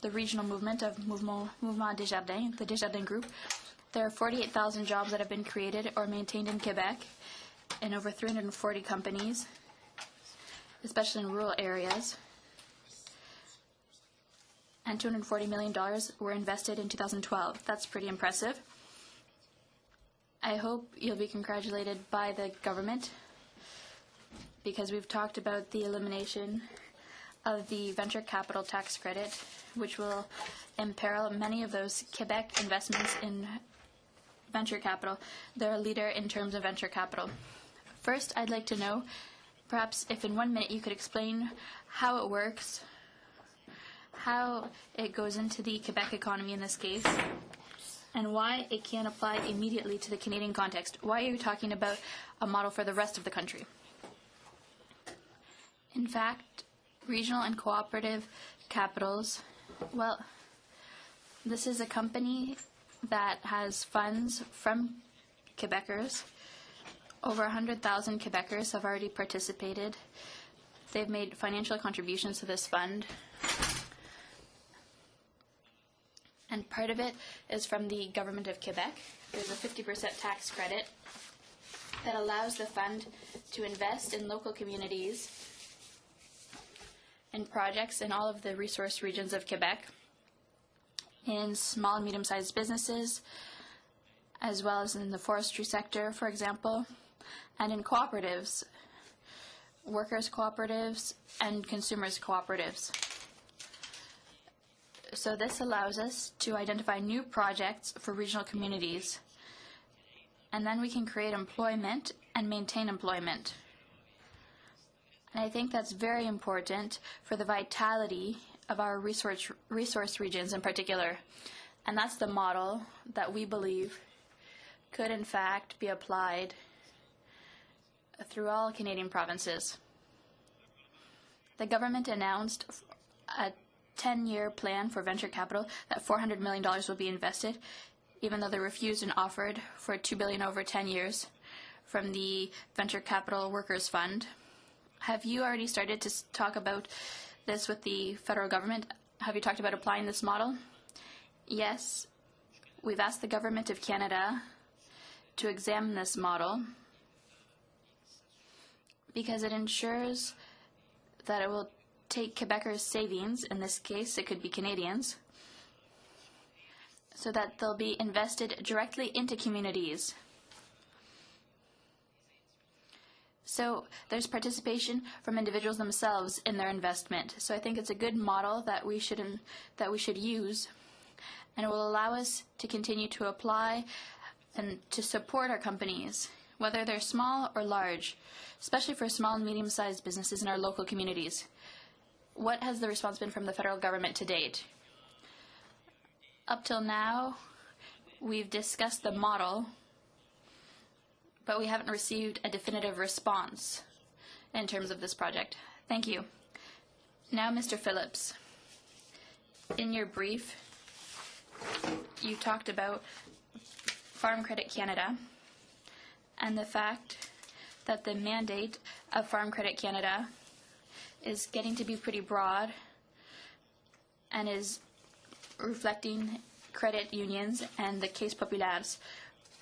the regional movement of Mouvement Desjardins, the Desjardins Group. There are 48,000 jobs that have been created or maintained in Quebec in over 340 companies, especially in rural areas. And $240 million were invested in 2012. That's pretty impressive. I hope you'll be congratulated by the government because we've talked about the elimination of the venture capital tax credit, which will imperil many of those Quebec investments in venture capital. They're a leader in terms of venture capital. First, I'd like to know, perhaps if in 1 minute you could explain how it works, how it goes into the Quebec economy in this case, and why it can't apply immediately to the Canadian context. Why are you talking about a model for the rest of the country? In fact, regional and cooperative capitals, well, this is a company that has funds from Quebecers. Over 100,000 Quebecers have already participated. They've made financial contributions to this fund. And part of it is from the Government of Quebec. There's a 50% tax credit that allows the fund to invest in local communities and projects in all of the resource regions of Quebec, in small and medium-sized businesses, as well as in the forestry sector, for example, and in cooperatives, workers' cooperatives and consumers' cooperatives. So this allows us to identify new projects for regional communities, and then we can create employment and maintain employment. And I think that's very important for the vitality of our resource regions in particular. And that's the model that we believe could in fact be applied through all Canadian provinces. The government announced a 10-year plan for venture capital that $400 million will be invested, even though they refused and offered for $2 billion over 10 years from the Venture Capital Workers Fund. Have you already started to talk about this with the federal government? Have you talked about applying this model? Yes. We've asked the Government of Canada to examine this model because it ensures that it will take Quebecers' savings, in this case it could be Canadians, so that they'll be invested directly into communities. So there's participation from individuals themselves in their investment. So I think it's a good model that we should use, and it will allow us to continue to apply and to support our companies, whether they're small or large, especially for small and medium-sized businesses in our local communities. What has the response been from the federal government to date? Up till now, we've discussed the model, but we haven't received a definitive response in terms of this project. Thank you. Now, Mr. Phillips, in your brief, you talked about Farm Credit Canada and the fact that the mandate of Farm Credit Canada is getting to be pretty broad and is reflecting credit unions and the Caisse Populaires.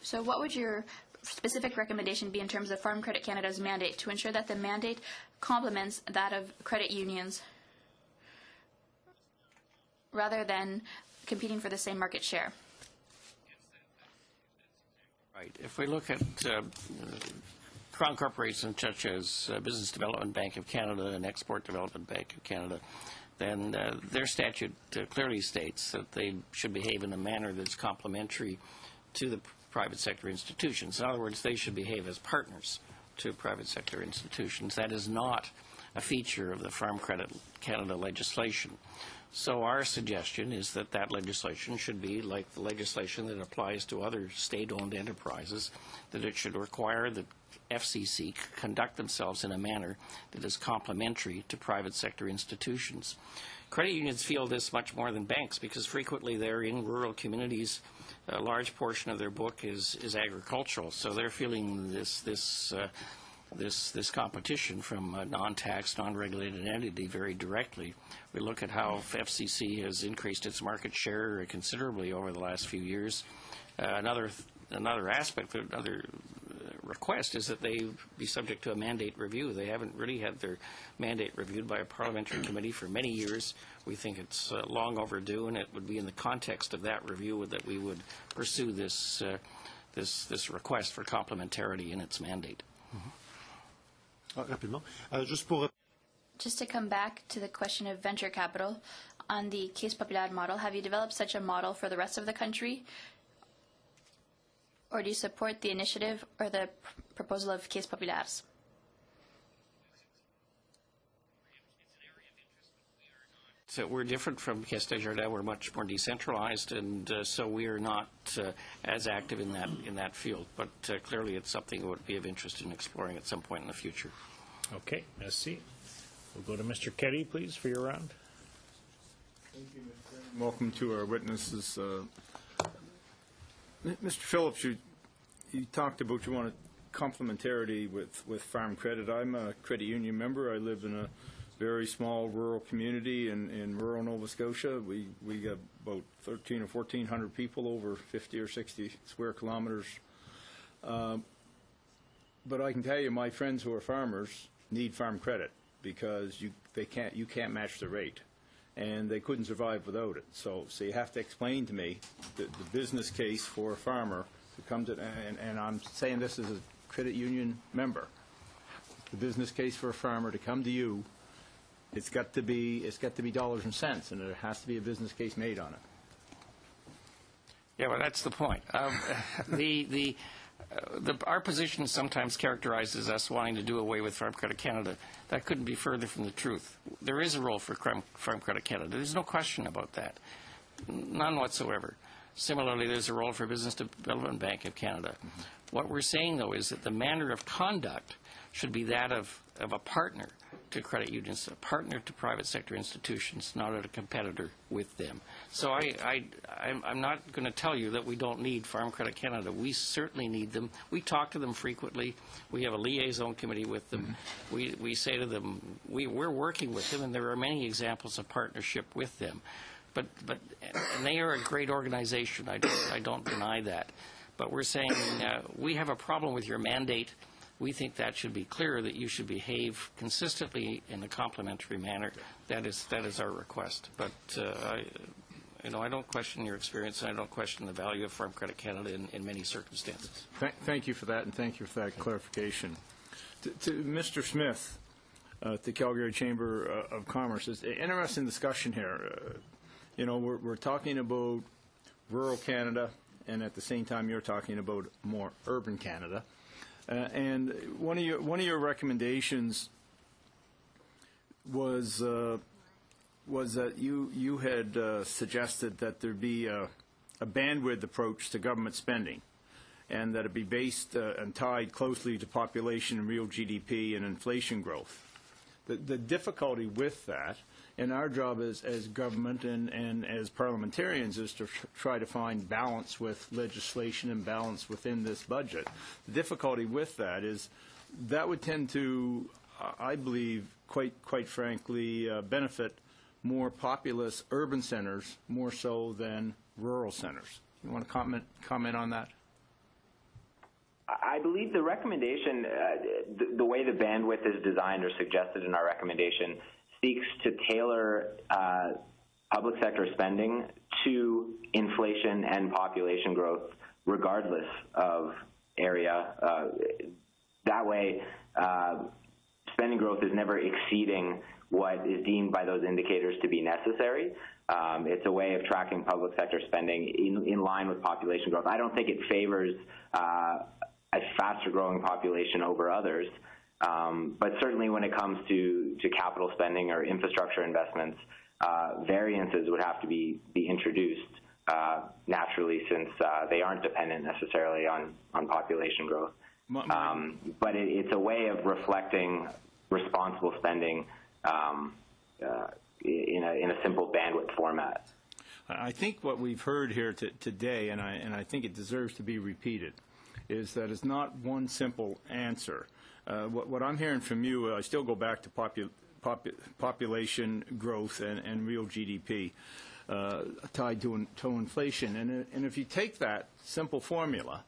So what would your specific recommendation be in terms of Farm Credit Canada's mandate to ensure that the mandate complements that of credit unions rather than competing for the same market share? Right. If we look at crown corporations such as Business Development Bank of Canada and Export Development Bank of Canada, then their statute clearly states that they should behave in a manner that's complementary to the private sector institutions. In other words, they should behave as partners to private sector institutions. That is not a feature of the Farm Credit Canada legislation. So our suggestion is that that legislation should be like the legislation that applies to other state-owned enterprises, that it should require that FCC conduct themselves in a manner that is complementary to private sector institutions. Credit unions feel this much more than banks because frequently they're in rural communities. A large portion of their book is agricultural, so they're feeling this competition from a non-taxed, non-regulated entity very directly. We look at how FCC has increased its market share considerably over the last few years. Another aspect, another request is that they be subject to a mandate review. They haven't really had their mandate reviewed by a parliamentary committee for many years. We think it's long overdue, and it would be in the context of that review that we would pursue this request for complementarity in its mandate. Just to come back to the question of venture capital, on the Caisse Populaire model, have you developed such a model for the rest of the country? Or do you support the initiative or the proposal of Caisse Populaires? So we're different from Caisse Desjardins. We're much more decentralized, and so we are not as active in that field. But clearly, it's something that would be of interest in exploring at some point in the future. Okay, merci. We'll go to Mr. Keddy, please, for your round. Thank you, Mr. Chairman. Welcome to our witnesses. Mr. Phillips, you talked about you wanted complementarity with Farm Credit. I'm a credit union member. I live in a very small rural community in rural Nova Scotia. We got about 1,300 or 1,400 people, over 50 or 60 square kilometers. But I can tell you, my friends who are farmers need Farm Credit because you can't match the rate, and they couldn't survive without it. So you have to explain to me the business case for a farmer to come to, and I'm saying this as a credit union member. The business case for a farmer to come to you, it's got to be dollars and cents, and there has to be a business case made on it. Yeah, well, that's the point. Our position is sometimes characterized as us wanting to do away with Farm Credit Canada. That couldn't be further from the truth. There is a role for Farm Credit Canada. There's no question about that. None whatsoever. Similarly, there's a role for Business Development Bank of Canada. Mm-hmm. What we're saying, though, is that the manner of conduct should be that of a partner to credit unions, a partner to private sector institutions, not a competitor with them. So I'm not going to tell you that we don't need Farm Credit Canada. We certainly need them. We talk to them frequently. We have a liaison committee with them. Mm-hmm. We say to them, we're working with them, and there are many examples of partnership with them. And they are a great organization. I don't deny that. But we're saying we have a problem with your mandate. We think that should be clear, that you should behave consistently in a complementary manner. That is our request. But I don't question your experience, and I don't question the value of Farm Credit Canada in many circumstances. Thank you for that, and thank you for that clarification. To Mr. Smith, the Calgary Chamber of Commerce, it's an interesting discussion here. We're talking about rural Canada, and at the same time you're talking about more urban Canada. And one of your recommendations was that you had suggested that there be a bandwidth approach to government spending, and that it be based and tied closely to population and real GDP and inflation growth. The difficulty with that, and our job as government and as parliamentarians, is to try to find balance with legislation and balance within this budget. The difficulty with that is that would tend to, I believe, quite frankly, benefit more populous urban centers more so than rural centers. You want to comment on that? I believe the recommendation, the way the bandwidth is designed or suggested in our recommendation, seeks to tailor public sector spending to inflation and population growth regardless of area. That way, spending growth is never exceeding what is deemed by those indicators to be necessary. It's a way of tracking public sector spending in line with population growth. I don't think it favors a faster growing population over others. But certainly when it comes to capital spending or infrastructure investments, variances would have to be introduced naturally, since they aren't dependent necessarily on population growth. But it's a way of reflecting responsible spending in a simple bandwidth format. I think what we've heard here today, and I think it deserves to be repeated, is that it's not one simple answer. What I'm hearing from you, I still go back to population growth and real GDP tied to inflation. And if you take that simple formula,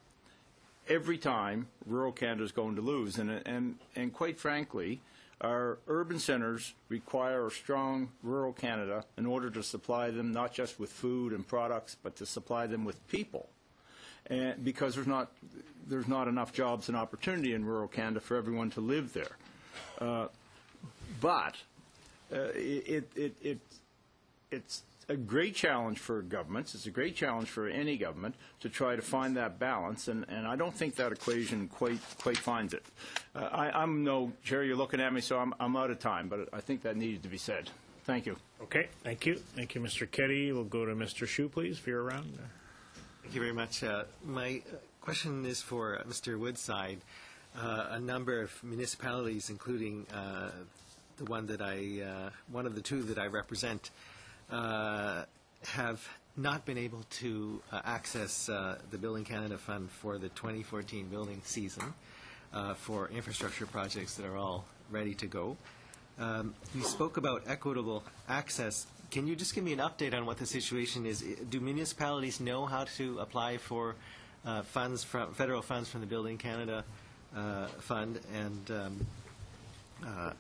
every time rural Canada is going to lose. And quite frankly, our urban centers require a strong rural Canada in order to supply them not just with food and products, but to supply them with people. And because there's not enough jobs and opportunity in rural Canada for everyone to live there. But it's a great challenge for governments. It's a great challenge for any government to try to find that balance, and I don't think that equation quite finds it. I'm no, Jerry, you're looking at me, so I'm out of time, but I think that needed to be said. Thank you. Okay, thank you. Thank you, Mr. Keddy. We'll go to Mr. Hsu, please, for your round. Thank you very much. My question is for Mr. Woodside. A number of municipalities, including the one that one of the two that I represent, have not been able to access the Building Canada Fund for the 2014 building season for infrastructure projects that are all ready to go. You spoke about equitable access. Can you just give me an update on what the situation is? Do municipalities know how to apply for federal funds from the Building Canada Fund, and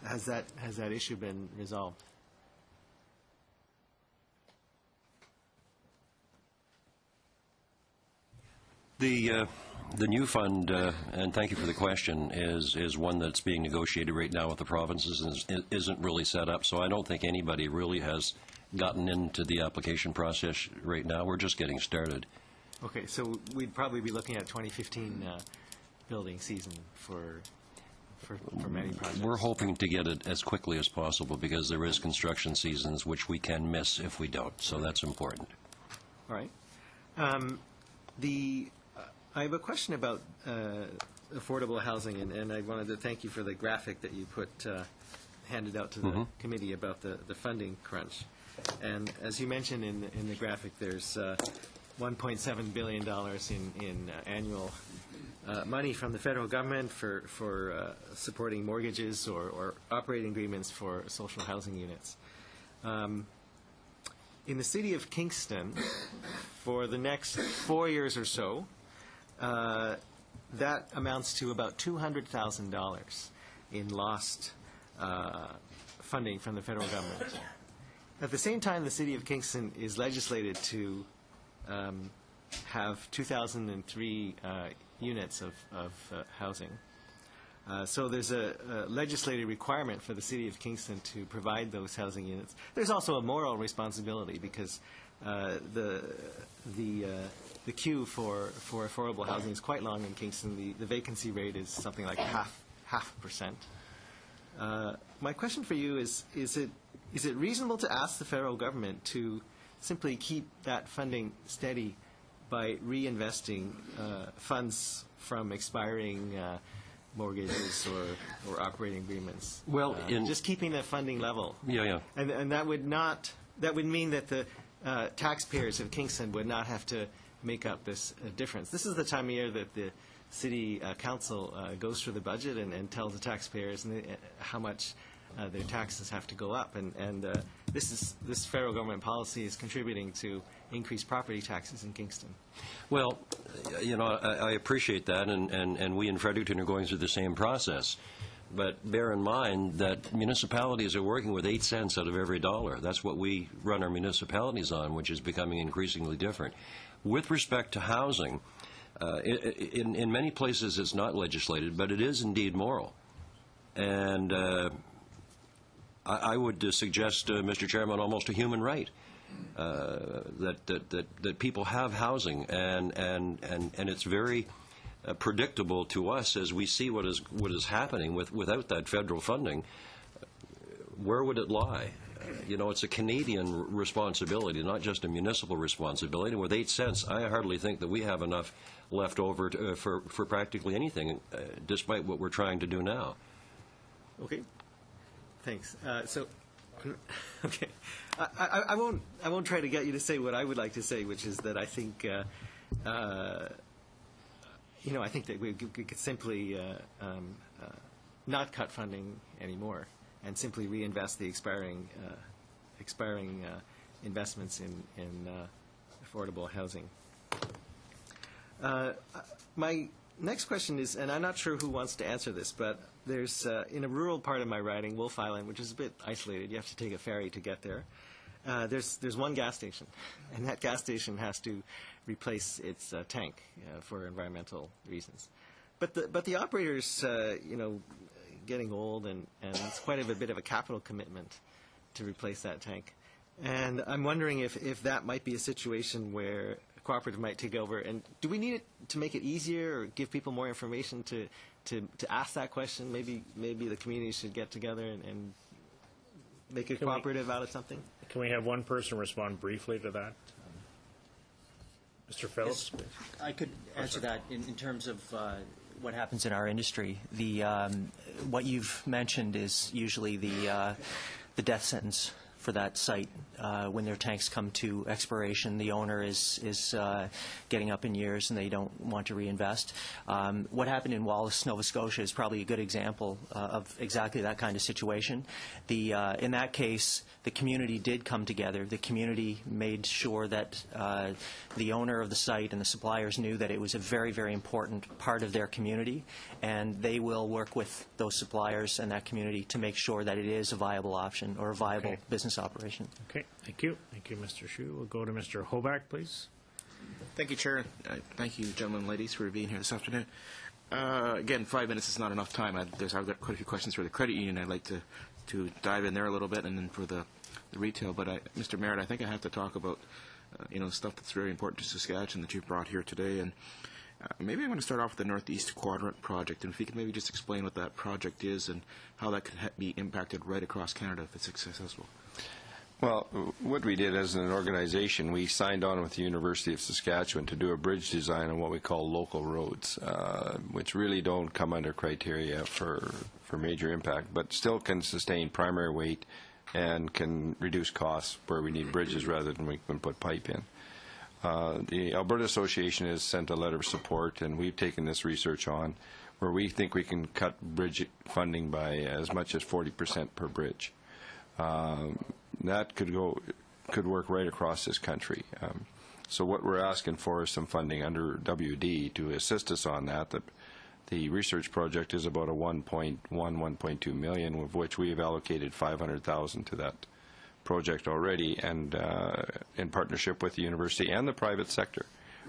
has that issue been resolved? The new fund, and thank you for the question, is one that's being negotiated right now with the provinces and isn't really set up. So I don't think anybody really has gotten into the application process right now. We're just getting started. Okay, so we'd probably be looking at 2015 building season for many projects. We're hoping to get it as quickly as possible because there is construction seasons which we can miss if we don't. So that's important. All right. I have a question about affordable housing, and I wanted to thank you for the graphic that you handed out to the committee about the funding crunch. And as you mentioned in the graphic, there's $1.7 billion in annual money from the federal government for supporting mortgages or operating agreements for social housing units. In the city of Kingston, for the next 4 years or so, that amounts to about $200,000 in lost funding from the federal government. At the same time, the city of Kingston is legislated to have 2,003 units of housing. So there's a legislative requirement for the city of Kingston to provide those housing units. There's also a moral responsibility because the queue for affordable housing is quite long in Kingston. The vacancy rate is something like half percent. My question for you is it reasonable to ask the federal government to simply keep that funding steady by reinvesting funds from expiring mortgages or operating agreements? Well, just keeping that funding level. Yeah. And that would mean that the taxpayers of Kingston would not have to make up this difference. This is the time of year that the city council goes through the budget and tells the taxpayers how much their taxes have to go up, and this federal government policy is contributing to increased property taxes in Kingston. Well, I appreciate that, and we in Fredericton are going through the same process. But bear in mind that municipalities are working with 8 cents out of every dollar. That's what we run our municipalities on, which is becoming increasingly different. With respect to housing, in many places it's not legislated, but it is indeed moral. And I would suggest, Mr. Chairman, almost a human right that people have housing, and it's very predictable to us as we see what is happening without that federal funding. Where would it lie? It's a Canadian responsibility, not just a municipal responsibility. And with 8 cents, I hardly think that we have enough left over for practically anything, despite what we're trying to do now. Okay. Thanks. Okay, I won't try to get you to say what I would like to say, which is that I think I think that we could simply not cut funding anymore and simply reinvest the expiring investments in affordable housing. My next question is, and I'm not sure who wants to answer this, but there's in a rural part of my riding, Wolf Island, which is a bit isolated. You have to take a ferry to get there. There's one gas station, and that gas station has to replace its tank for environmental reasons. But the operator's getting old, and it's quite a bit of a capital commitment to replace that tank. And I'm wondering if that might be a situation where a cooperative might take over. And do we need it to make it easier or give people more information to ask that question? Maybe the community should get together and make a cooperative out of something? Can we have one person respond briefly to that? Mr. Phillips? Yes, I could answer that in terms of what happens in our industry. What you've mentioned is usually the death sentence for that site. When their tanks come to expiration, the owner is getting up in years and they don't want to reinvest. What happened in Wallace, Nova Scotia is probably a good example of exactly that kind of situation. In that case, the community did come together. The community made sure that the owner of the site and the suppliers knew that it was a very, very important part of their community, and they will work with those suppliers and that community to make sure that it is a viable option or a viable business operation. Okay, thank you. Thank you, Mr. Hsu. We'll go to Mr. Hoback, please. Thank you, Chair. Thank you, gentlemen and ladies, for being here this afternoon. Again, 5 minutes is not enough time. I've got quite a few questions for the credit union. I'd like to dive in there a little bit, and then for the retail. But Mr. Merritt, I think I have to talk about stuff that's very important to Saskatchewan that you've brought here today. And maybe I'm going to start off with the Northeast Quadrant project, and if you could maybe just explain what that project is and how that could be impacted right across Canada if it's successful. Well, what we did as an organization, we signed on with the University of Saskatchewan to do a bridge design on what we call local roads, which really don't come under criteria for major impact, but still can sustain primary weight and can reduce costs where we need bridges rather than we can put pipe in. The Alberta Association has sent a letter of support, and we've taken this research on where we think we can cut bridge funding by as much as 40% per bridge. That could work right across this country. So what we're asking for is some funding under WD to assist us on that. The research project is about a 1.2 million, of which we have allocated 500,000 to that project already, and in partnership with the university and the private sector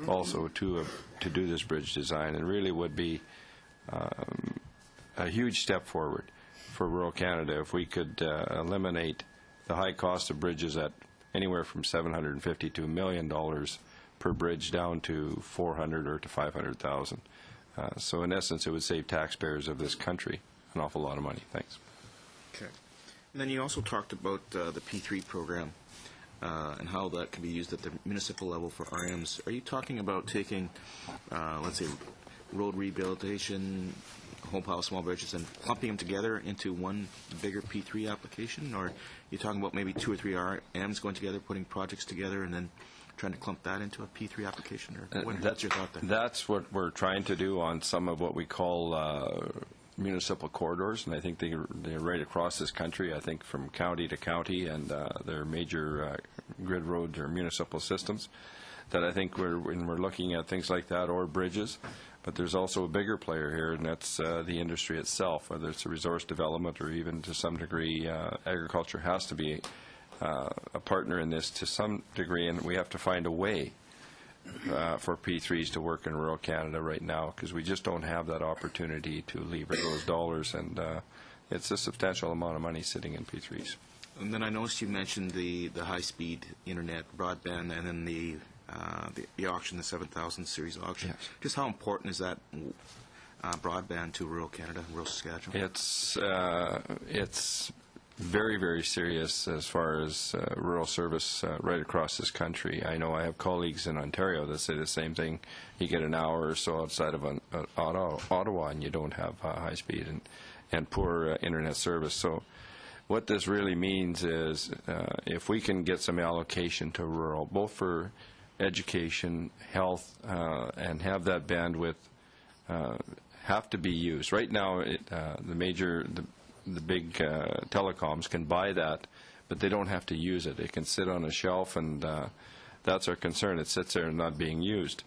also to do this bridge design, and really would be a huge step forward for rural Canada if we could eliminate the high cost of bridges at anywhere from $750,000 to $1 million per bridge down to 400 or to 500,000. So in essence, it would save taxpayers of this country an awful lot of money. Thanks. Okay. And then you also talked about the P3 program and how that can be used at the municipal level for RMs. Are you talking about taking, let's say, road rehabilitation, home pile small bridges, and clumping them together into one bigger P3 application? Or are you talking about maybe 2 or 3 RMs going together, putting projects together, and then trying to clump that into a P3 application? Or what's your thought there? That's what we're trying to do on some of what we call municipal corridors, and I think they're right across this country, I think from county to county, and they're major grid roads or municipal systems that I think when we're looking at things like that, or bridges. But there's also a bigger player here, and that's the industry itself, whether it's a resource development or even to some degree agriculture has to be a partner in this to some degree, and we have to find a way for P3s to work in rural Canada right now, because we just don't have that opportunity to lever those dollars, and it's a substantial amount of money sitting in P3s. And then I noticed you mentioned the high-speed internet broadband, and then the auction, the 7,000 series auction. Yes. Just how important is that broadband to rural Canada, rural Saskatchewan? It's very, very serious as far as rural service right across this country. I know I have colleagues in Ontario that say the same thing. You get an hour or so outside of Ottawa and you don't have high speed and poor internet service. So what this really means is if we can get some allocation to rural, both for education, health, and have that bandwidth have to be used. Right now, the big telecoms can buy that, but they don't have to use it. It can sit on a shelf, and that's our concern. It sits there and not being used.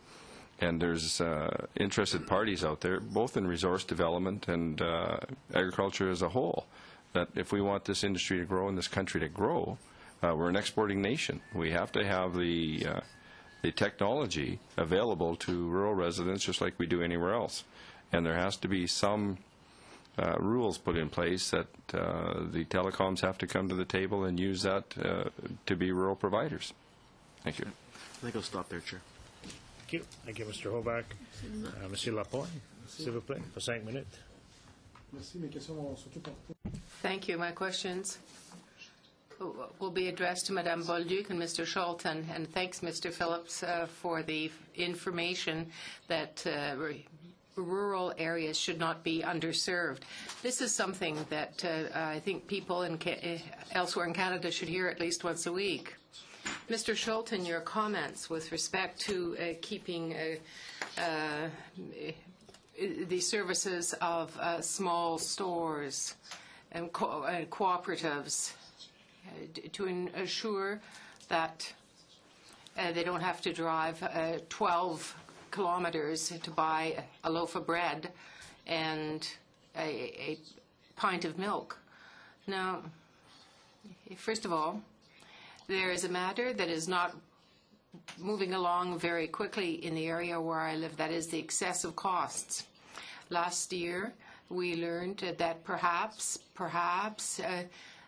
And there's interested parties out there, both in resource development and agriculture as a whole, that if we want this industry to grow and this country to grow, we're an exporting nation. We have to have the technology available to rural residents just like we do anywhere else. And there has to be some rules put in place that the telecoms have to come to the table and use that to be rural providers. Thank you. I think I'll stop there, Chair. Thank you. Thank you, Mr. Hoback. Monsieur Lapointe, s'il vous plaît, for 5 minutes. Thank you. My questions will be addressed to Madame Bolduc and Mr. Scholten, and thanks, Mr. Phillips, for the information that rural areas should not be underserved. This is something that I think people elsewhere in Canada should hear at least once a week. Mr. Schulten, your comments with respect to keeping the services of small stores and cooperatives to ensure that they don't have to drive 12 kilometers to buy a loaf of bread and a pint of milk. Now, first of all, there is a matter that is not moving along very quickly in the area where I live, that is the excessive costs. Last year, we learned that perhaps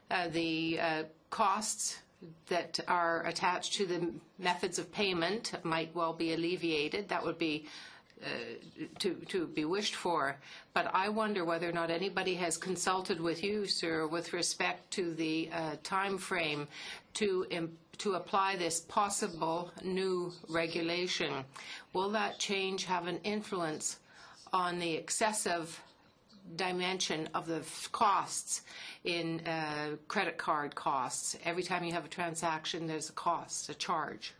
the costs that are attached to the methods of payment might well be alleviated. That would be to be wished for. But I wonder whether or not anybody has consulted with you, sir, with respect to the time frame to apply this possible new regulation. Will that change have an influence on the excessive dimension of the costs in credit card costs? Every time you have a transaction, there's a cost, a charge.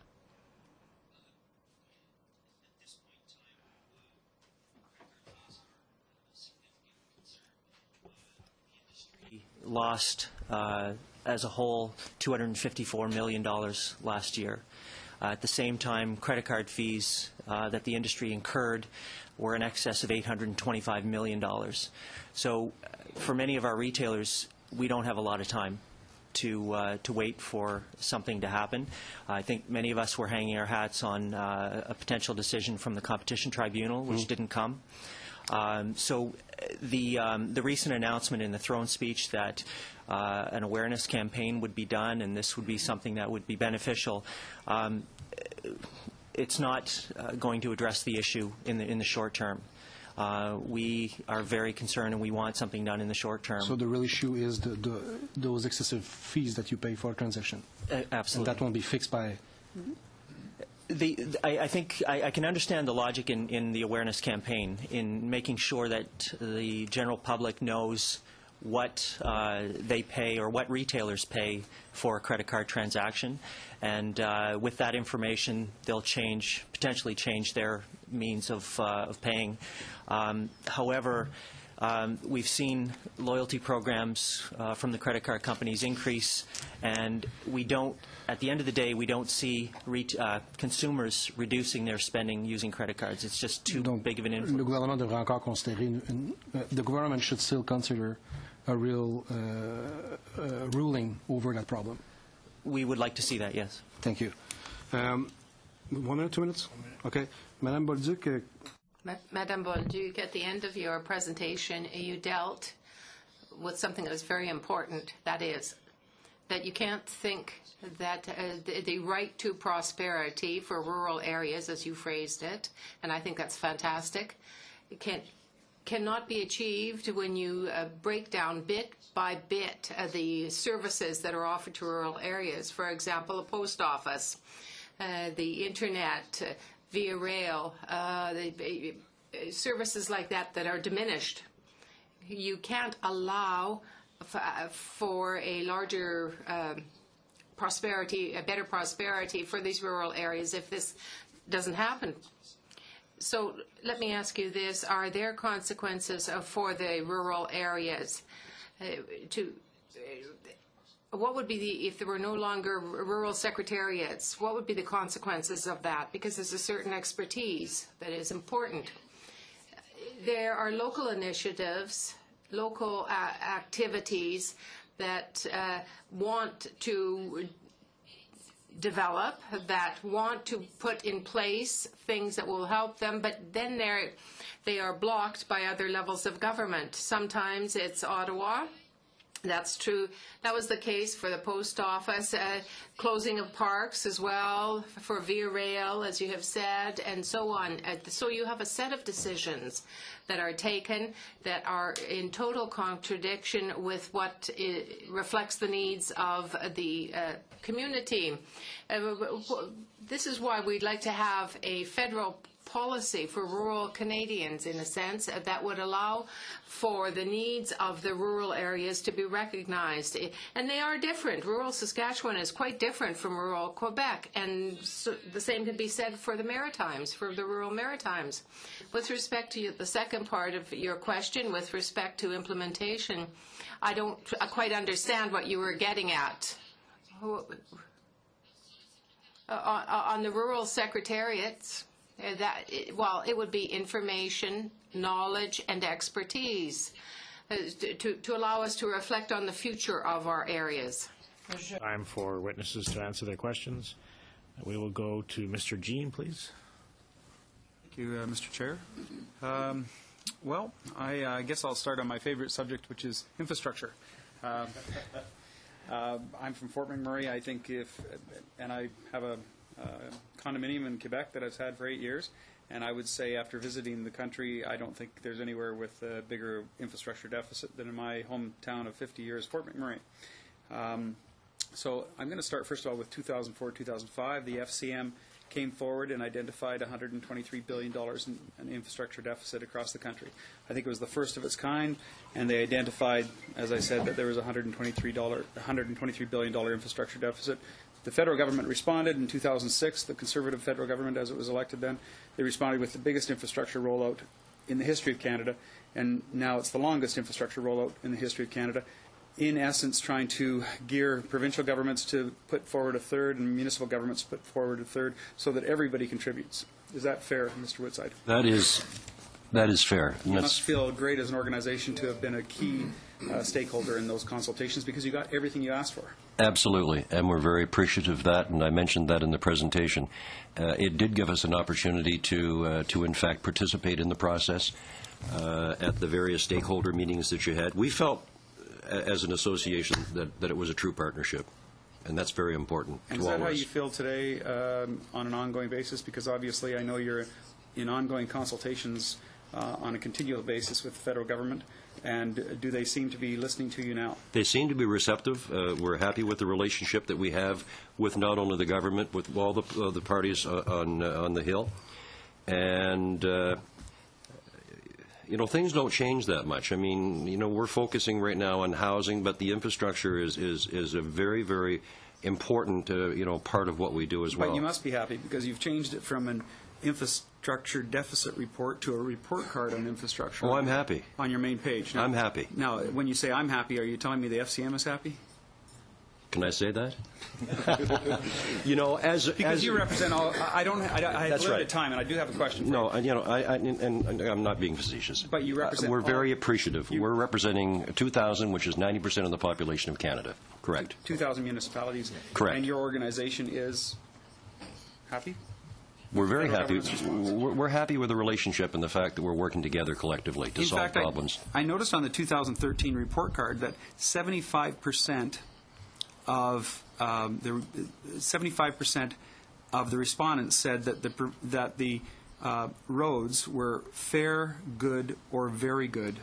Lost as a whole $254 million last year. At the same time, credit card fees that the industry incurred were in excess of $825 million. So for many of our retailers, we don't have a lot of time to wait for something to happen. I think many of us were hanging our hats on a potential decision from the Competition Tribunal, which didn't come. So the recent announcement in the throne speech that an awareness campaign would be done and this would be something that would be beneficial, it's not going to address the issue in the short term. We are very concerned and we want something done in the short term. So the real issue is those excessive fees that you pay for a transaction? Absolutely. And that won't be fixed by... I think I can understand the logic in the awareness campaign, in making sure that the general public knows what they pay or what retailers pay for a credit card transaction. And with that information, they'll potentially change their means of paying. However, we've seen loyalty programs from the credit card companies increase, and at the end of the day, we don't see consumers reducing their spending using credit cards. It's just too big of an influence. Le gouvernement devrait encore considérer the government should still consider a real ruling over that problem. We would like to see that, yes. Thank you. 1 minute, 2 minutes? Okay. Madame Bolduc. Madame Bolduc, at the end of your presentation, you dealt with something that was very important. That is, that you can't think that the right to prosperity for rural areas, as you phrased it, and I think that's fantastic, cannot be achieved when you break down bit by bit the services that are offered to rural areas. For example, a post office, the internet, via rail, services like that are diminished. You can't allow for a larger prosperity, a better prosperity for these rural areas if this doesn't happen. So let me ask you this. Are there consequences for the rural areas? What would be if there were no longer rural secretariats, what would be the consequences of that? Because there's a certain expertise that is important. There are local initiatives, local activities that want to develop, that want to put in place things that will help them, but then they are blocked by other levels of government. Sometimes it's Ottawa. That's true. That was the case for the post office, closing of parks as well, for Via Rail, as you have said, and so on. So you have a set of decisions that are taken that are in total contradiction with what reflects the needs of the community. This is why we'd like to have a federal policy for rural Canadians, in a sense, that would allow for the needs of the rural areas to be recognized. And they are different. Rural Saskatchewan is quite different from rural Quebec, and so the same can be said for the Maritimes, for the rural Maritimes. With respect to the second part of your question, with respect to implementation, I don't quite understand what you were getting at. On the rural secretariats, it would be information, knowledge, and expertise to allow us to reflect on the future of our areas. Time for witnesses to answer their questions. We will go to Mr. Jean, please. Thank you, Mr. Chair. Well, I guess I'll start on my favorite subject, which is infrastructure. I'm from Fort McMurray. I think and I have a condominium in Quebec that I've had for 8 years, and I would say after visiting the country, I don't think there's anywhere with a bigger infrastructure deficit than in my hometown of 50 years, Fort McMurray. So I'm going to start first of all with 2004-2005. The FCM came forward and identified $123 billion in infrastructure deficit across the country. I think it was the first of its kind, and they identified, as I said, that there was a $123 billion infrastructure deficit. The federal government responded in 2006, the Conservative federal government as it was elected then. They responded with the biggest infrastructure rollout in the history of Canada, and now it's the longest infrastructure rollout in the history of Canada. In essence, trying to gear provincial governments to put forward a third and municipal governments to put forward a third so that everybody contributes. Is that fair, Mr. Woodside? That is fair. You must feel great as an organization to have been a key stakeholder in those consultations because you got everything you asked for. Absolutely, and we're very appreciative of that, and I mentioned that in the presentation. It did give us an opportunity to in fact, participate in the process at the various stakeholder meetings that you had. We felt, as an association, that it was a true partnership, and that's very important to all of us. And is that how you feel today on an ongoing basis? Because obviously I know you're in ongoing consultations on a continual basis with the federal government, and do they seem to be listening to you now? They seem to be receptive. We're happy with the relationship that we have with not only the government, with all the parties on the Hill. And things don't change that much. I mean, we're focusing right now on housing, but the infrastructure is a very, very important, part of what we do as well. But you must be happy because you've changed it from an infrastructure deficit report to a report card on infrastructure. Oh, I'm happy. On your main page. Now, I'm happy. Now, when you say I'm happy, are you telling me the FCM is happy? Can I say that? Because you represent all. I have limited time, and I do have a question. No, and I'm not being facetious. But you represent. We're very appreciative. We're representing 2,000, which is 90% of the population of Canada. Correct. 2,000 municipalities. Correct. And your organization is happy? We're very happy. We're happy with the relationship and the fact that we're working together collectively to solve problems. I noticed on the 2013 report card that 75% of the 75% of the respondents said that the roads were fair, good, or very good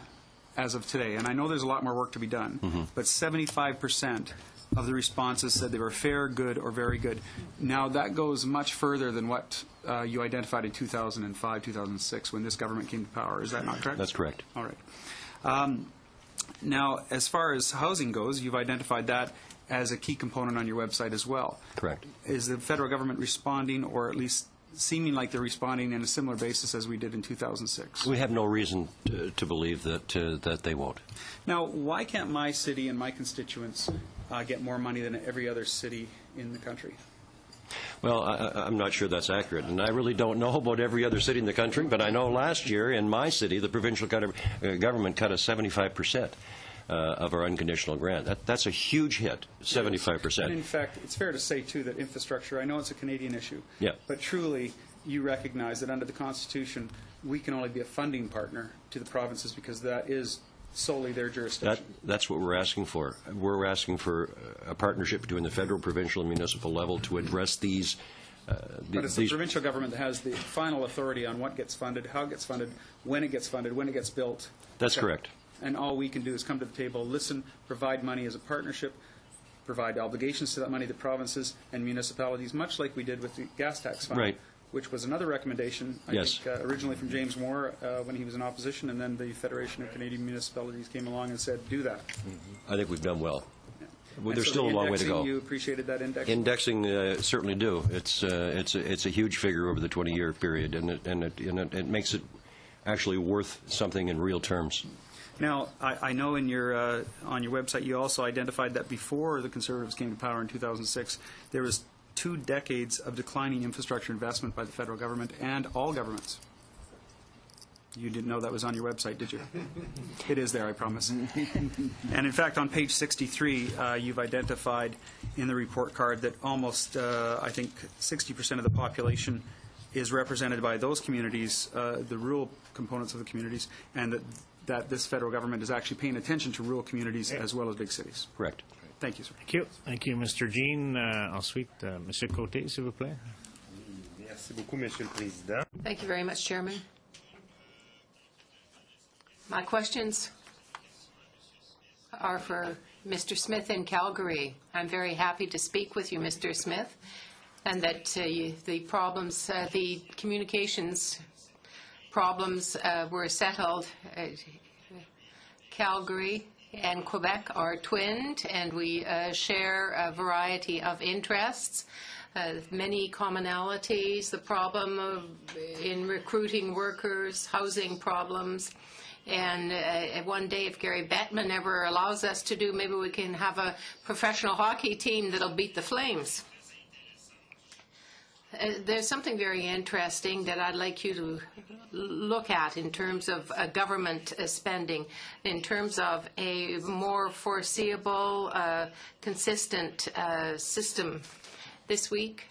as of today. And I know there's a lot more work to be done, but 75% of the responses said they were fair, good, or very good. Now, that goes much further than what you identified in 2005, 2006, when this government came to power. Is that not correct? That's correct. All right. Now, as far as housing goes, you've identified that as a key component on your website as well. Correct. Is the federal government responding, or at least seeming like they're responding in a similar basis as we did in 2006? We have no reason to believe that they won't. Now, why can't my city and my constituents get more money than every other city in the country? Well, I'm not sure that's accurate, and I really don't know about every other city in the country, but I know last year in my city, the provincial government cut us 75% of our unconditional grant. That's a huge hit, 75%. And in fact, it's fair to say, too, that infrastructure, I know it's a Canadian issue, but truly you recognize that under the Constitution, we can only be a funding partner to the provinces because that is solely their jurisdiction. That's what we're asking for. We're asking for a partnership between the federal, provincial, and municipal level to address these. But it's the provincial government that has the final authority on what gets funded, how it gets funded, when it gets funded, when it gets built. That's correct. And all we can do is come to the table, listen, provide money as a partnership, provide obligations to that money to provinces and municipalities, much like we did with the gas tax fund. Right. which was another recommendation, I Yes. think, originally from James Moore when he was in opposition, and then the Federation of Canadian Municipalities came along and said, do that. I think we've done well. Well, And there's so still a the long way to indexing, go. You appreciated that indexing? Indexing certainly do. It's a huge figure over the 20-year period, and it makes it actually worth something in real terms. Now, I know in your on your website you also identified that before the Conservatives came to power in 2006, there was 2 decades of declining infrastructure investment by the federal government and all governments. You didn't know that was on your website, did you? It is there, I promise. And in fact, on page 63, you've identified in the report card that almost, I think, 60% of the population is represented by those communities, the rural components of the communities, and that this federal government is actually paying attention to rural communities as well as big cities. Correct. Thank you, sir. Thank you. Thank you, Mr. Jean. Ensuite, Monsieur Côté, s'il vous plaît. Merci beaucoup, Monsieur le Président. Thank you very much, Chairman. My questions are for Mr. Smith in Calgary. I'm very happy to speak with you, Mr. Smith, and that the problems, the communications problems were settled. Calgary and Quebec are twinned, and we share a variety of interests, many commonalities, the problem in recruiting workers, housing problems. And one day, if Gary Bettman ever allows us to do, maybe we can have a professional hockey team that'll beat the Flames. There's something very interesting that I'd like you to look at in terms of government spending, in terms of a more foreseeable, consistent system. This week,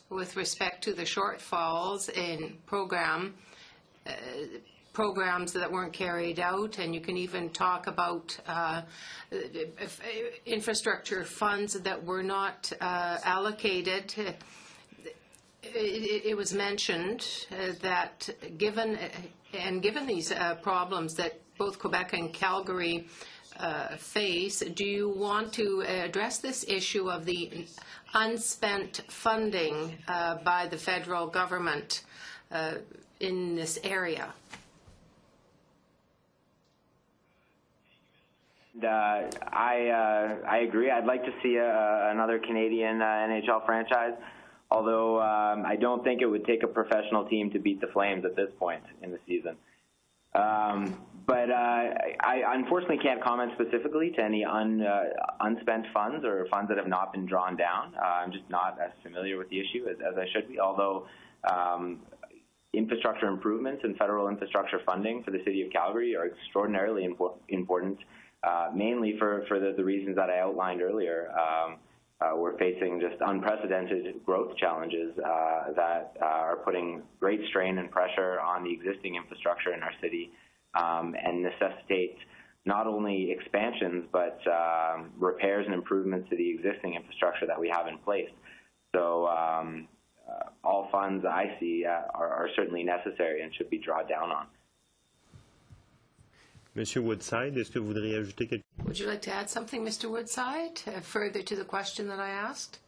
with respect to the shortfalls in programs that weren't carried out, and you can even talk about infrastructure funds that were not allocated. It was mentioned that given these problems that both Quebec and Calgary face, do you want to address this issue of the unspent funding by the federal government in this area? I agree. I'd like to see another Canadian NHL franchise, although I don't think it would take a professional team to beat the Flames at this point in the season. But I unfortunately can't comment specifically to any unspent funds or funds that have not been drawn down. I'm just not as familiar with the issue as I should be, although infrastructure improvements and federal infrastructure funding for the City of Calgary are extraordinarily important. Mainly for the reasons that I outlined earlier. We're facing just unprecedented growth challenges that are putting great strain and pressure on the existing infrastructure in our city and necessitate not only expansions but repairs and improvements to the existing infrastructure that we have in place. So all funds I see are certainly necessary and should be drawn down on. Monsieur Woodside, est-ce que vous voudriez ajouter quelque chose? Would you like to add something, Mr. Woodside, further to the question that I asked?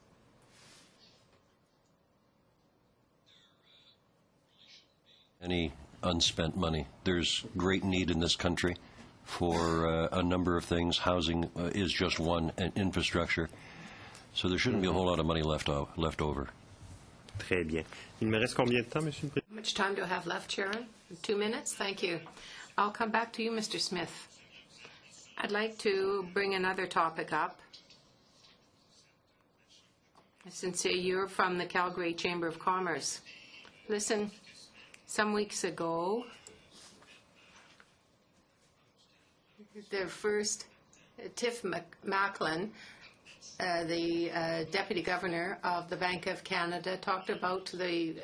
Any unspent money. There's great need in this country for a number of things. Housing is just one, and infrastructure. So there shouldn't be a whole lot of money left over. Très bien. Il me reste combien de temps, Monsieur le Président? How much time do I have left, Sharon? 2 minutes? Thank you. I'll come back to you, Mr. Smith. I'd like to bring another topic up. Since you're from the Calgary Chamber of Commerce. Listen, some weeks ago, the first, Tiff Macklin, the Deputy Governor of the Bank of Canada, talked about the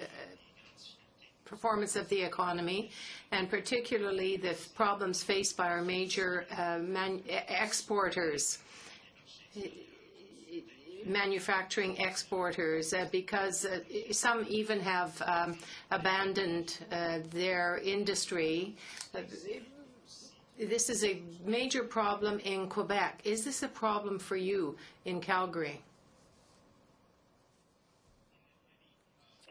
performance of the economy, and particularly the problems faced by our major exporters, manufacturing exporters, because some even have abandoned their industry. This is a major problem in Quebec. Is this a problem for you in Calgary?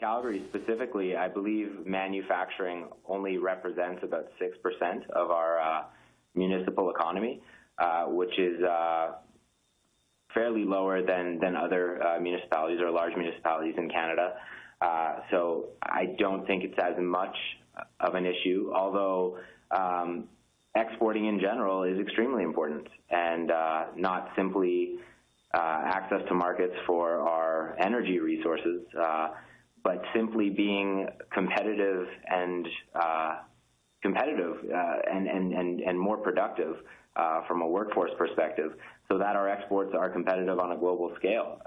Calgary specifically, I believe manufacturing only represents about 6% of our municipal economy, which is fairly lower than other municipalities or large municipalities in Canada. So I don't think it's as much of an issue, although exporting in general is extremely important, and not simply access to markets for our energy resources, but simply being competitive and more productive from a workforce perspective, so that our exports are competitive on a global scale,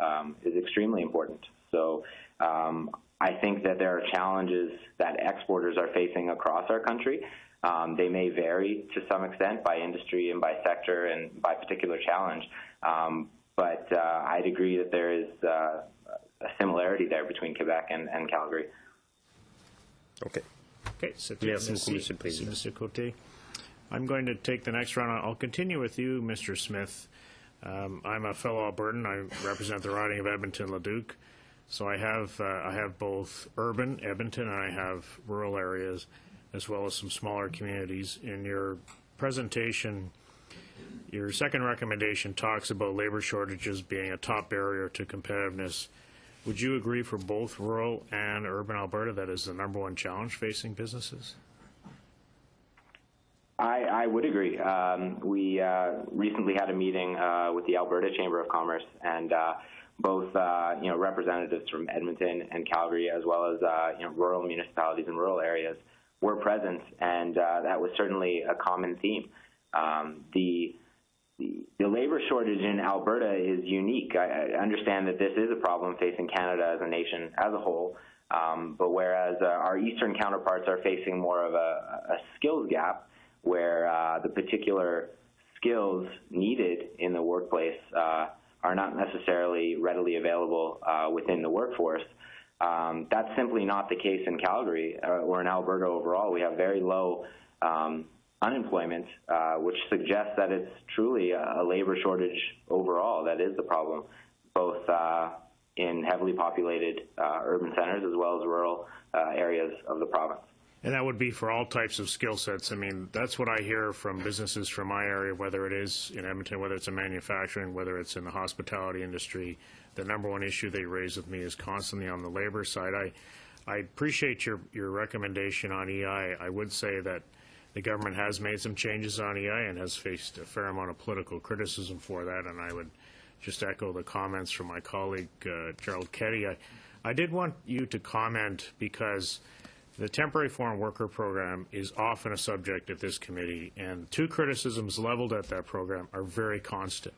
is extremely important. So I think that there are challenges that exporters are facing across our country. They may vary to some extent by industry and by sector and by particular challenge, but I'd agree that there is a similarity there between Quebec and Calgary. Okay. Okay, so Merci beaucoup, Monsieur le Président. Mr. Côté. I'm going to take the next round. I'll continue with you, Mr. Smith. I'm a fellow Albertan. I represent the riding of Edmonton-Leduc. So I have both urban Edmonton and I have rural areas, as well as some smaller communities. In your presentation, your second recommendation talks about labor shortages being a top barrier to competitiveness. Would you agree for both rural and urban Alberta that is the #1 challenge facing businesses? I would agree. We recently had a meeting with the Alberta Chamber of Commerce, and both representatives from Edmonton and Calgary, as well as rural municipalities and rural areas, were present, and that was certainly a common theme. The labor shortage in Alberta is unique. I understand that this is a problem facing Canada as a nation as a whole, but whereas our eastern counterparts are facing more of a skills gap, where the particular skills needed in the workplace are not necessarily readily available within the workforce. That's simply not the case in Calgary or in Alberta overall. We have very low unemployment, which suggests that it's truly a labor shortage overall that is the problem, both in heavily populated urban centers as well as rural areas of the province. And that would be for all types of skill sets. I mean, that's what I hear from businesses from my area, whether it is in Edmonton, whether it's in manufacturing, whether it's in the hospitality industry. The #1 issue they raise with me is constantly on the labor side. I appreciate your recommendation on EI. I would say that the government has made some changes on EI and has faced a fair amount of political criticism for that, and I would just echo the comments from my colleague, Gerald Ketty. I did want you to comment, because the Temporary Foreign Worker Program is often a subject at this committee, and two criticisms leveled at that program are very constant.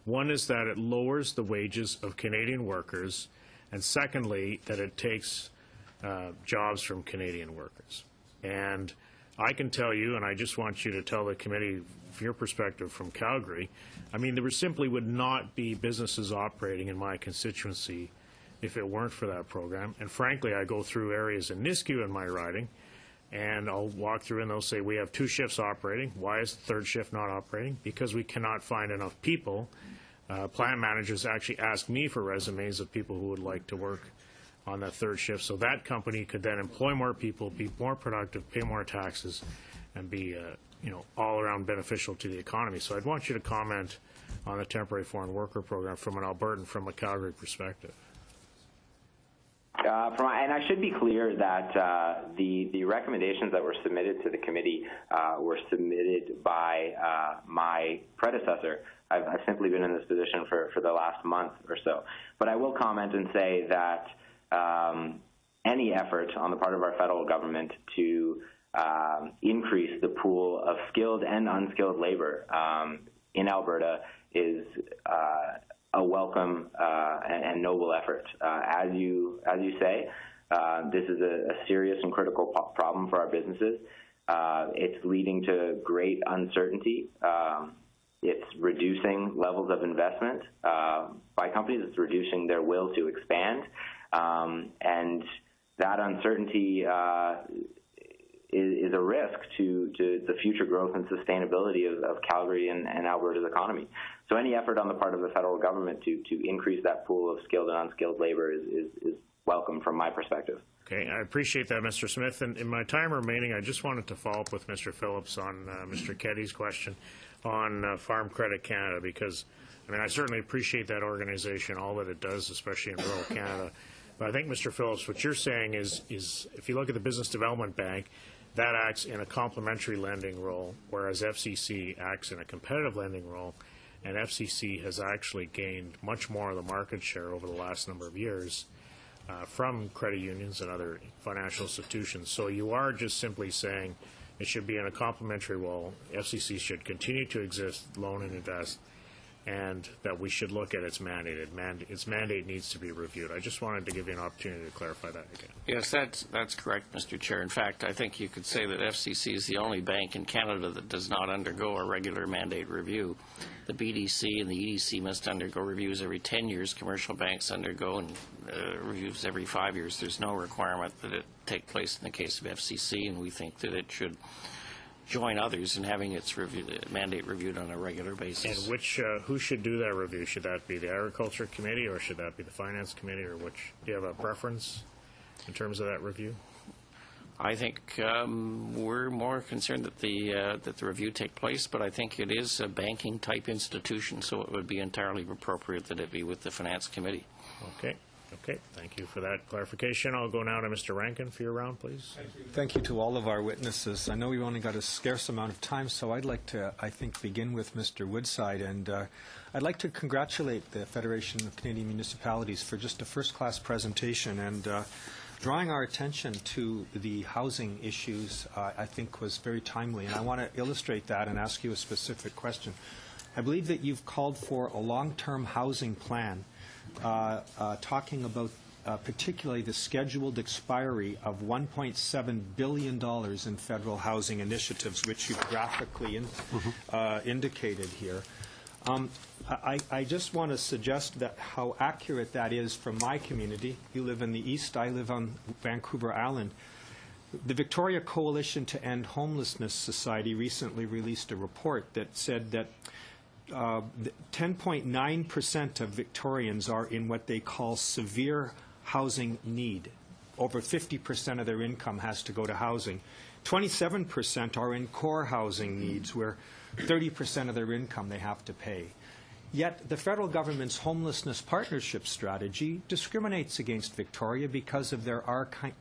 One is that it lowers the wages of Canadian workers, and secondly, that it takes jobs from Canadian workers. And I can tell you, and I just want you to tell the committee from your perspective from Calgary, I mean, there simply would not be businesses operating in my constituency if it weren't for that program. And frankly, I go through areas in Nisku in my riding, and I'll walk through and they'll say, we have 2 shifts operating. Why is the 3rd shift not operating? Because we cannot find enough people. Plant managers actually ask me for resumes of people who would like to work on that 3rd shift, so that company could then employ more people, be more productive, pay more taxes, and be all around beneficial to the economy. So I'd want you to comment on the Temporary Foreign Worker Program from an Albertan, from a Calgary perspective. And I should be clear that the recommendations that were submitted to the committee were submitted by my predecessor. I've simply been in this position for the last month or so. But I will comment and say that any effort on the part of our federal government to increase the pool of skilled and unskilled labor in Alberta is a welcome and noble effort. As you say, this is a serious and critical problem for our businesses. It's leading to great uncertainty. It's reducing levels of investment by companies. It's reducing their will to expand. And that uncertainty is a risk to the future growth and sustainability of Calgary and Alberta's economy. So any effort on the part of the federal government to increase that pool of skilled and unskilled labor is welcome from my perspective. Okay, I appreciate that, Mr. Smith. And in my time remaining, I just wanted to follow up with Mr. Phillips on Mr. Keddy's question on Farm Credit Canada, because, I mean, I certainly appreciate that organization, all that it does, especially in rural Canada. But I think, Mr. Phillips, what you're saying is if you look at the Business Development Bank, that acts in a complementary lending role, whereas FCC acts in a competitive lending role, and FCC has actually gained much more of the market share over the last number of years from credit unions and other financial institutions. So you are just simply saying it should be in a complementary role. FCC should continue to exist, loan and invest, and that we should look at its mandate. Its mandate needs to be reviewed. I just wanted to give you an opportunity to clarify that again. Yes, that's correct, Mr. Chair. In fact, I think you could say that FCC is the only bank in Canada that does not undergo a regular mandate review. The BDC and the EDC must undergo reviews every 10 years. Commercial banks undergo reviews every 5 years. There's no requirement that it take place in the case of FCC, and we think that it should join others in having its mandate reviewed on a regular basis. And who should do that review? Should that be the Agriculture Committee, or should that be the Finance Committee, or which? Do you have a preference in terms of that review? I think we're more concerned that the review take place, but I think it is a banking type institution, so it would be entirely appropriate that it be with the Finance Committee. Okay. Okay, thank you for that clarification. I'll go now to Mr. Rankin for your round, please. Thank you to all of our witnesses. I know we've only got a scarce amount of time, so I'd like to, I think, begin with Mr. Woodside. And I'd like to congratulate the Federation of Canadian Municipalities for just a first-class presentation. And drawing our attention to the housing issues, I think, was very timely. And I want to illustrate that and ask you a specific question. I believe that you've called for a long-term housing plan, talking about particularly the scheduled expiry of $1.7 billion in federal housing initiatives, which you've graphically indicated here. I just want to suggest that how accurate that is from my community. You live in the east, I live on Vancouver Island. The Victoria Coalition to End Homelessness Society recently released a report that said that 10.9% of Victorians are in what they call severe housing need. Over 50% of their income has to go to housing. 27% are in core housing needs, where 30% of their income they have to pay. Yet the federal government's homelessness partnership strategy discriminates against Victoria because of their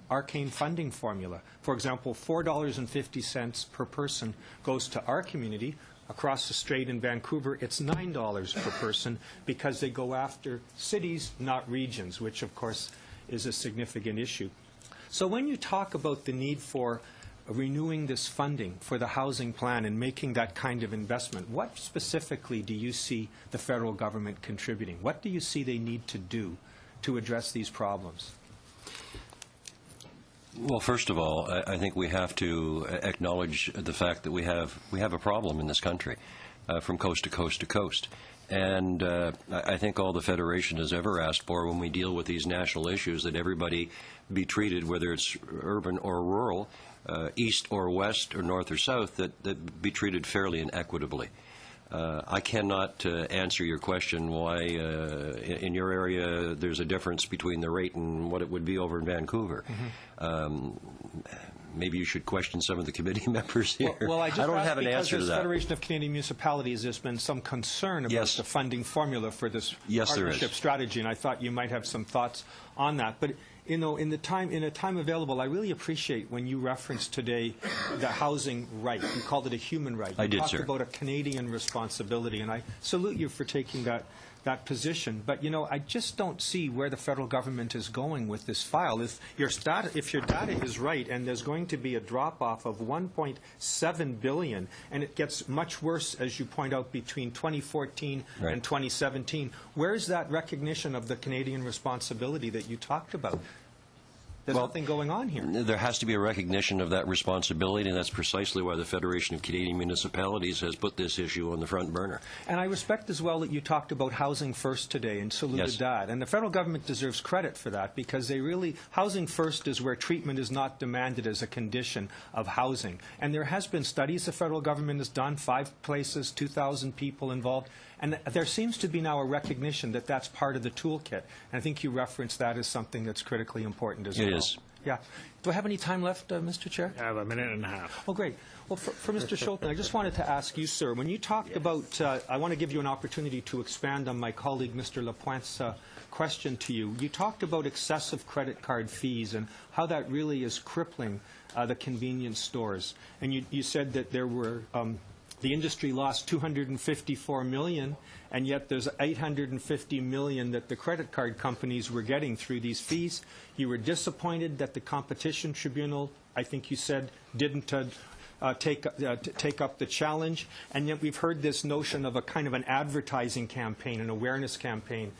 arcane funding formula. For example, $4.50 per person goes to our community. Across the strait in Vancouver, it's $9 per person because they go after cities, not regions, which, of course, is a significant issue. So when you talk about the need for renewing this funding for the housing plan and making that kind of investment, what specifically do you see the federal government contributing? What do you see they need to do to address these problems? Well, first of all, I think we have to acknowledge the fact that we have a problem in this country from coast to coast to coast. And I think all the Federation has ever asked for when we deal with these national issues, that everybody be treated, whether it's urban or rural, east or west or north or south, that be treated fairly and equitably. I cannot answer your question why in your area there's a difference between the rate and what it would be over in Vancouver. Maybe you should question some of the committee members here. Well, I don't have an answer to that. Federation of Canadian Municipalities, there's been some concern about the funding formula for this partnership strategy, and I thought you might have some thoughts on that. But you know, in a time available, I really appreciate when you referenced today the housing right. You called it a human right. I did, sir. You talked about a Canadian responsibility, and I salute you for taking that position. But, you know, I just don't see where the federal government is going with this file. If your data is right, and there's going to be a drop-off of $1.7 billion, and it gets much worse, as you point out, between 2014 and 2017, where is that recognition of the Canadian responsibility that you talked about? There's something going on here. There has to be a recognition of that responsibility, and that's precisely why the Federation of Canadian Municipalities has put this issue on the front burner. And I respect as well that you talked about housing first today and saluted that. And the federal government deserves credit for that, because they really, housing first is where treatment is not demanded as a condition of housing. And there has been studies the federal government has done, 5 places, 2,000 people involved. And there seems to be now a recognition that that's part of the toolkit. And I think you referenced that as something that's critically important as well. It is. Yeah. Do I have any time left, Mr. Chair? I have a minute and a half. Oh, great. Well, for Mr. Schulten, I just wanted to ask you, sir, when you talked about, I want to give you an opportunity to expand on my colleague, Mr. Lapointe's question to you. You talked about excessive credit card fees and how that really is crippling the convenience stores. And you said that there were the industry lost $254 million, and yet there's $850 million that the credit card companies were getting through these fees. You were disappointed that the Competition Tribunal, I think you said, didn't take up the challenge. And yet we've heard this notion of a kind of an advertising campaign, an awareness campaign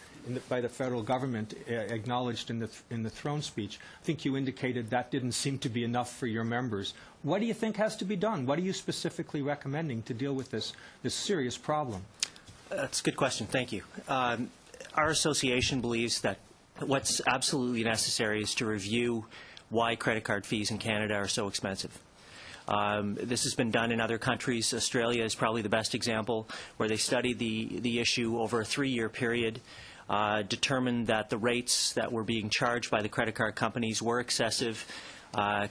by the federal government, acknowledged in the throne speech. I think you indicated that didn't seem to be enough for your members. What do you think has to be done? What are you specifically recommending to deal with this serious problem? That's a good question. Thank you. Our association believes that what's absolutely necessary is to review why credit card fees in Canada are so expensive. This has been done in other countries. Australia is probably the best example, where they studied the issue over a 3-year period, determined that the rates that were being charged by the credit card companies were excessive,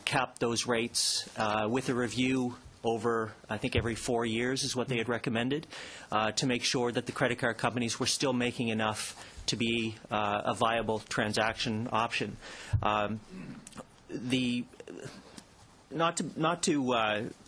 capped those rates with a review over, I think, every 4 years is what they had recommended, to make sure that the credit card companies were still making enough to be a viable transaction option. Not to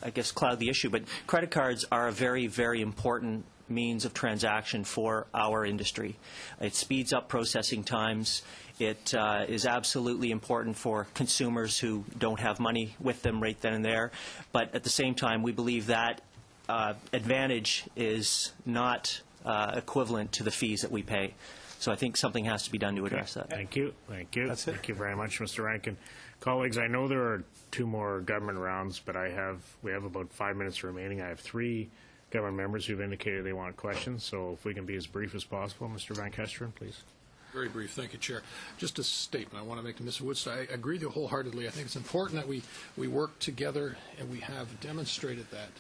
I guess, cloud the issue, but credit cards are a very, very important means of transaction for our industry. It speeds up processing times. It is absolutely important for consumers who don't have money with them right then and there. But at the same time, we believe that advantage is not equivalent to the fees that we pay. So I think something has to be done to address that. Thank you. Thank you. That's it. Thank you very much, Mr. Rankin. Colleagues, I know there are 2 more government rounds, but we have about 5 minutes remaining. I have 3 government members who've indicated they want questions, so if we can be as brief as possible. Mr. Van Kesteren, please. Very brief. Thank you, Chair. Just a statement I want to make to Mr. Woodstock. I agree with you wholeheartedly. I think it's important that we work together, and we have demonstrated that.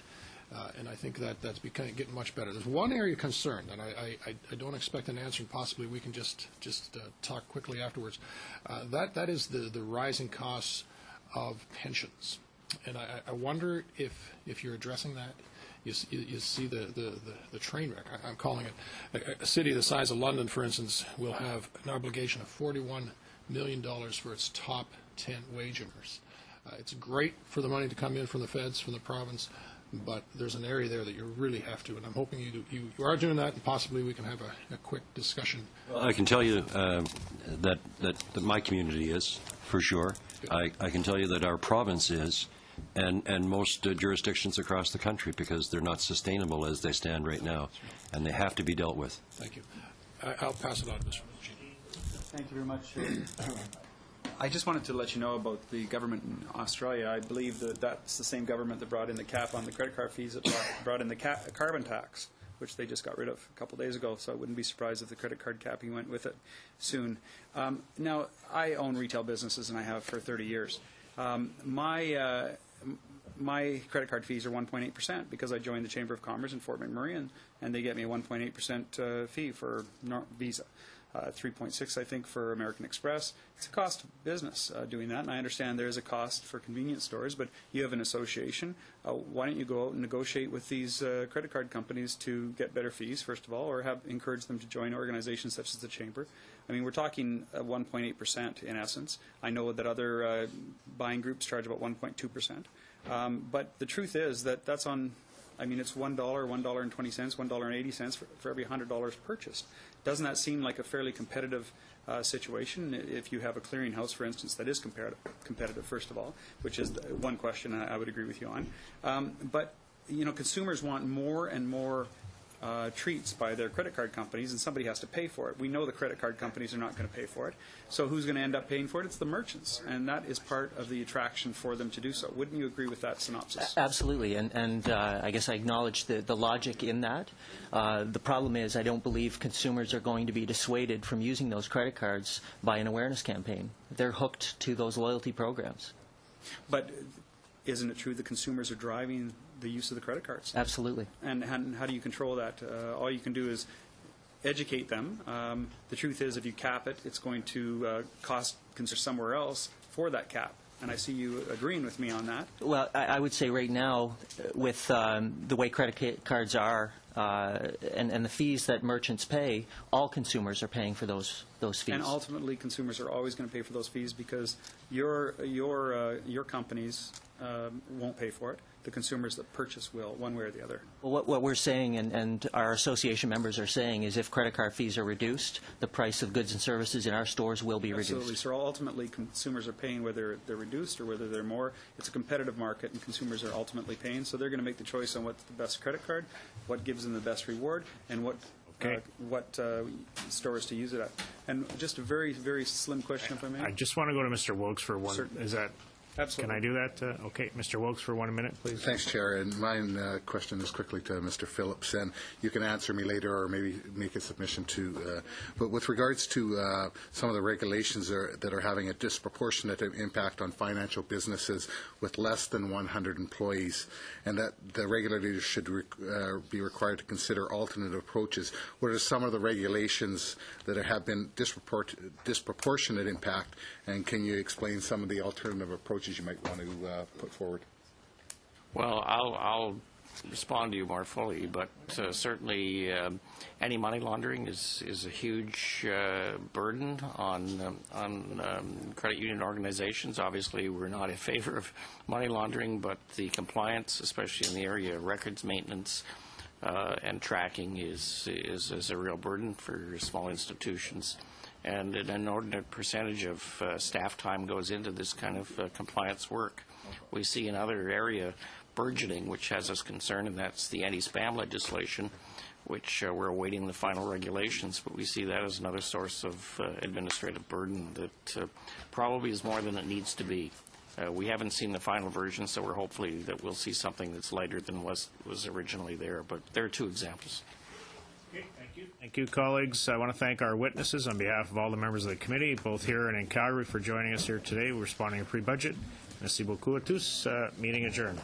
And I think that's getting much better. There's one area of concern that I don't expect an answer, and possibly we can just talk quickly afterwards. That is the rising costs of pensions. And I wonder if you're addressing that. You see the train wreck. I'm calling it. A city the size of London, for instance, will have an obligation of $41 million for its top 10 wage earners. It's great for the money to come in from the feds, from the province, but there's an area there that you really have to, and I'm hoping you are doing that, and possibly we can have a quick discussion. Well, I can tell you that my community is, for sure. I can tell you that our province is, and most jurisdictions across the country, because they're not sustainable as they stand right now, and they have to be dealt with. Thank you. I'll pass it on to Mr. Ritchie. Thank you very much. I just wanted to let you know about the government in Australia. I believe that that's the same government that brought in the cap on the credit card fees, that brought in the carbon tax, which they just got rid of a couple days ago, so I wouldn't be surprised if the credit card capping went with it soon. Now, I own retail businesses, and I have for 30 years. My credit card fees are 1.8% because I joined the Chamber of Commerce in Fort McMurray, and they get me a 1.8% fee for Visa. 3.6, I think, for American Express. It's a cost of business doing that, and I understand there is a cost for convenience stores, but you have an association. Why don't you go out and negotiate with these credit card companies to get better fees, first of all, or encourage them to join organizations such as the Chamber? I mean, we're talking 1.8% in essence. I know that other buying groups charge about 1.2%. But the truth is that that's on, I mean, it's $1, $1.20, $1.80 for every $100 purchased. Doesn't that seem like a fairly competitive situation if you have a clearinghouse, for instance, that is competitive, first of all, which is one question I would agree with you on. But, you know, consumers want more and more treats by their credit card companies, and somebody has to pay for it. We know the credit card companies are not going to pay for it. So who's going to end up paying for it? It's the merchants, and that is part of the attraction for them to do so. Wouldn't you agree with that synopsis? Absolutely, and I guess I acknowledge the logic in that. The problem is I don't believe consumers are going to be dissuaded from using those credit cards by an awareness campaign. They're hooked to those loyalty programs. But isn't it true that consumers are driving the use of the credit cards? Absolutely. And how do you control that? All you can do is educate them. The truth is, if you cap it, it's going to cost consumers somewhere else for that cap. And I see you agreeing with me on that. Well, I would say right now, with the way credit cards are and the fees that merchants pay, all consumers are paying for those fees. And ultimately, consumers are always going to pay for those fees because your companies won't pay for it. The consumers that purchase will, one way or the other. Well, what we're saying, and our association members are saying, is if credit card fees are reduced, the price of goods and services in our stores will be reduced. Absolutely. So ultimately, consumers are paying whether they're reduced or whether they're more. It's a competitive market, and consumers are ultimately paying. So they're going to make the choice on what's the best credit card, what gives them the best reward, and what stores to use it at. And just a very, very slim question, if I may. I just want to go to Mr. Wilkes for one. Certainly. Is that? Absolutely. Can I do that? Okay, Mr. Wilkes for 1 minute, please. Thanks, Chair. And my question is quickly to Mr. Phillips, and you can answer me later or maybe make a submission to. But with regards to some of the regulations that are having a disproportionate impact on financial businesses with less than 100 employees, and that the regulators should be required to consider alternate approaches, what are some of the regulations that have been disproportionate impact, and can you explain some of the alternative approaches you might want to put forward? Well, I'll respond to you more fully, but certainly anti-money laundering is a huge burden on credit union organizations. Obviously, we're not in favor of money laundering, but the compliance, especially in the area of records maintenance and tracking, is a real burden for small institutions. And an inordinate percentage of staff time goes into this kind of compliance work. We see another area burgeoning, which has us concerned, and that's the anti-spam legislation, which we're awaiting the final regulations, but we see that as another source of administrative burden that probably is more than it needs to be. We haven't seen the final version, so we're hopefully that we'll see something that's lighter than was originally there, but there are two examples. Okay, thank you. Thank you, colleagues. I want to thank our witnesses on behalf of all the members of the committee, both here and in Calgary, for joining us here today. We're responding to pre-budget. Merci beaucoup à tous. Meeting adjourned.